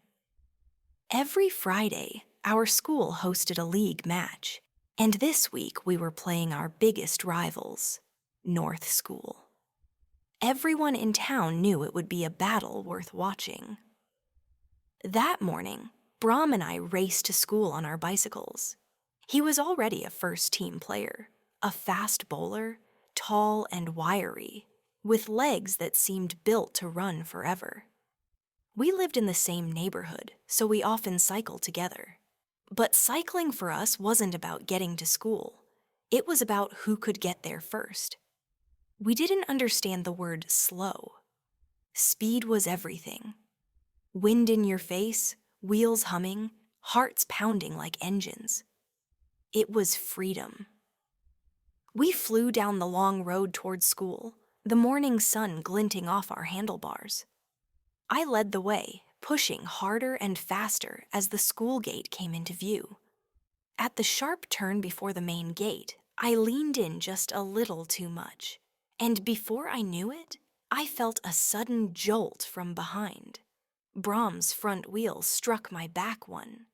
Every Friday, our school hosted a league match, and this week we were playing our biggest rivals, North School. Everyone in town knew it would be a battle worth watching. That morning, Brahm and I raced to school on our bicycles. He was already a first-team player, a fast bowler, tall and wiry, with legs that seemed built to run forever. We lived in the same neighborhood, so we often cycled together. But cycling for us wasn't about getting to school. It was about who could get there first. We didn't understand the word slow. Speed was everything. Wind in your face, wheels humming, hearts pounding like engines. It was freedom. We flew down the long road toward school, the morning sun glinting off our handlebars. I led the way, pushing harder and faster as the school gate came into view. At the sharp turn before the main gate, I leaned in just a little too much, and before I knew it, I felt a sudden jolt from behind. Brahm's front wheel struck my back one.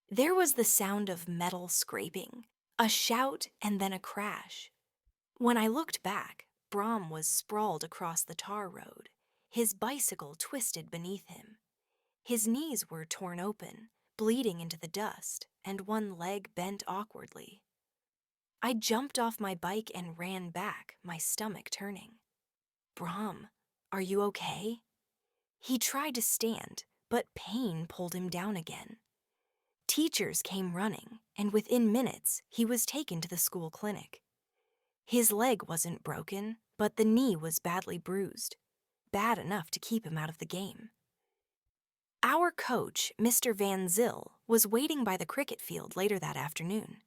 There was the sound of metal scraping, a shout, and then a crash. When I looked back, Brahm was sprawled across the tar road, his bicycle twisted beneath him. His knees were torn open, bleeding into the dust, and one leg bent awkwardly. I jumped off my bike and ran back, my stomach turning. "Brahm, are you okay?" He tried to stand, but pain pulled him down again. Teachers came running, and within minutes, he was taken to the school clinic. His leg wasn't broken, but the knee was badly bruised, bad enough to keep him out of the game. Our coach, Mr. Van Zyl, was waiting by the cricket field later that afternoon.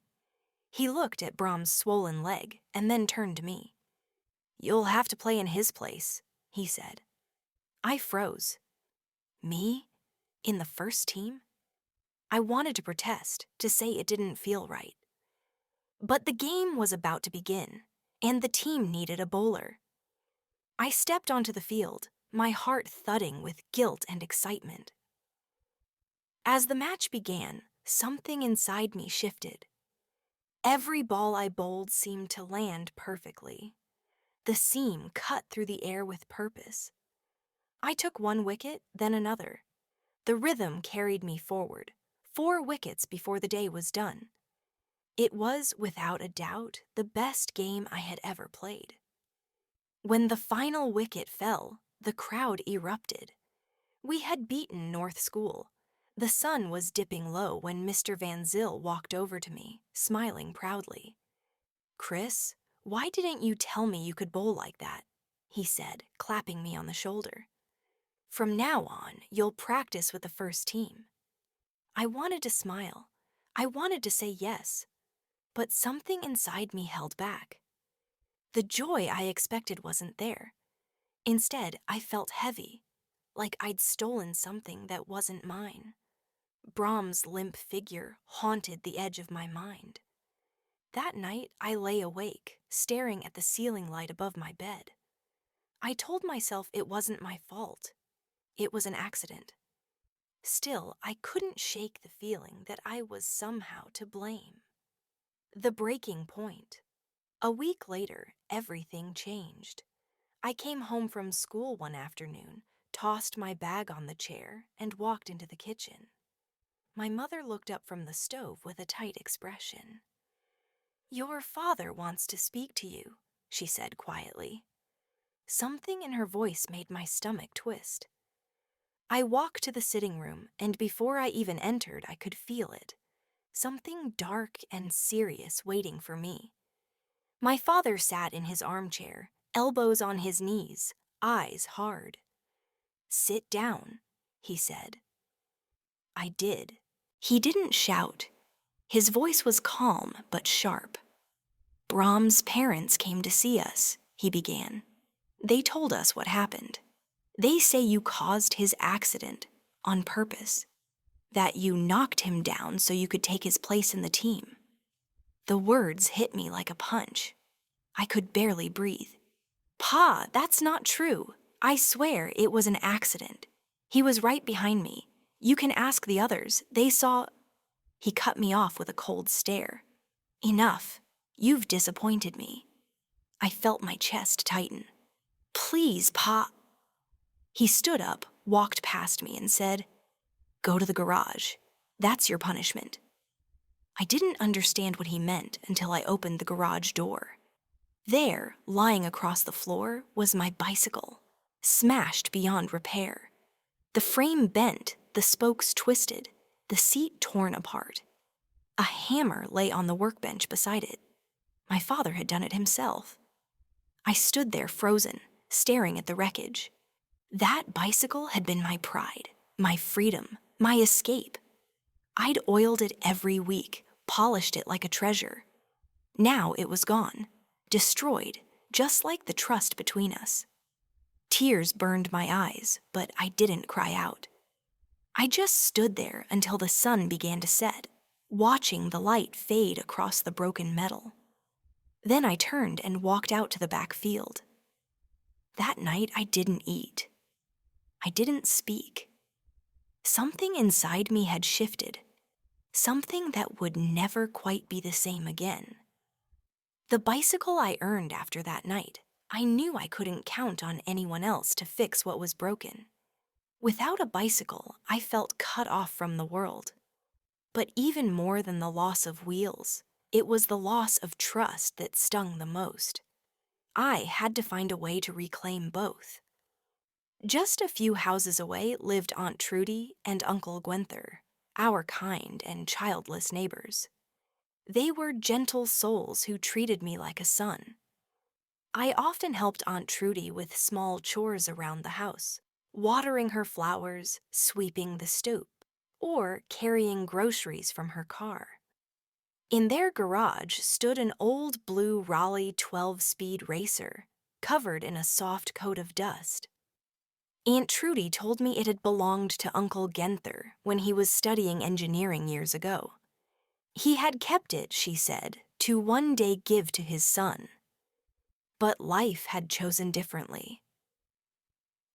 He looked at Brahm's swollen leg and then turned to me. "You'll have to play in his place," he said. I froze. Me? In the first team? I wanted to protest, to say it didn't feel right. But the game was about to begin, and the team needed a bowler. I stepped onto the field, my heart thudding with guilt and excitement. As the match began, something inside me shifted. Every ball I bowled seemed to land perfectly. The seam cut through the air with purpose. I took one wicket, then another. The rhythm carried me forward, 4 wickets before the day was done. It was, without a doubt, the best game I had ever played. When the final wicket fell, the crowd erupted. We had beaten North School. The sun was dipping low when Mr. Van Zyl walked over to me, smiling proudly. "Chris, "Why didn't you tell me you could bowl like that?" he said, clapping me on the shoulder. "From now on, you'll practice with the first team." I wanted to smile. I wanted to say yes, but something inside me held back. The joy I expected wasn't there. Instead, I felt heavy, like I'd stolen something that wasn't mine. Brahms' limp figure haunted the edge of my mind. That night, I lay awake, staring at the ceiling light above my bed. I told myself it wasn't my fault. It was an accident. Still, I couldn't shake the feeling that I was somehow to blame. The breaking point. A week later, everything changed. I came home from school one afternoon, tossed my bag on the chair, and walked into the kitchen. My mother looked up from the stove with a tight expression. "Your father wants to speak to you," she said quietly. Something in her voice made my stomach twist. I walked to the sitting room, and before I even entered, I could feel it. Something dark and serious waiting for me. My father sat in his armchair, elbows on his knees, eyes hard. "Sit down," he said. I did. He didn't shout. His voice was calm but sharp. "Brahms' parents came to see us," he began. "They told us what happened. They say you caused his accident on purpose, that you knocked him down so you could take his place in the team." The words hit me like a punch. I could barely breathe. "Pa, that's not true. I swear it was an accident. He was right behind me. You can ask the others. They saw—" He cut me off with a cold stare. "Enough. You've disappointed me." I felt my chest tighten. "Please, Pa." He stood up, walked past me, and said, "Go to the garage. That's your punishment." I didn't understand what he meant until I opened the garage door. There, lying across the floor, was my bicycle, smashed beyond repair. The frame bent, the spokes twisted, the seat torn apart. A hammer lay on the workbench beside it. My father had done it himself. I stood there frozen, staring at the wreckage. That bicycle had been my pride, my freedom, my escape. I'd oiled it every week, polished it like a treasure. Now it was gone, destroyed, just like the trust between us. Tears burned my eyes, but I didn't cry out. I just stood there until the sun began to set, watching the light fade across the broken metal. Then I turned and walked out to the back field. That night I didn't eat. I didn't speak. Something inside me had shifted, something that would never quite be the same again. The bicycle I earned after that night, I knew I couldn't count on anyone else to fix what was broken. Without a bicycle, I felt cut off from the world. But even more than the loss of wheels, it was the loss of trust that stung the most. I had to find a way to reclaim both. Just a few houses away lived Aunt Trudy and Uncle Gwenther, our kind and childless neighbors. They were gentle souls who treated me like a son. I often helped Aunt Trudy with small chores around the house, watering her flowers, sweeping the stoop, or carrying groceries from her car. In their garage stood an old blue Raleigh 12-speed racer, covered in a soft coat of dust. Aunt Trudy told me it had belonged to Uncle Genther when he was studying engineering years ago. He had kept it, she said, to one day give to his son. But life had chosen differently.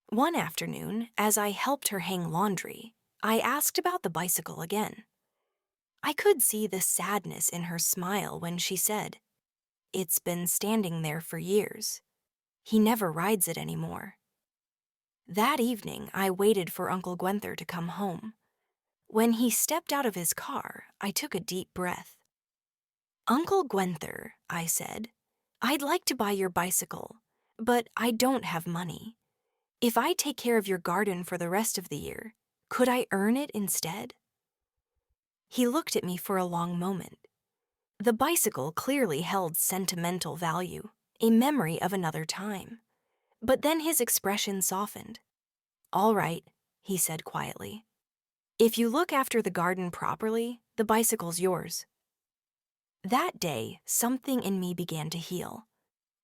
One afternoon, as I helped her hang laundry, I asked about the bicycle again. I could see the sadness in her smile when she said, "It's been standing there for years. He never rides it anymore." That evening, I waited for Uncle Gwenther to come home. When he stepped out of his car, I took a deep breath. "Uncle Gwenther," I said, "I'd like to buy your bicycle, but I don't have money. If I take care of your garden for the rest of the year, could I earn it instead?" He looked at me for a long moment. The bicycle clearly held sentimental value, a memory of another time. But then his expression softened. "All right," he said quietly. "If you look after the garden properly, the bicycle's yours." That day, something in me began to heal.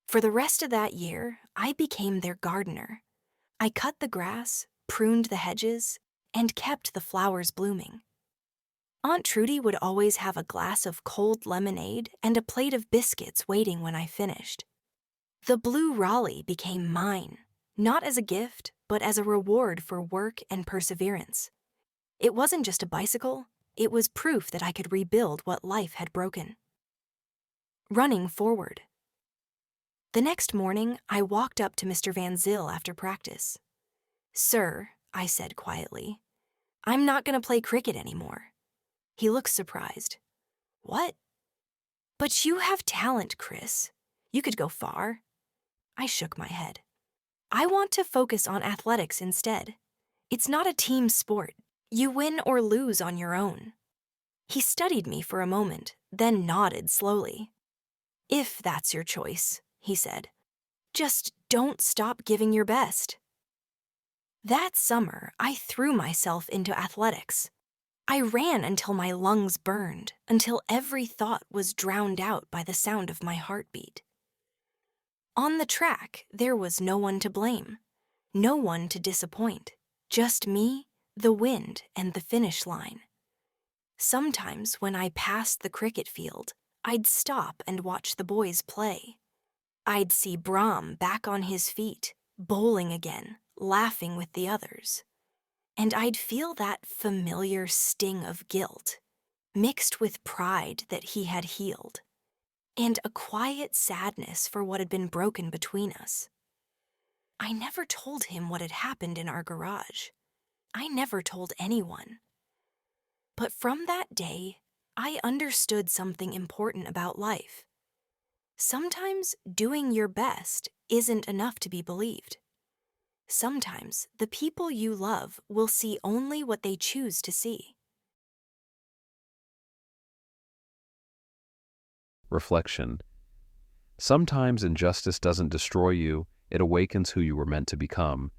For the rest of that year, I became their gardener. I cut the grass, pruned the hedges, and kept the flowers blooming. Aunt Trudy would always have a glass of cold lemonade and a plate of biscuits waiting when I finished. The blue Raleigh became mine, not as a gift, but as a reward for work and perseverance. It wasn't just a bicycle, it was proof that I could rebuild what life had broken. Running forward. The next morning, I walked up to Mr. Van Zyl after practice. "Sir," I said quietly, "I'm not going to play cricket anymore." He looked surprised. "What?" "But you have talent, Chris. You could go far." I shook my head. "I want to focus on athletics instead. It's not a team sport. You win or lose on your own." He studied me for a moment, then nodded slowly. "If that's your choice," he said, "just don't stop giving your best." That summer, I threw myself into athletics. I ran until my lungs burned, until every thought was drowned out by the sound of my heartbeat. On the track, there was no one to blame, no one to disappoint, just me, the wind, and the finish line. Sometimes when I passed the cricket field, I'd stop and watch the boys play. I'd see Brahm back on his feet, bowling again, laughing with the others. And I'd feel that familiar sting of guilt, mixed with pride that he had healed, and a quiet sadness for what had been broken between us. I never told him what had happened in our garage. I never told anyone. But from that day, I understood something important about life. Sometimes doing your best isn't enough to be believed. Sometimes the people you love will see only what they choose to see. Reflection. Sometimes injustice doesn't destroy you, it awakens who you were meant to become.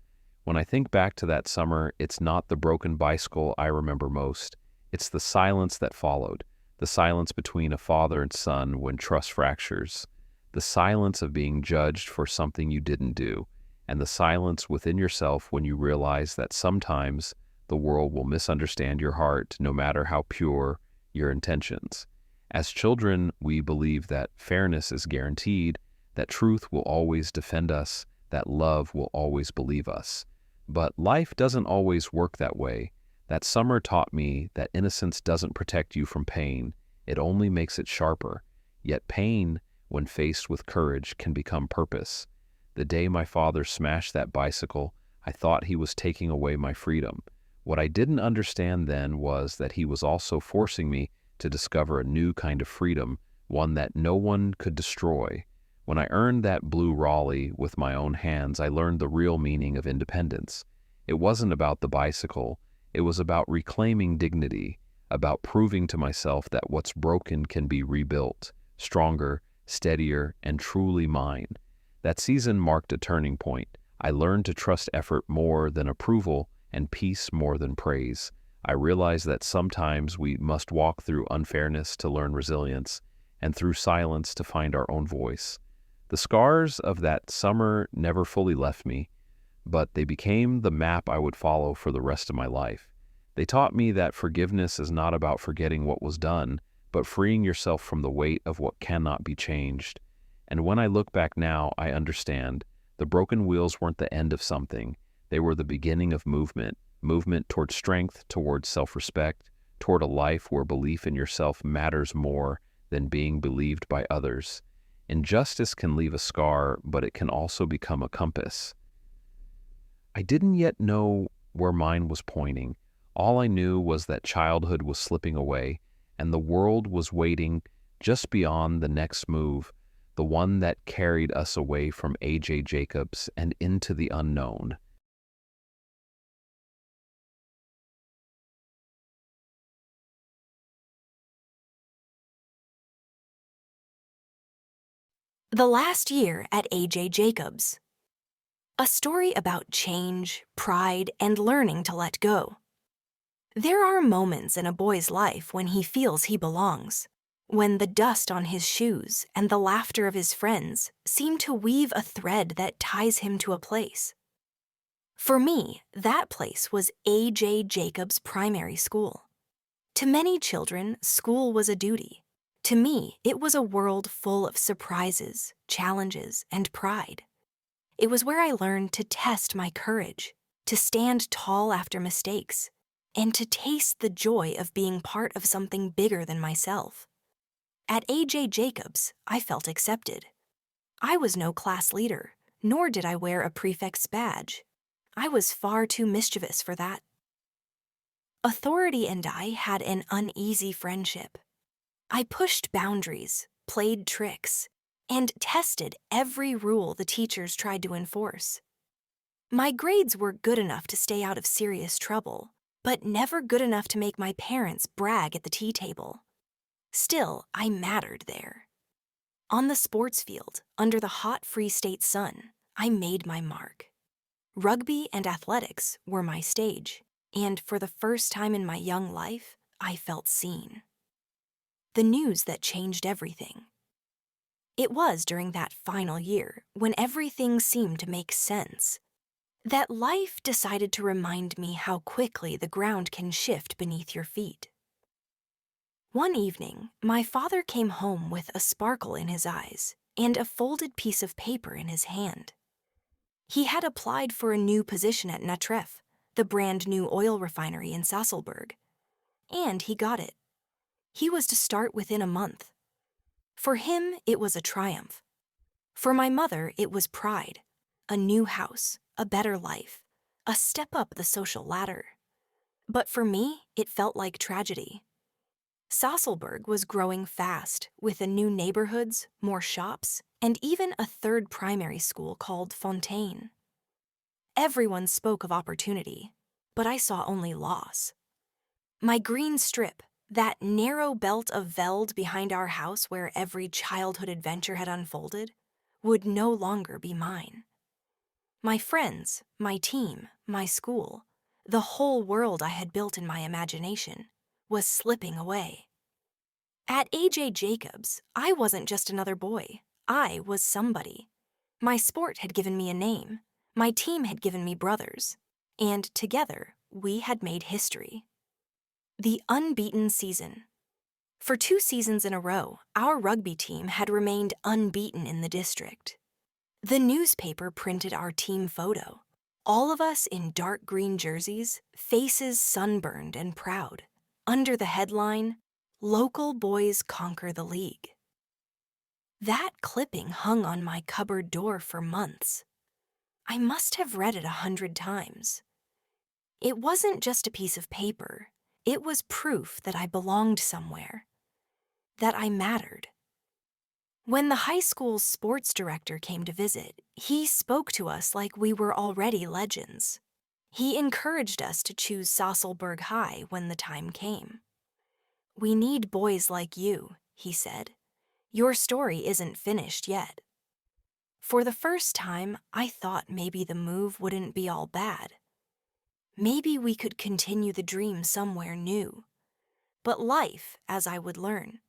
When I think back to that summer, it's not the broken bicycle I remember most. It's the silence that followed, the silence between a father and son when trust fractures, the silence of being judged for something you didn't do, and the silence within yourself when you realize that sometimes the world will misunderstand your heart no matter how pure your intentions. As children, we believe that fairness is guaranteed, that truth will always defend us, that love will always believe us. But life doesn't always work that way. That summer taught me that innocence doesn't protect you from pain, it only makes it sharper. Yet pain, when faced with courage, can become purpose. The day my father smashed that bicycle, I thought he was taking away my freedom. What I didn't understand then was that he was also forcing me to discover a new kind of freedom, one that no one could destroy. When I earned that blue Raleigh with my own hands, I learned the real meaning of independence. It wasn't about the bicycle, it was about reclaiming dignity, about proving to myself that what's broken can be rebuilt, stronger, steadier, and truly mine. That season marked a turning point. I learned to trust effort more than approval and peace more than praise. I realized that sometimes we must walk through unfairness to learn resilience, and through silence to find our own voice. The scars of that summer never fully left me, but they became the map I would follow for the rest of my life. They taught me that forgiveness is not about forgetting what was done, but freeing yourself from the weight of what cannot be changed. And when I look back now, I understand. The broken wheels weren't the end of something. They were the beginning of movement toward strength, toward self-respect, toward a life where belief in yourself matters more than being believed by others. Injustice can leave a scar, but it can also become a compass. I didn't yet know where mine was pointing. All I knew was that childhood was slipping away, and the world was waiting just beyond the next move, the one that carried us away from A.J. Jacobs and into the unknown. The Last Year at A.J. Jacobs. A story about change, pride, and learning to let go. There are moments in a boy's life when he feels he belongs, when the dust on his shoes and the laughter of his friends seem to weave a thread that ties him to a place. For me, that place was A.J. Jacobs Primary School. To many children, school was a duty. To me, it was a world full of surprises, challenges, and pride. It was where I learned to test my courage, to stand tall after mistakes, and to taste the joy of being part of something bigger than myself. At A.J. Jacobs, I felt accepted. I was no class leader, nor did I wear a prefect's badge. I was far too mischievous for that. Authority and I had an uneasy friendship. I pushed boundaries, played tricks, and tested every rule the teachers tried to enforce. My grades were good enough to stay out of serious trouble, but never good enough to make my parents brag at the tea table. Still, I mattered there. On the sports field, under the hot Free State sun, I made my mark. Rugby and athletics were my stage, and for the first time in my young life, I felt seen. The news that changed everything. It was during that final year, when everything seemed to make sense, that life decided to remind me how quickly the ground can shift beneath your feet. One evening, my father came home with a sparkle in his eyes and a folded piece of paper in his hand. He had applied for a new position at Natref, the brand new oil refinery in Sasselberg, and he got it. He was to start within a month. For him, it was a triumph. For my mother, it was pride, a new house, a better life, a step up the social ladder. But for me, it felt like tragedy. Sasselberg was growing fast, with new neighborhoods, more shops, and even a third primary school called Fontaine. Everyone spoke of opportunity, but I saw only loss. My green strip, that narrow belt of veld behind our house where every childhood adventure had unfolded, would no longer be mine. My friends, my team, my school, the whole world I had built in my imagination, was slipping away. At A.J. Jacobs, I wasn't just another boy. I was somebody. My sport had given me a name. My team had given me brothers. And together, we had made history. The unbeaten season. For 2 seasons in a row, our rugby team had remained unbeaten in the district. The newspaper printed our team photo. All of us in dark green jerseys, faces sunburned and proud. Under the headline, "Local Boys Conquer the League." That clipping hung on my cupboard door for months. I must have read it 100 times. It wasn't just a piece of paper. It was proof that I belonged somewhere, that I mattered. When the high school's sports director came to visit, he spoke to us like we were already legends. He encouraged us to choose Sasselberg High when the time came. "We need boys like you," he said. "Your story isn't finished yet." For the first time, I thought maybe the move wouldn't be all bad. Maybe we could continue the dream somewhere new. But life, as I would learn,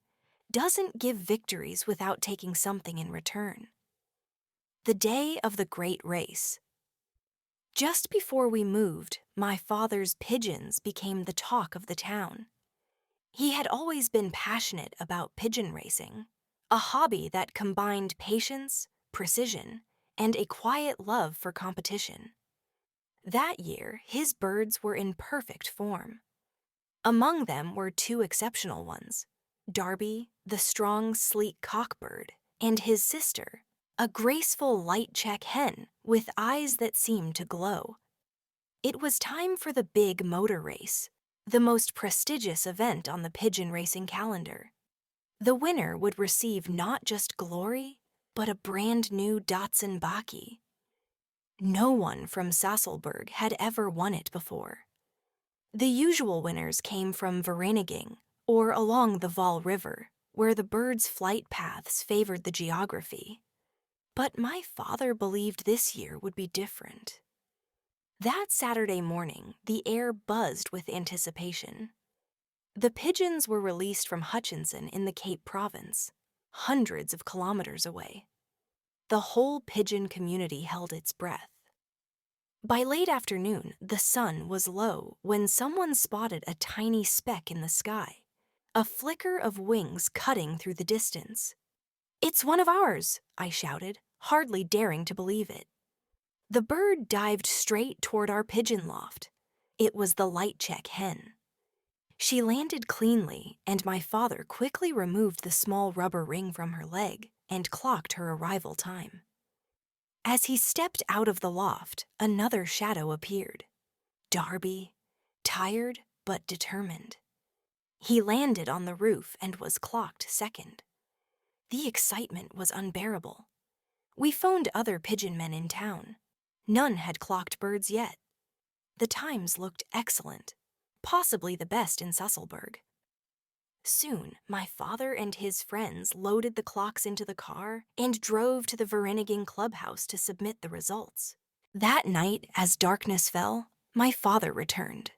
doesn't give victories without taking something in return. The day of the great race. Just before we moved, my father's pigeons became the talk of the town. He had always been passionate about pigeon racing, a hobby that combined patience, precision, and a quiet love for competition. That year, his birds were in perfect form. Among them were 2 exceptional ones, Darby, the strong, sleek cockbird, and his sister, a graceful light-check hen with eyes that seemed to glow. It was time for the big motor race, the most prestigious event on the pigeon racing calendar. The winner would receive not just glory, but a brand new Datsun Baki. No one from Sasselberg had ever won it before. The usual winners came from Vereniging or along the Vaal River, where the birds' flight paths favored the geography. But my father believed this year would be different. That Saturday morning, the air buzzed with anticipation. The pigeons were released from Hutchinson in the Cape Province, hundreds of kilometers away. The whole pigeon community held its breath. By late afternoon, the sun was low when someone spotted a tiny speck in the sky, a flicker of wings cutting through the distance. "It's one of ours," I shouted, hardly daring to believe it. The bird dived straight toward our pigeon loft. It was the light-check hen. She landed cleanly, and my father quickly removed the small rubber ring from her leg and clocked her arrival time. As he stepped out of the loft, another shadow appeared. Darby, tired but determined. He landed on the roof and was clocked second. The excitement was unbearable. We phoned other pigeon men in town. None had clocked birds yet. The times looked excellent, possibly the best in Susselberg. Soon, my father and his friends loaded the clocks into the car and drove to the Vereniging clubhouse to submit the results. That night, as darkness fell, my father returned,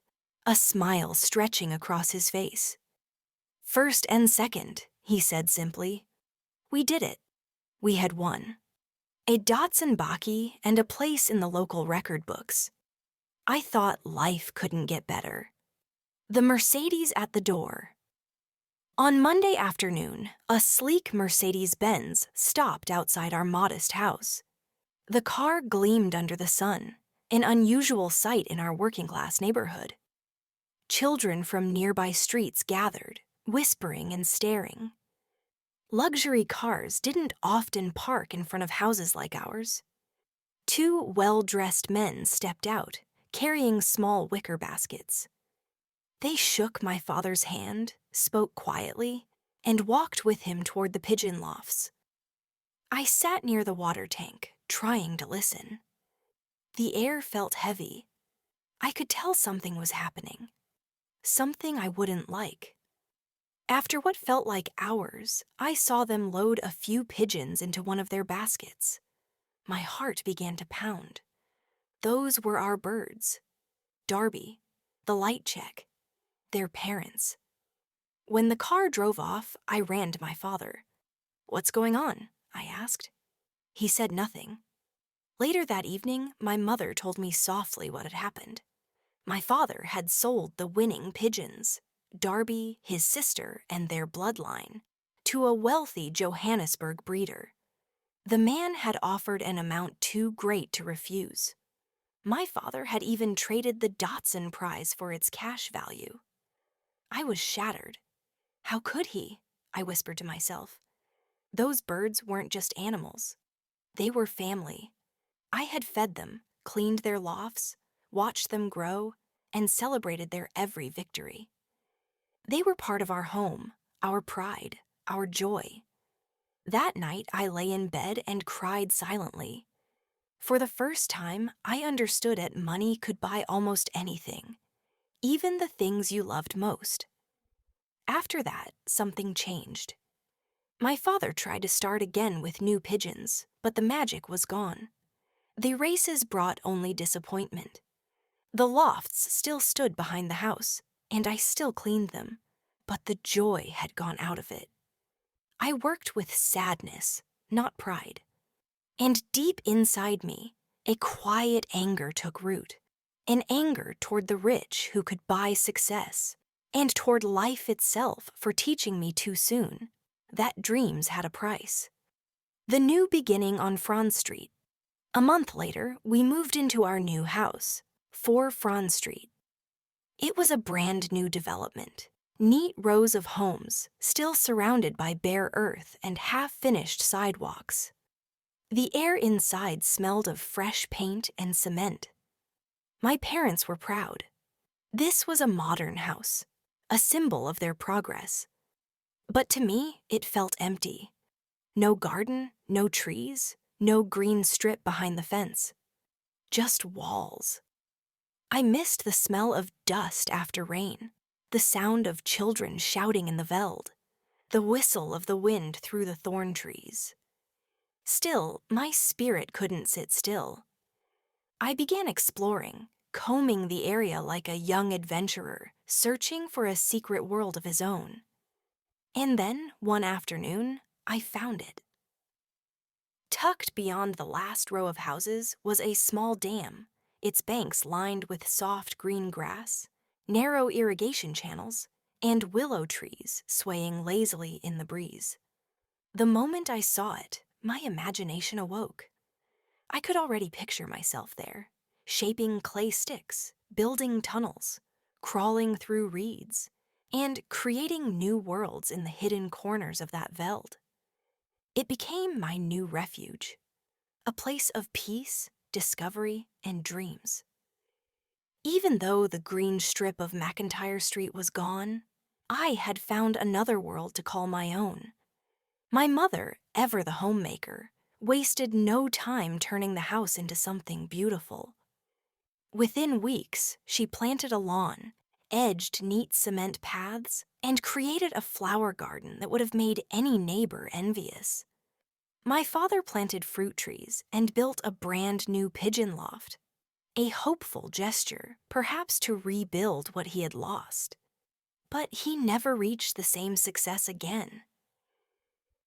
a smile stretching across his face. "First and second," he said simply. We did it. We had won. A Dotson Baki and a place in the local record books. I thought life couldn't get better. The Mercedes at the door. On Monday afternoon, a sleek Mercedes-Benz stopped outside our modest house. The car gleamed under the sun, an unusual sight in our working-class neighborhood. Children from nearby streets gathered, whispering and staring. Luxury cars didn't often park in front of houses like ours. Two well-dressed men stepped out, carrying small wicker baskets. They shook my father's hand, spoke quietly, and walked with him toward the pigeon lofts. I sat near the water tank, trying to listen. The air felt heavy. I could tell something was happening. Something I wouldn't like. After what felt like hours, I saw them load a few pigeons into one of their baskets. My heart began to pound. Those were our birds. Darby, the light check, their parents. When the car drove off, I ran to my father. "What's going on?" I asked. He said nothing. Later that evening, my mother told me softly what had happened. My father had sold the winning pigeons, Darby, his sister, and their bloodline, to a wealthy Johannesburg breeder. The man had offered an amount too great to refuse. My father had even traded the Dotson prize for its cash value. I was shattered. How could he? I whispered to myself. Those birds weren't just animals. They were family. I had fed them, cleaned their lofts, watched them grow, and celebrated their every victory. They were part of our home, our pride, our joy. That night, I lay in bed and cried silently. For the first time, I understood that money could buy almost anything, even the things you loved most. After that, something changed. My father tried to start again with new pigeons, but the magic was gone. The races brought only disappointment. The lofts still stood behind the house, and I still cleaned them, but the joy had gone out of it. I worked with sadness, not pride. And deep inside me, a quiet anger took root, an anger toward the rich who could buy success, and toward life itself for teaching me too soon that dreams had a price. The new beginning on Franz Street. A month later, we moved into our new house, 4 Franz Street. It was a brand new development, neat rows of homes, still surrounded by bare earth and half-finished sidewalks. The air inside smelled of fresh paint and cement. My parents were proud. This was a modern house, a symbol of their progress. But to me, it felt empty. No garden, no trees, no green strip behind the fence. Just walls. I missed the smell of dust after rain, the sound of children shouting in the veld, the whistle of the wind through the thorn trees. Still, my spirit couldn't sit still. I began exploring, combing the area like a young adventurer, searching for a secret world of his own. And then, one afternoon, I found it. Tucked beyond the last row of houses was a small dam, its banks lined with soft green grass, narrow irrigation channels, and willow trees swaying lazily in the breeze. The moment I saw it, my imagination awoke. I could already picture myself there, shaping clay sticks, building tunnels, crawling through reeds, and creating new worlds in the hidden corners of that veld. It became my new refuge, a place of peace, discovery, and dreams. Even though the green strip of McIntyre Street was gone, I had found another world to call my own. My mother, ever the homemaker, wasted no time turning the house into something beautiful. Within weeks, she planted a lawn, edged neat cement paths, and created a flower garden that would have made any neighbor envious. My father planted fruit trees and built a brand new pigeon loft, a hopeful gesture, perhaps to rebuild what he had lost. But he never reached the same success again.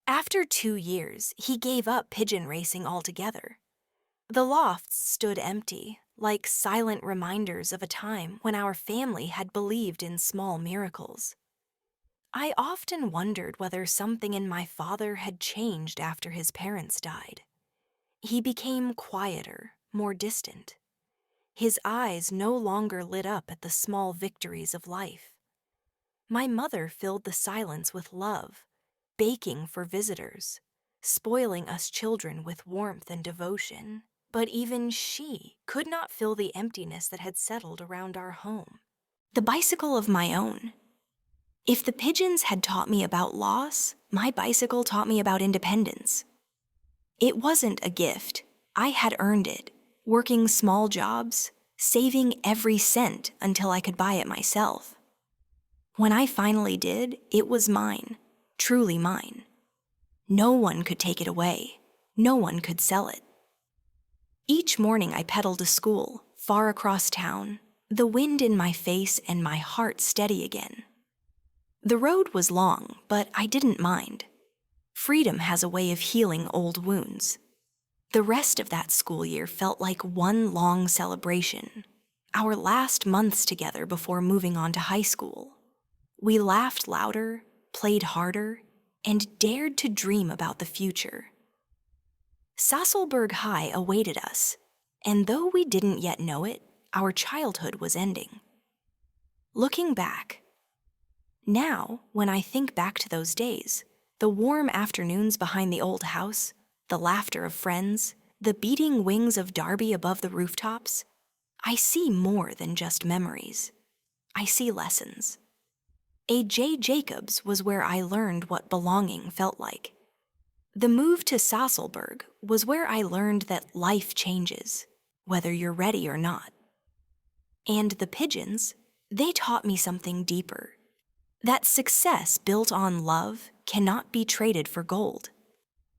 After 2 years, he gave up pigeon racing altogether. The lofts stood empty, like silent reminders of a time when our family had believed in small miracles. I often wondered whether something in my father had changed after his parents died. He became quieter, more distant. His eyes no longer lit up at the small victories of life. My mother filled the silence with love, baking for visitors, spoiling us children with warmth and devotion. But even she could not fill the emptiness that had settled around our home. The bicycle of my own. If the pigeons had taught me about loss, my bicycle taught me about independence. It wasn't a gift. I had earned it, working small jobs, saving every cent until I could buy it myself. When I finally did, it was mine, truly mine. No one could take it away. No one could sell it. Each morning I pedaled to school, far across town, the wind in my face and my heart steady again. The road was long, but I didn't mind. Freedom has a way of healing old wounds. The rest of that school year felt like one long celebration, our last months together before moving on to high school. We laughed louder, played harder, and dared to dream about the future. Sasselberg High awaited us, and though we didn't yet know it, our childhood was ending. Looking back, now, when I think back to those days, the warm afternoons behind the old house, the laughter of friends, the beating wings of Darby above the rooftops, I see more than just memories. I see lessons. A.J. Jacobs was where I learned what belonging felt like. The move to Sasselberg was where I learned that life changes, whether you're ready or not. And the pigeons, they taught me something deeper. That success built on love cannot be traded for gold.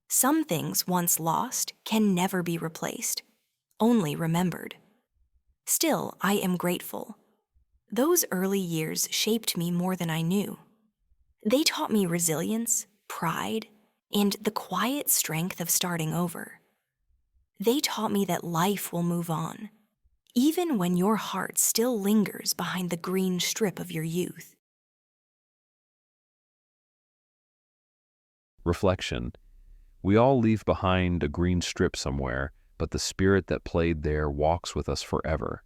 Some things once lost can never be replaced, only remembered. Still, I am grateful. Those early years shaped me more than I knew. They taught me resilience, pride, and the quiet strength of starting over. They taught me that life will move on, even when your heart still lingers behind the green strip of your youth. Reflection. We all leave behind a green strip somewhere, but the spirit that played there walks with us forever.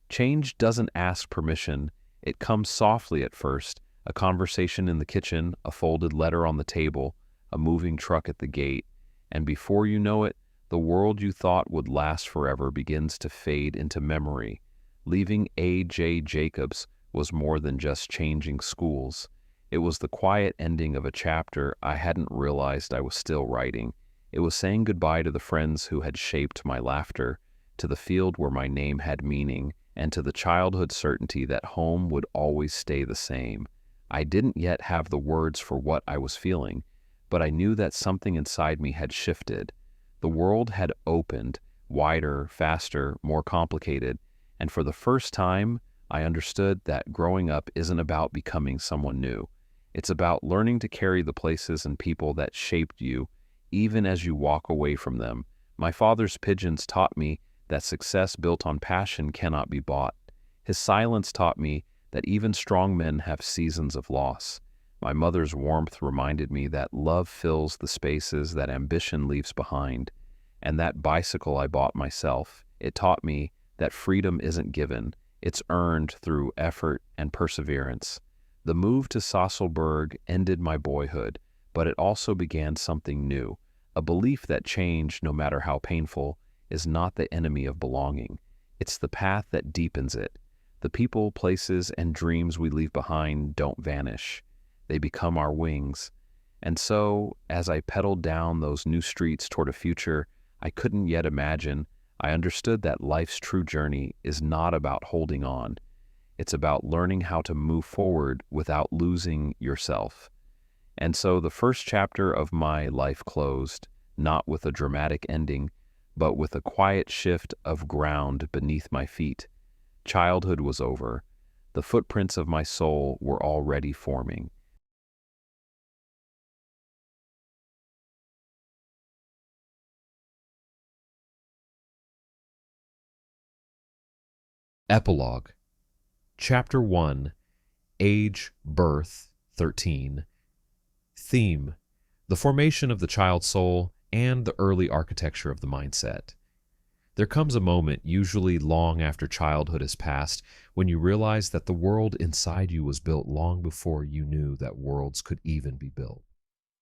Change doesn't ask permission. It comes softly at first, a conversation in the kitchen, a folded letter on the table, a moving truck at the gate, and before you know it, the world you thought would last forever begins to fade into memory. Leaving A.J. Jacobs was more than just changing schools. It was the quiet ending of a chapter I hadn't realized I was still writing. It was saying goodbye to the friends who had shaped my laughter, to the field where my name had meaning, and to the childhood certainty that home would always stay the same. I didn't yet have the words for what I was feeling, but I knew that something inside me had shifted. The world had opened, wider, faster, more complicated, and for the first time, I understood that growing up isn't about becoming someone new. It's about learning to carry the places and people that shaped you, even as you walk away from them. My father's pigeons taught me that success built on passion cannot be bought. His silence taught me that even strong men have seasons of loss. My mother's warmth reminded me that love fills the spaces that ambition leaves behind. And that bicycle I bought myself, it taught me that freedom isn't given, it's earned through effort and perseverance. The move to Sasselberg ended my boyhood, but it also began something new. A belief that change, no matter how painful, is not the enemy of belonging. It's the path that deepens it. The people, places, and dreams we leave behind don't vanish. They become our wings. And so, as I pedaled down those new streets toward a future I couldn't yet imagine, I understood that life's true journey is not about holding on. It's about learning how to move forward without losing yourself. And so the first chapter of my life closed, not with a dramatic ending, but with a quiet shift of ground beneath my feet. Childhood was over. The footprints of my soul were already forming. Epilogue. Chapter 1. Age, Birth, 13. Theme: the formation of the child soul and the early architecture of the mindset. There comes a moment, usually long after childhood has passed, when you realize that the world inside you was built long before you knew that worlds could even be built.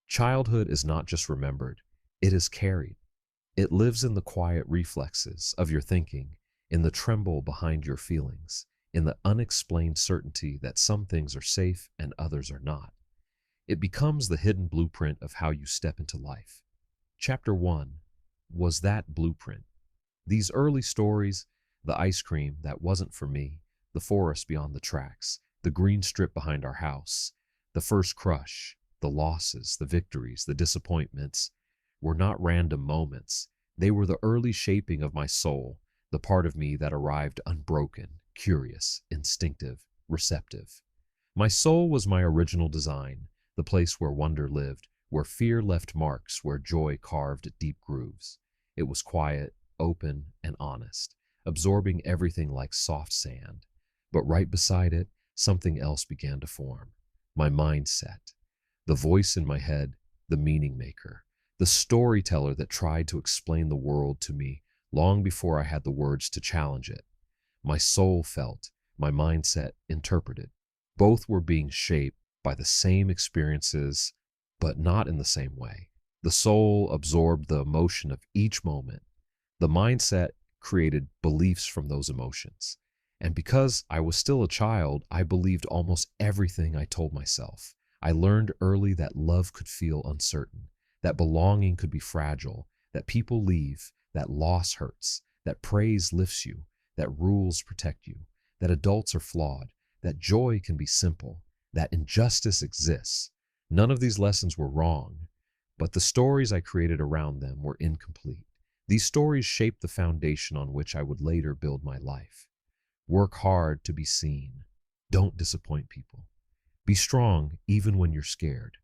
Childhood is not just remembered, it is carried. It lives in the quiet reflexes of your thinking, in the tremble behind your feelings, in the unexplained certainty that some things are safe and others are not. It becomes the hidden blueprint of how you step into life. Chapter 1 was that blueprint. These early stories, the ice cream that wasn't for me, the forest beyond the tracks, the green strip behind our house, the first crush, the losses, the victories, the disappointments, were not random moments. They were the early shaping of my soul, the part of me that arrived unbroken, curious, instinctive, receptive. My soul was my original design, the place where wonder lived, where fear left marks, where joy carved deep grooves. It was quiet, open, and honest, absorbing everything like soft sand. But right beside it, something else began to form. My mindset. The voice in my head, the meaning maker, the storyteller that tried to explain the world to me long before I had the words to challenge it. My soul felt, my mindset interpreted. Both were being shaped by the same experiences, but not in the same way. The soul absorbed the emotion of each moment. The mindset created beliefs from those emotions. And because I was still a child, I believed almost everything I told myself. I learned early that love could feel uncertain, that belonging could be fragile, that people leave, that loss hurts, that praise lifts you, that rules protect you, that adults are flawed, that joy can be simple, that injustice exists. None of these lessons were wrong, but the stories I created around them were incomplete. These stories shaped the foundation on which I would later build my life. Work hard to be seen. Don't disappoint people. Be strong even when you're scared.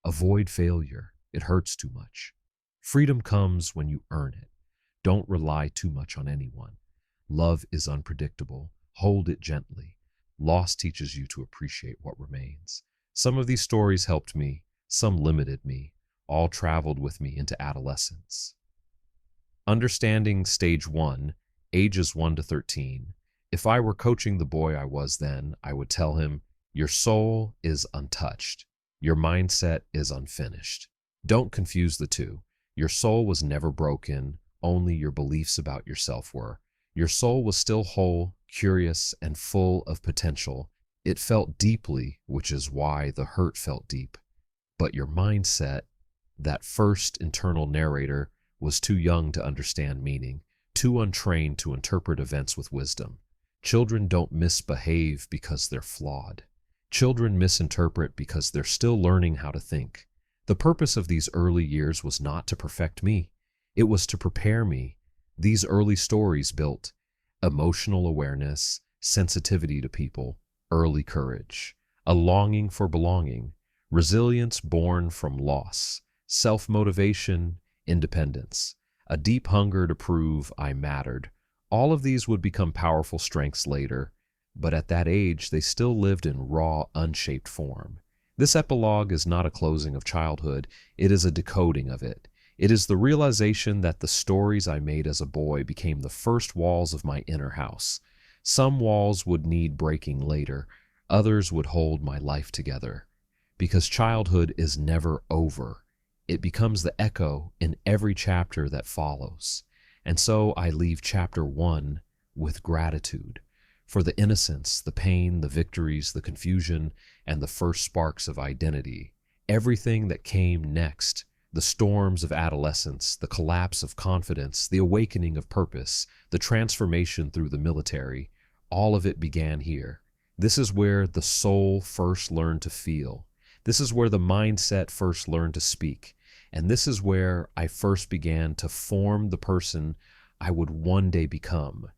Avoid failure. It hurts too much. Freedom comes when you earn it. Don't rely too much on anyone. Love is unpredictable. Hold it gently. Loss teaches you to appreciate what remains. Some of these stories helped me, some limited me, all traveled with me into adolescence. Understanding Stage 1, ages 1 to 13. If I were coaching the boy I was then, I would tell him, your soul is untouched. Your mindset is unfinished. Don't confuse the two. Your soul was never broken, only your beliefs about yourself were. Your soul was still whole, curious, and full of potential. It felt deeply, which is why the hurt felt deep. But your mindset, that first internal narrator, was too young to understand meaning, too untrained to interpret events with wisdom. Children don't misbehave because they're flawed. Children misinterpret because they're still learning how to think. The purpose of these early years was not to perfect me. It was to prepare me. These early stories built emotional awareness, sensitivity to people, early courage, a longing for belonging, resilience born from loss, self-motivation, independence, a deep hunger to prove I mattered. All of these would become powerful strengths later, but at that age they still lived in raw, unshaped form. This epilogue is not a closing of childhood, it is a decoding of it. It is the realization that the stories I made as a boy became the first walls of my inner house. Some walls would need breaking later, others would hold my life together. Because childhood is never over. It becomes the echo in every chapter that follows. And so I leave chapter 1 with gratitude for the innocence, the pain, the victories, the confusion, and the first sparks of identity. Everything that came next, the storms of adolescence, the collapse of confidence, the awakening of purpose, the transformation through the military, all of it began here. This is where the soul first learned to feel. This is where the mindset first learned to speak. And this is where I first began to form the person I would one day become.